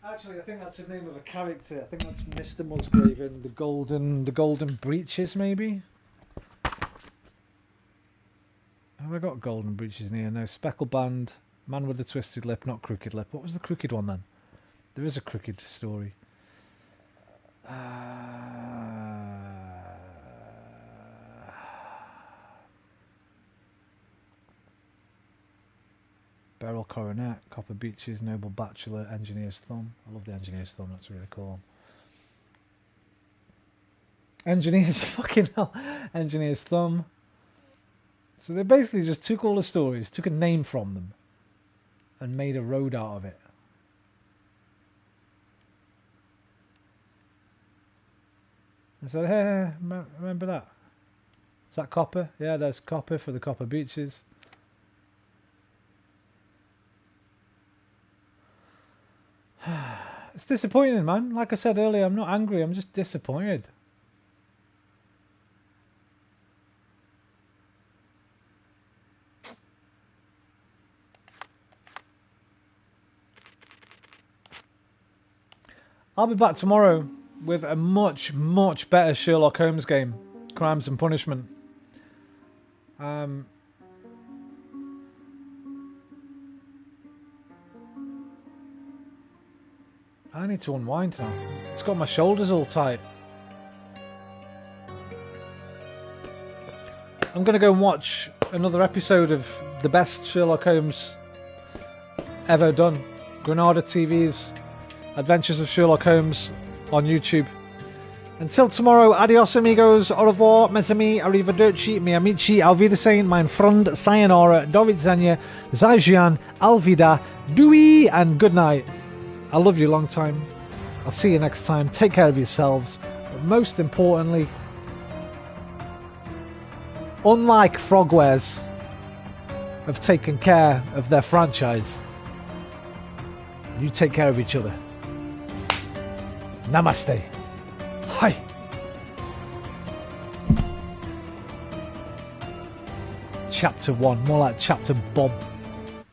Actually, I think that's the name of a character. I think that's Mr. Musgrave in the Golden Breeches, maybe. Have I got Golden Breeches in here? No, Speckled Band, Man with the Twisted Lip, not Crooked Lip. What was the crooked one then? There is a crooked story. Beryl Coronet, Copper Beaches, Noble Bachelor, Engineer's Thumb. I love the Engineer's Thumb, that's really cool. Engineer's fucking hell. Engineer's Thumb. So they basically just took all the stories, took a name from them, and made a road out of it. And said, hey, remember that? Is that copper? Yeah, there's copper for the Copper Beaches. It's disappointing, man. Like I said earlier, I'm not angry, I'm just disappointed. I'll be back tomorrow with a much, much better Sherlock Holmes game. Crimes and Punishment. I need to unwind now. It's got my shoulders all tight. I'm going to go and watch another episode of the best Sherlock Holmes ever done. Granada TV's Adventures of Sherlock Holmes on YouTube. Until tomorrow, adios amigos, au revoir, mes amis, arrivederci, mi amici, auf Wiedersehen, mein Freund, sayonara, do widzenia, zajian, alvida, dewey, and good night. I love you long time. I'll see you next time. Take care of yourselves. But most importantly, unlike Frogwares have taken care of their franchise, you take care of each other. Namaste. Hi. Chapter 1, more like Chapter Bob.